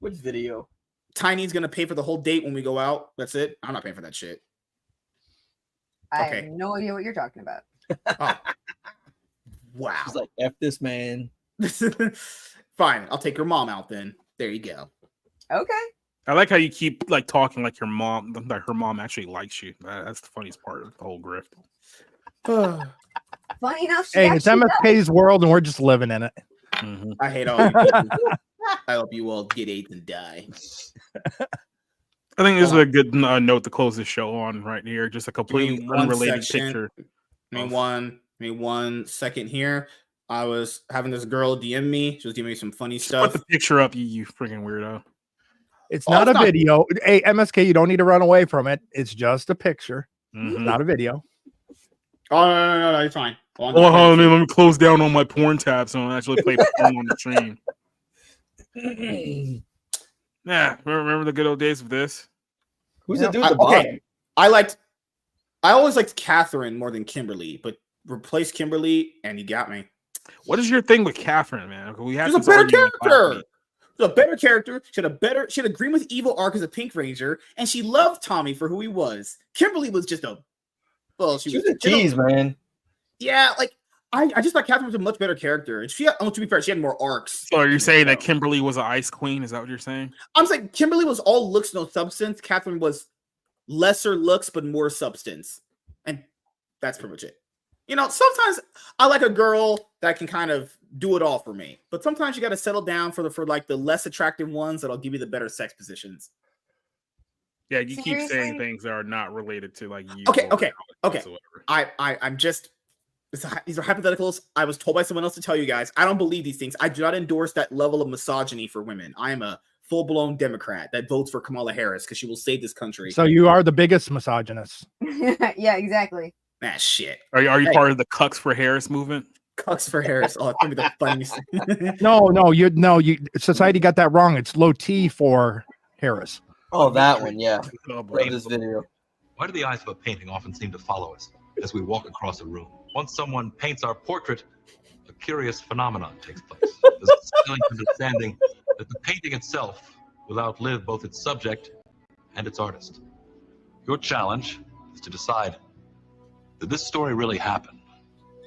Which video? Tiny's gonna pay for the whole date when we go out. That's it. I'm not paying for that shit. I have no idea what you're talking about. Oh. Wow. He's like, F this man. Fine. I'll take your mom out then. There you go. Okay. I like how you keep like talking like your mom, like her mom actually likes you. That's the funniest part of the whole grift. Funny enough, hey, it's MSK's world and we're just living in it. Mm-hmm. I hate all you people. I hope you all get AIDS and die. I think this is a good note to close this show on right here. Just a completely unrelated picture. Give me one second here. I was having this girl DM me. She was giving me some funny stuff. Put the picture up, you freaking weirdo. It's not a video. Hey, MSK, you don't need to run away from it. It's just a picture. Mm-hmm. It's not a video. Oh, no, you're fine. Let me close down on my porn tab so I don't actually play porn on the stream. Yeah, remember the good old days of this? Who's the dude at the bottom? I always liked Catherine more than Kimberly, but replace Kimberly and you got me. What is your thing with Catherine, man? She's a better character. She's a better character. She had a Green with Evil arc as a Pink Ranger, and she loved Tommy for who he was. Kimberly was just she was a tease, man. Yeah, like I just thought Catherine was a much better character. And to be fair, she had more arcs. So are you saying that Kimberly was an ice queen? Is that what you're saying? I'm saying Kimberly was all looks, no substance. Catherine was lesser looks, but more substance. And that's pretty much it. You know, sometimes I like a girl that can kind of do it all for me. But sometimes you got to settle down for the less attractive ones that'll give you the better sex positions. Yeah, you keep saying things that are not related to like you. Okay. I'm just these are hypotheticals. I was told by someone else to tell you guys. I don't believe these things. I do not endorse that level of misogyny for women. I am a full-blown Democrat that votes for Kamala Harris because she will save this country. So you are the biggest misogynist. Yeah, exactly. Ah, shit. Are you part of the Cucks for Harris movement? Cucks for Harris. Oh, it's gonna be the funniest thing. No, society got that wrong. It's low T for Harris. Oh, that one, yeah. This video. Why do the eyes of a painting often seem to follow us as we walk across a room? Once someone paints our portrait, a curious phenomenon takes place. There's a silly understanding that the painting itself will outlive both its subject and its artist. Your challenge is to decide, did this story really happen,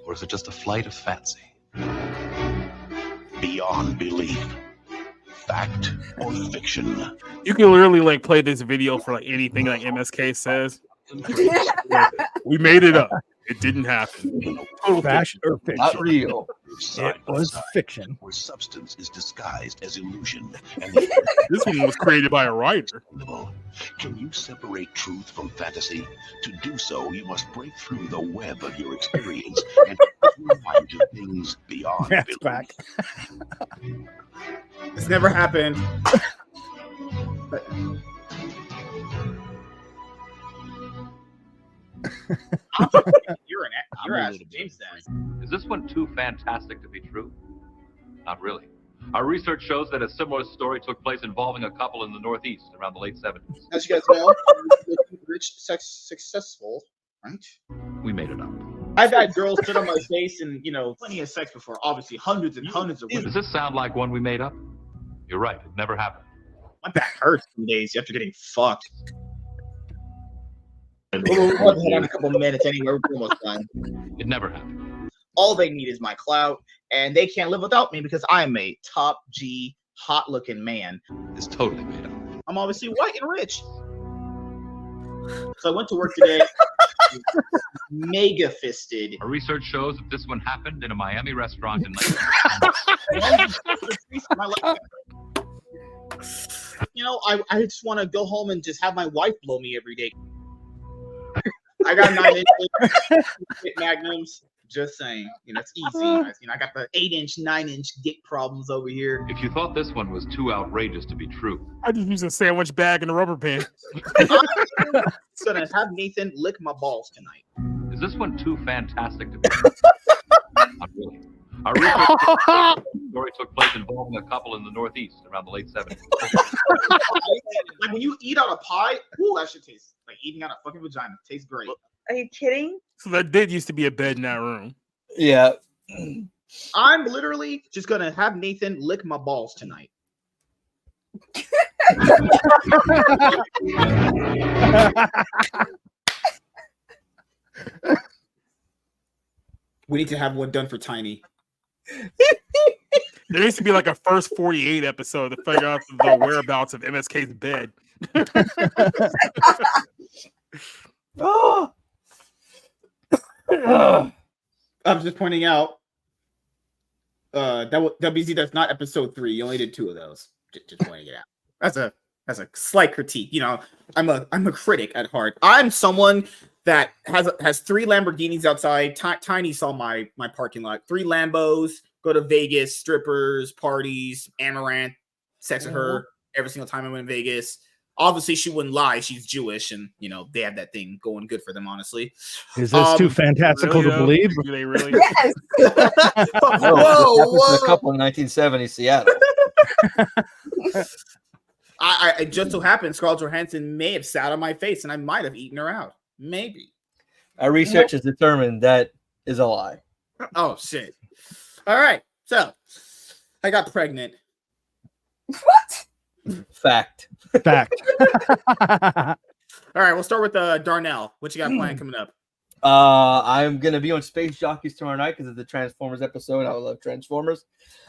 or is it just a flight of fancy? Beyond belief. Fact or fiction? You can literally like play this video for like anything like MSK says. We made it up. It didn't happen. Fact or fiction? Not real. It was fiction. Where substance is disguised as illusion. And This one was created by a writer. can you separate truth from fantasy? To do so, you must break through the web of your experience and fly to things beyond That's belief. quack. It's never happened. You're asking James that. Is this one too fantastic to be true? Not really. Our research shows that a similar story took place involving a couple in the Northeast around the late 70s. As you guys know, rich, successful, right? We made it up. I've had girls sit on my face and, plenty of sex before. Obviously, hundreds and hundreds of women. Does this sound like one we made up? You're right. It never happened. My back hurts some days after getting fucked. We'll head on a couple minutes anyway. We're almost done. It never happened. All they need is my clout, and they can't live without me because I'm a top G, hot-looking man. It's totally made up. I'm obviously white and rich. So I went to work today, mega fisted. Our research shows that this one happened in a Miami restaurant in I just want to go home and just have my wife blow me every day. I got 9-inch magnums. Just saying, it's easy. I got the 8-inch, 9-inch dick problems over here. If you thought this one was too outrageous to be true, I just used a sandwich bag and a rubber band. I'm gonna have Nathan lick my balls tonight. is this one too fantastic to be true? Not really. Our research story took place involving a couple in the Northeast around the late 70s. Like when you eat out a pie, ooh, that shit tastes like eating out a fucking vagina. Tastes great. Are you kidding? So that did used to be a bed in that room. Yeah. I'm literally just gonna have Nathan lick my balls tonight. We need to have one done for Tiny. There needs to be like a first 48 episode to figure out the whereabouts of MSK's bed. Oh. I'm just pointing out WZ, that's not episode 3. You only did 2 of those. Just pointing it out. That's a slight critique. I'm a critic at heart. I'm someone that has 3 Lamborghinis outside. Tiny saw my parking lot. 3 Lambos. Go to Vegas, strippers, parties, Amaranth, sex with her every single time I went to Vegas. Obviously, she wouldn't lie. She's Jewish, and they have that thing going good for them. Honestly, is this too fantastical to believe? Do they really? Yes. Whoa. A couple in 1970 Seattle. I just so happened Scarlett Johansson may have sat on my face, and I might have eaten her out. Maybe. Our research has determined that is a lie. Oh shit! All right, so I got pregnant. What? Fact. All right, we'll start with Darnell. What you got planned coming up? I'm gonna be on Space Jockeys tomorrow night because of the Transformers episode. I love Transformers.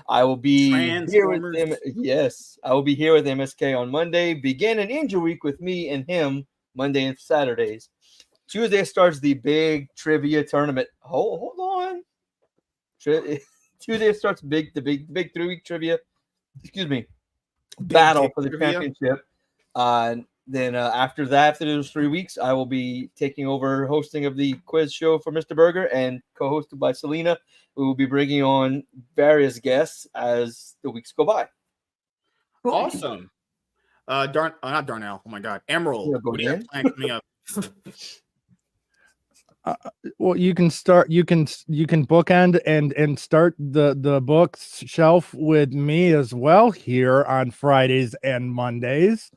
I will be here with him. Yes, I will be here with MSK on Monday. Begin an Ninja Week with me and him Monday and Saturdays. Tuesday starts the big trivia tournament. Hold on. Tuesday starts the big 3-week trivia. Excuse me. Battle for the championship. Then after those 3 weeks, I will be taking over hosting of the quiz show for Mr. Berger and co-hosted by Selena. We will be bringing on various guests as the weeks go by. Awesome. Not Darnell. Oh my God, Emerald. Yeah, What do you have planned coming up? Well, you can bookend and start the books shelf with me as well here on Fridays and Mondays.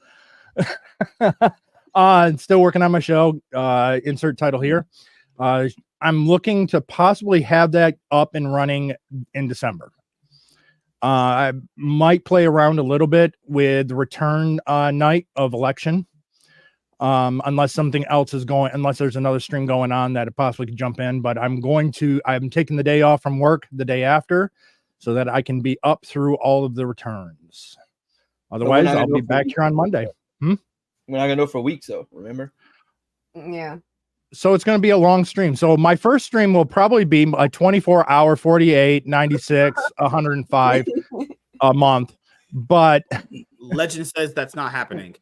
Still working on my show. Insert title here. I'm looking to possibly have that up and running in December. I might play around a little bit with the return night of election. Unless something else is unless there's another stream going on that it possibly could jump in, but I'm taking the day off from work the day after so that I can be up through all of the returns. Otherwise, I'll be back here on Monday. We're not gonna know for weeks though, remember? Yeah. So it's going to be a long stream. So my first stream will probably be a 24-hour, 48, 96, 105 a month. But Legend says that's not happening.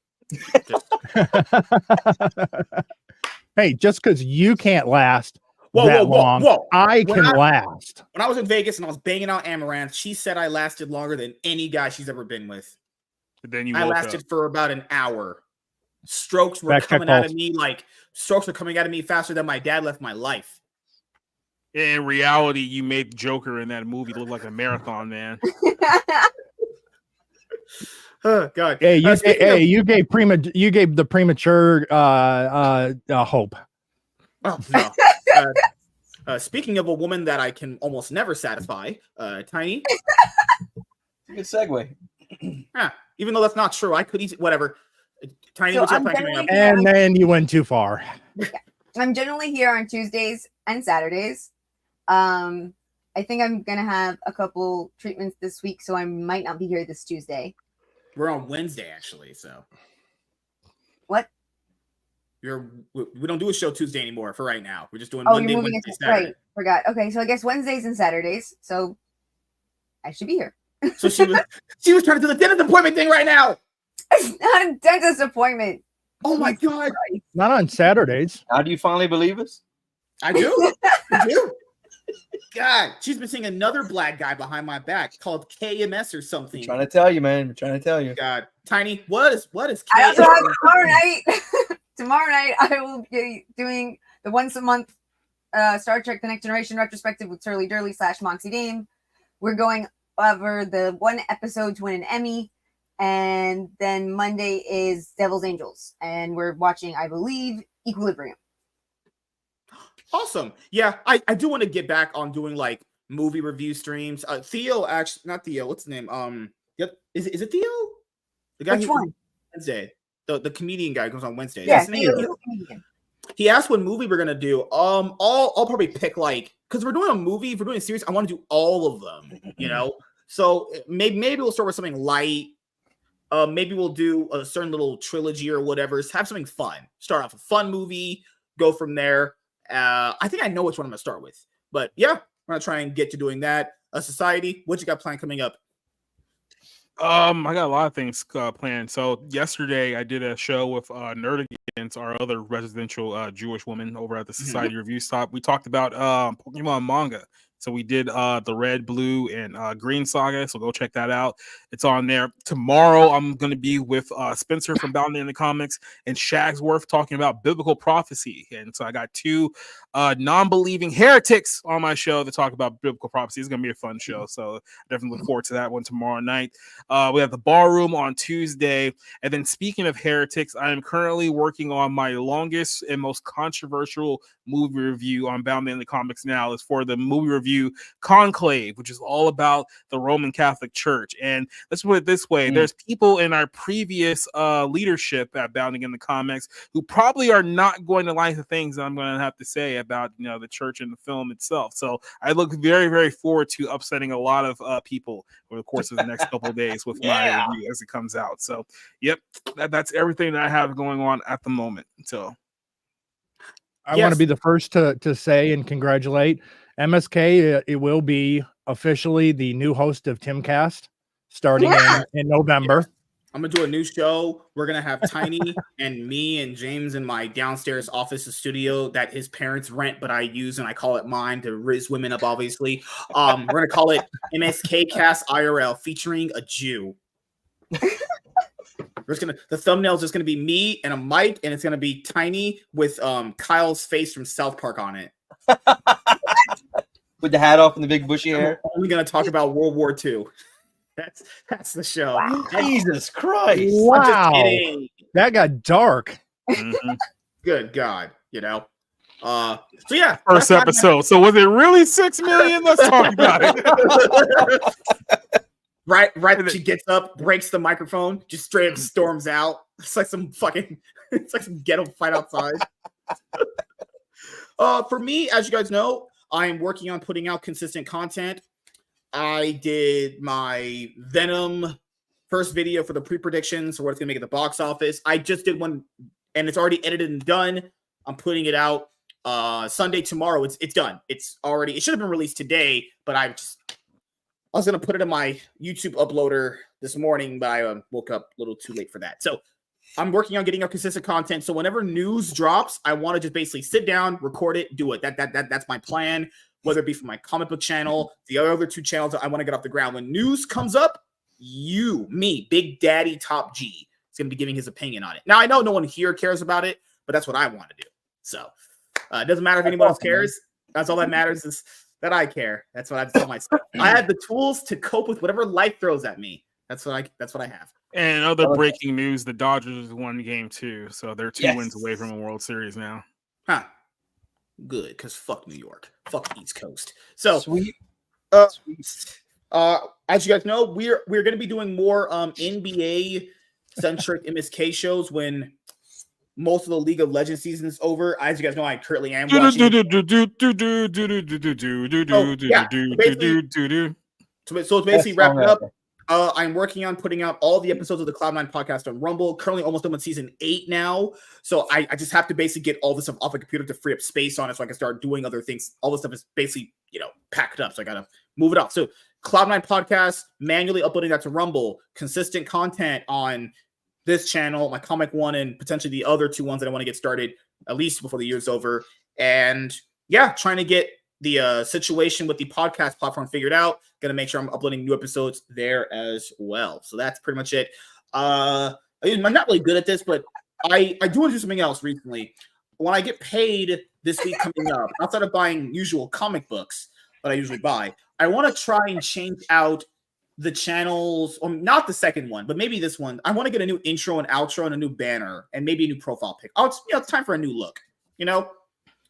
hey, just because you can't last Whoa, that whoa, whoa, long, whoa. I When can last. When I was in Vegas and I was banging out Amaranth, she said I lasted longer than any guy she's ever been with. But then you I woke lasted up. for about an hour. Strokes were Back check coming out of pulse. me faster than my dad left my life. In reality, you made Joker in that movie look like a marathon, man. Oh God. Hey, you Speaking you gave the premature hope. Oh no. Speaking of a woman that I can almost never satisfy, Tiny. Good segue. Even though that's not true, I could eat whatever. Tiny, So what's your I'm plan coming up? And then you went too far. I'm generally here on Tuesdays and Saturdays. I think I'm gonna have a couple treatments this week, so I might not be here this Tuesday. We're on Wednesday, actually. So What? we don't do a show Tuesday anymore for right now. We're just doing Oh, Monday, you're moving Wednesday, it. Saturday. Right. Forgot. Okay, so I guess Wednesdays and Saturdays. So I should be here. So she was trying to do the dentist appointment thing right now. It's not a dentist appointment. Oh my God. Not on Saturdays. How do you finally believe us? I do. I do. God, she's been seeing another black guy behind my back called KMS or something. I'm trying to tell you, man. I'm trying to tell you. God, Tiny, what is I also KMS? have tomorrow night. Tomorrow night, I will be doing the once a month Star Trek: The Next Generation retrospective with Turley Durley / Moxie Dame. We're going over the one episode to win an Emmy, and then Monday is Devil's Angels, and we're watching, I believe, Equilibrium. Awesome. Yeah, I do want to get back on doing like movie review streams. Theo, actually, not Theo. What's his name? Yep. Is it Theo? The guy Which one? Wednesday. The comedian guy comes on Wednesday. Yeah, He asked what movie we're gonna do. I'll probably pick like because we're doing a movie. If we're doing a series, I want to do all of them. You know, so maybe we'll start with something light. Maybe we'll do a certain little trilogy or whatever. Just have something fun. Start off a fun movie. Go from there. I think I know which one I'm gonna start with. But yeah, we're gonna try and get to doing that. Society, what you got planned coming up? I got a lot of things planned. So yesterday I did a show with Nerd Against, our other residential Jewish woman over at the Society Review Stop. We talked about Pokemon manga. So we did the Red, Blue, and Green Saga. So go check that out. It's on there. Tomorrow I'm going to be with Spencer from Boundary in the Comics and Shagsworth talking about biblical prophecy. And so I got two non-believing heretics on my show to talk about biblical prophecy. It's going to be a fun show. So I definitely look forward to that one tomorrow night. We have the Ballroom on Tuesday. And then speaking of heretics, I am currently working on my longest and most controversial movie review on Bound in the Comics now. Is for the movie review Conclave, which is all about the Roman Catholic Church. And let's put it this way, there's people in our previous leadership at Bounding in the Comics who probably are not going to like the things that I'm going to have to say about, you know, the church and the film itself. So I look very, very forward to upsetting a lot of people over the course of the next couple of days with my review as it comes out. So yep, that's everything that I have going on at the moment. So I want to be the first to say and congratulate MSK. It will be officially the new host of Timcast starting in November. I'm gonna do a new show. We're gonna have Tiny and me and James in my downstairs office studio that his parents rent, but I use and I call it mine to riz women up. Obviously, we're gonna call it MSK Cast IRL featuring a Jew. The thumbnail is just gonna be me and a mic, and it's gonna be Tiny with Kyle's face from South Park on it. With the hat off and the big bushy hair. I'm only gonna talk about World War II. That's the show. Wow. Jesus Christ! Wow, that got dark. Good God, you know. So yeah, first episode. So was it really 6 million? Let's talk about it. Right. She gets up, breaks the microphone, just straight up storms out. It's like some ghetto fight outside. For me, as you guys know, I am working on putting out consistent content. I did my Venom first video for the pre-predictions for what it's gonna make at the box office. I just did one, and it's already edited and done. I'm putting it out. Sunday tomorrow. It's done. It's already. It should have been released today, but I was gonna put it in my YouTube uploader this morning, but I woke up a little too late for that. So I'm working on getting out consistent content. So whenever news drops, I want to just basically sit down, record it, do it. That's my plan. Whether it be for my comic book channel, the other 2 channels I want to get off the ground. When news comes up, me, Big Daddy Top G, is going to be giving his opinion on it. Now, I know no one here cares about it, but that's what I want to do. So it doesn't matter if anyone else cares. That's all that matters is that I care. That's what I tell myself. I have the tools to cope with whatever life throws at me. That's what I have. And other breaking news: the Dodgers won game 2, so they're 2 wins away from a World Series now. Huh. Good, because fuck New York, fuck East Coast. So Sweet. As you guys know, we're going to be doing more NBA centric MSK shows when most of the League of Legends season is over. As you guys know, I currently am watching. So it's basically wrapping up. I'm working on putting out all the episodes of the Cloud9 podcast on Rumble. Currently almost done with season 8 now. So I just have to basically get all this stuff off the computer to free up space on it so I can start doing other things. All this stuff is basically, packed up. So I got to move it off. So Cloud9 podcast, manually uploading that to Rumble, consistent content on this channel, my comic one, and potentially the other 2 ones that I want to get started at least before the year's over. And yeah, trying to get the situation with the podcast platform figured out. Going to make sure I'm uploading new episodes there as well. So that's pretty much it. I'm not really good at this, but I do want to do something else recently. When I get paid this week coming up, outside of buying usual comic books that I usually buy, I want to try and change out the channels, or not the second one, but maybe this one. I want to get a new intro and outro and a new banner and maybe a new profile pic. It's time for a new look,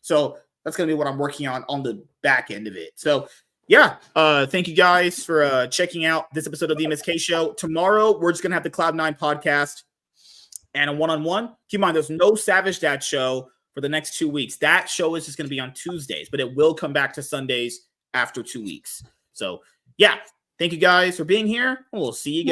So that's going to be what I'm working on the back end of it. So, yeah, thank you guys for checking out this episode of the MSK Show. Tomorrow, we're just going to have the Cloud9 podcast and a one-on-one. Keep in mind, there's no Savage Dad show for the next 2 weeks. That show is just going to be on Tuesdays, but it will come back to Sundays after 2 weeks. So, yeah, thank you guys for being here. We'll see you guys.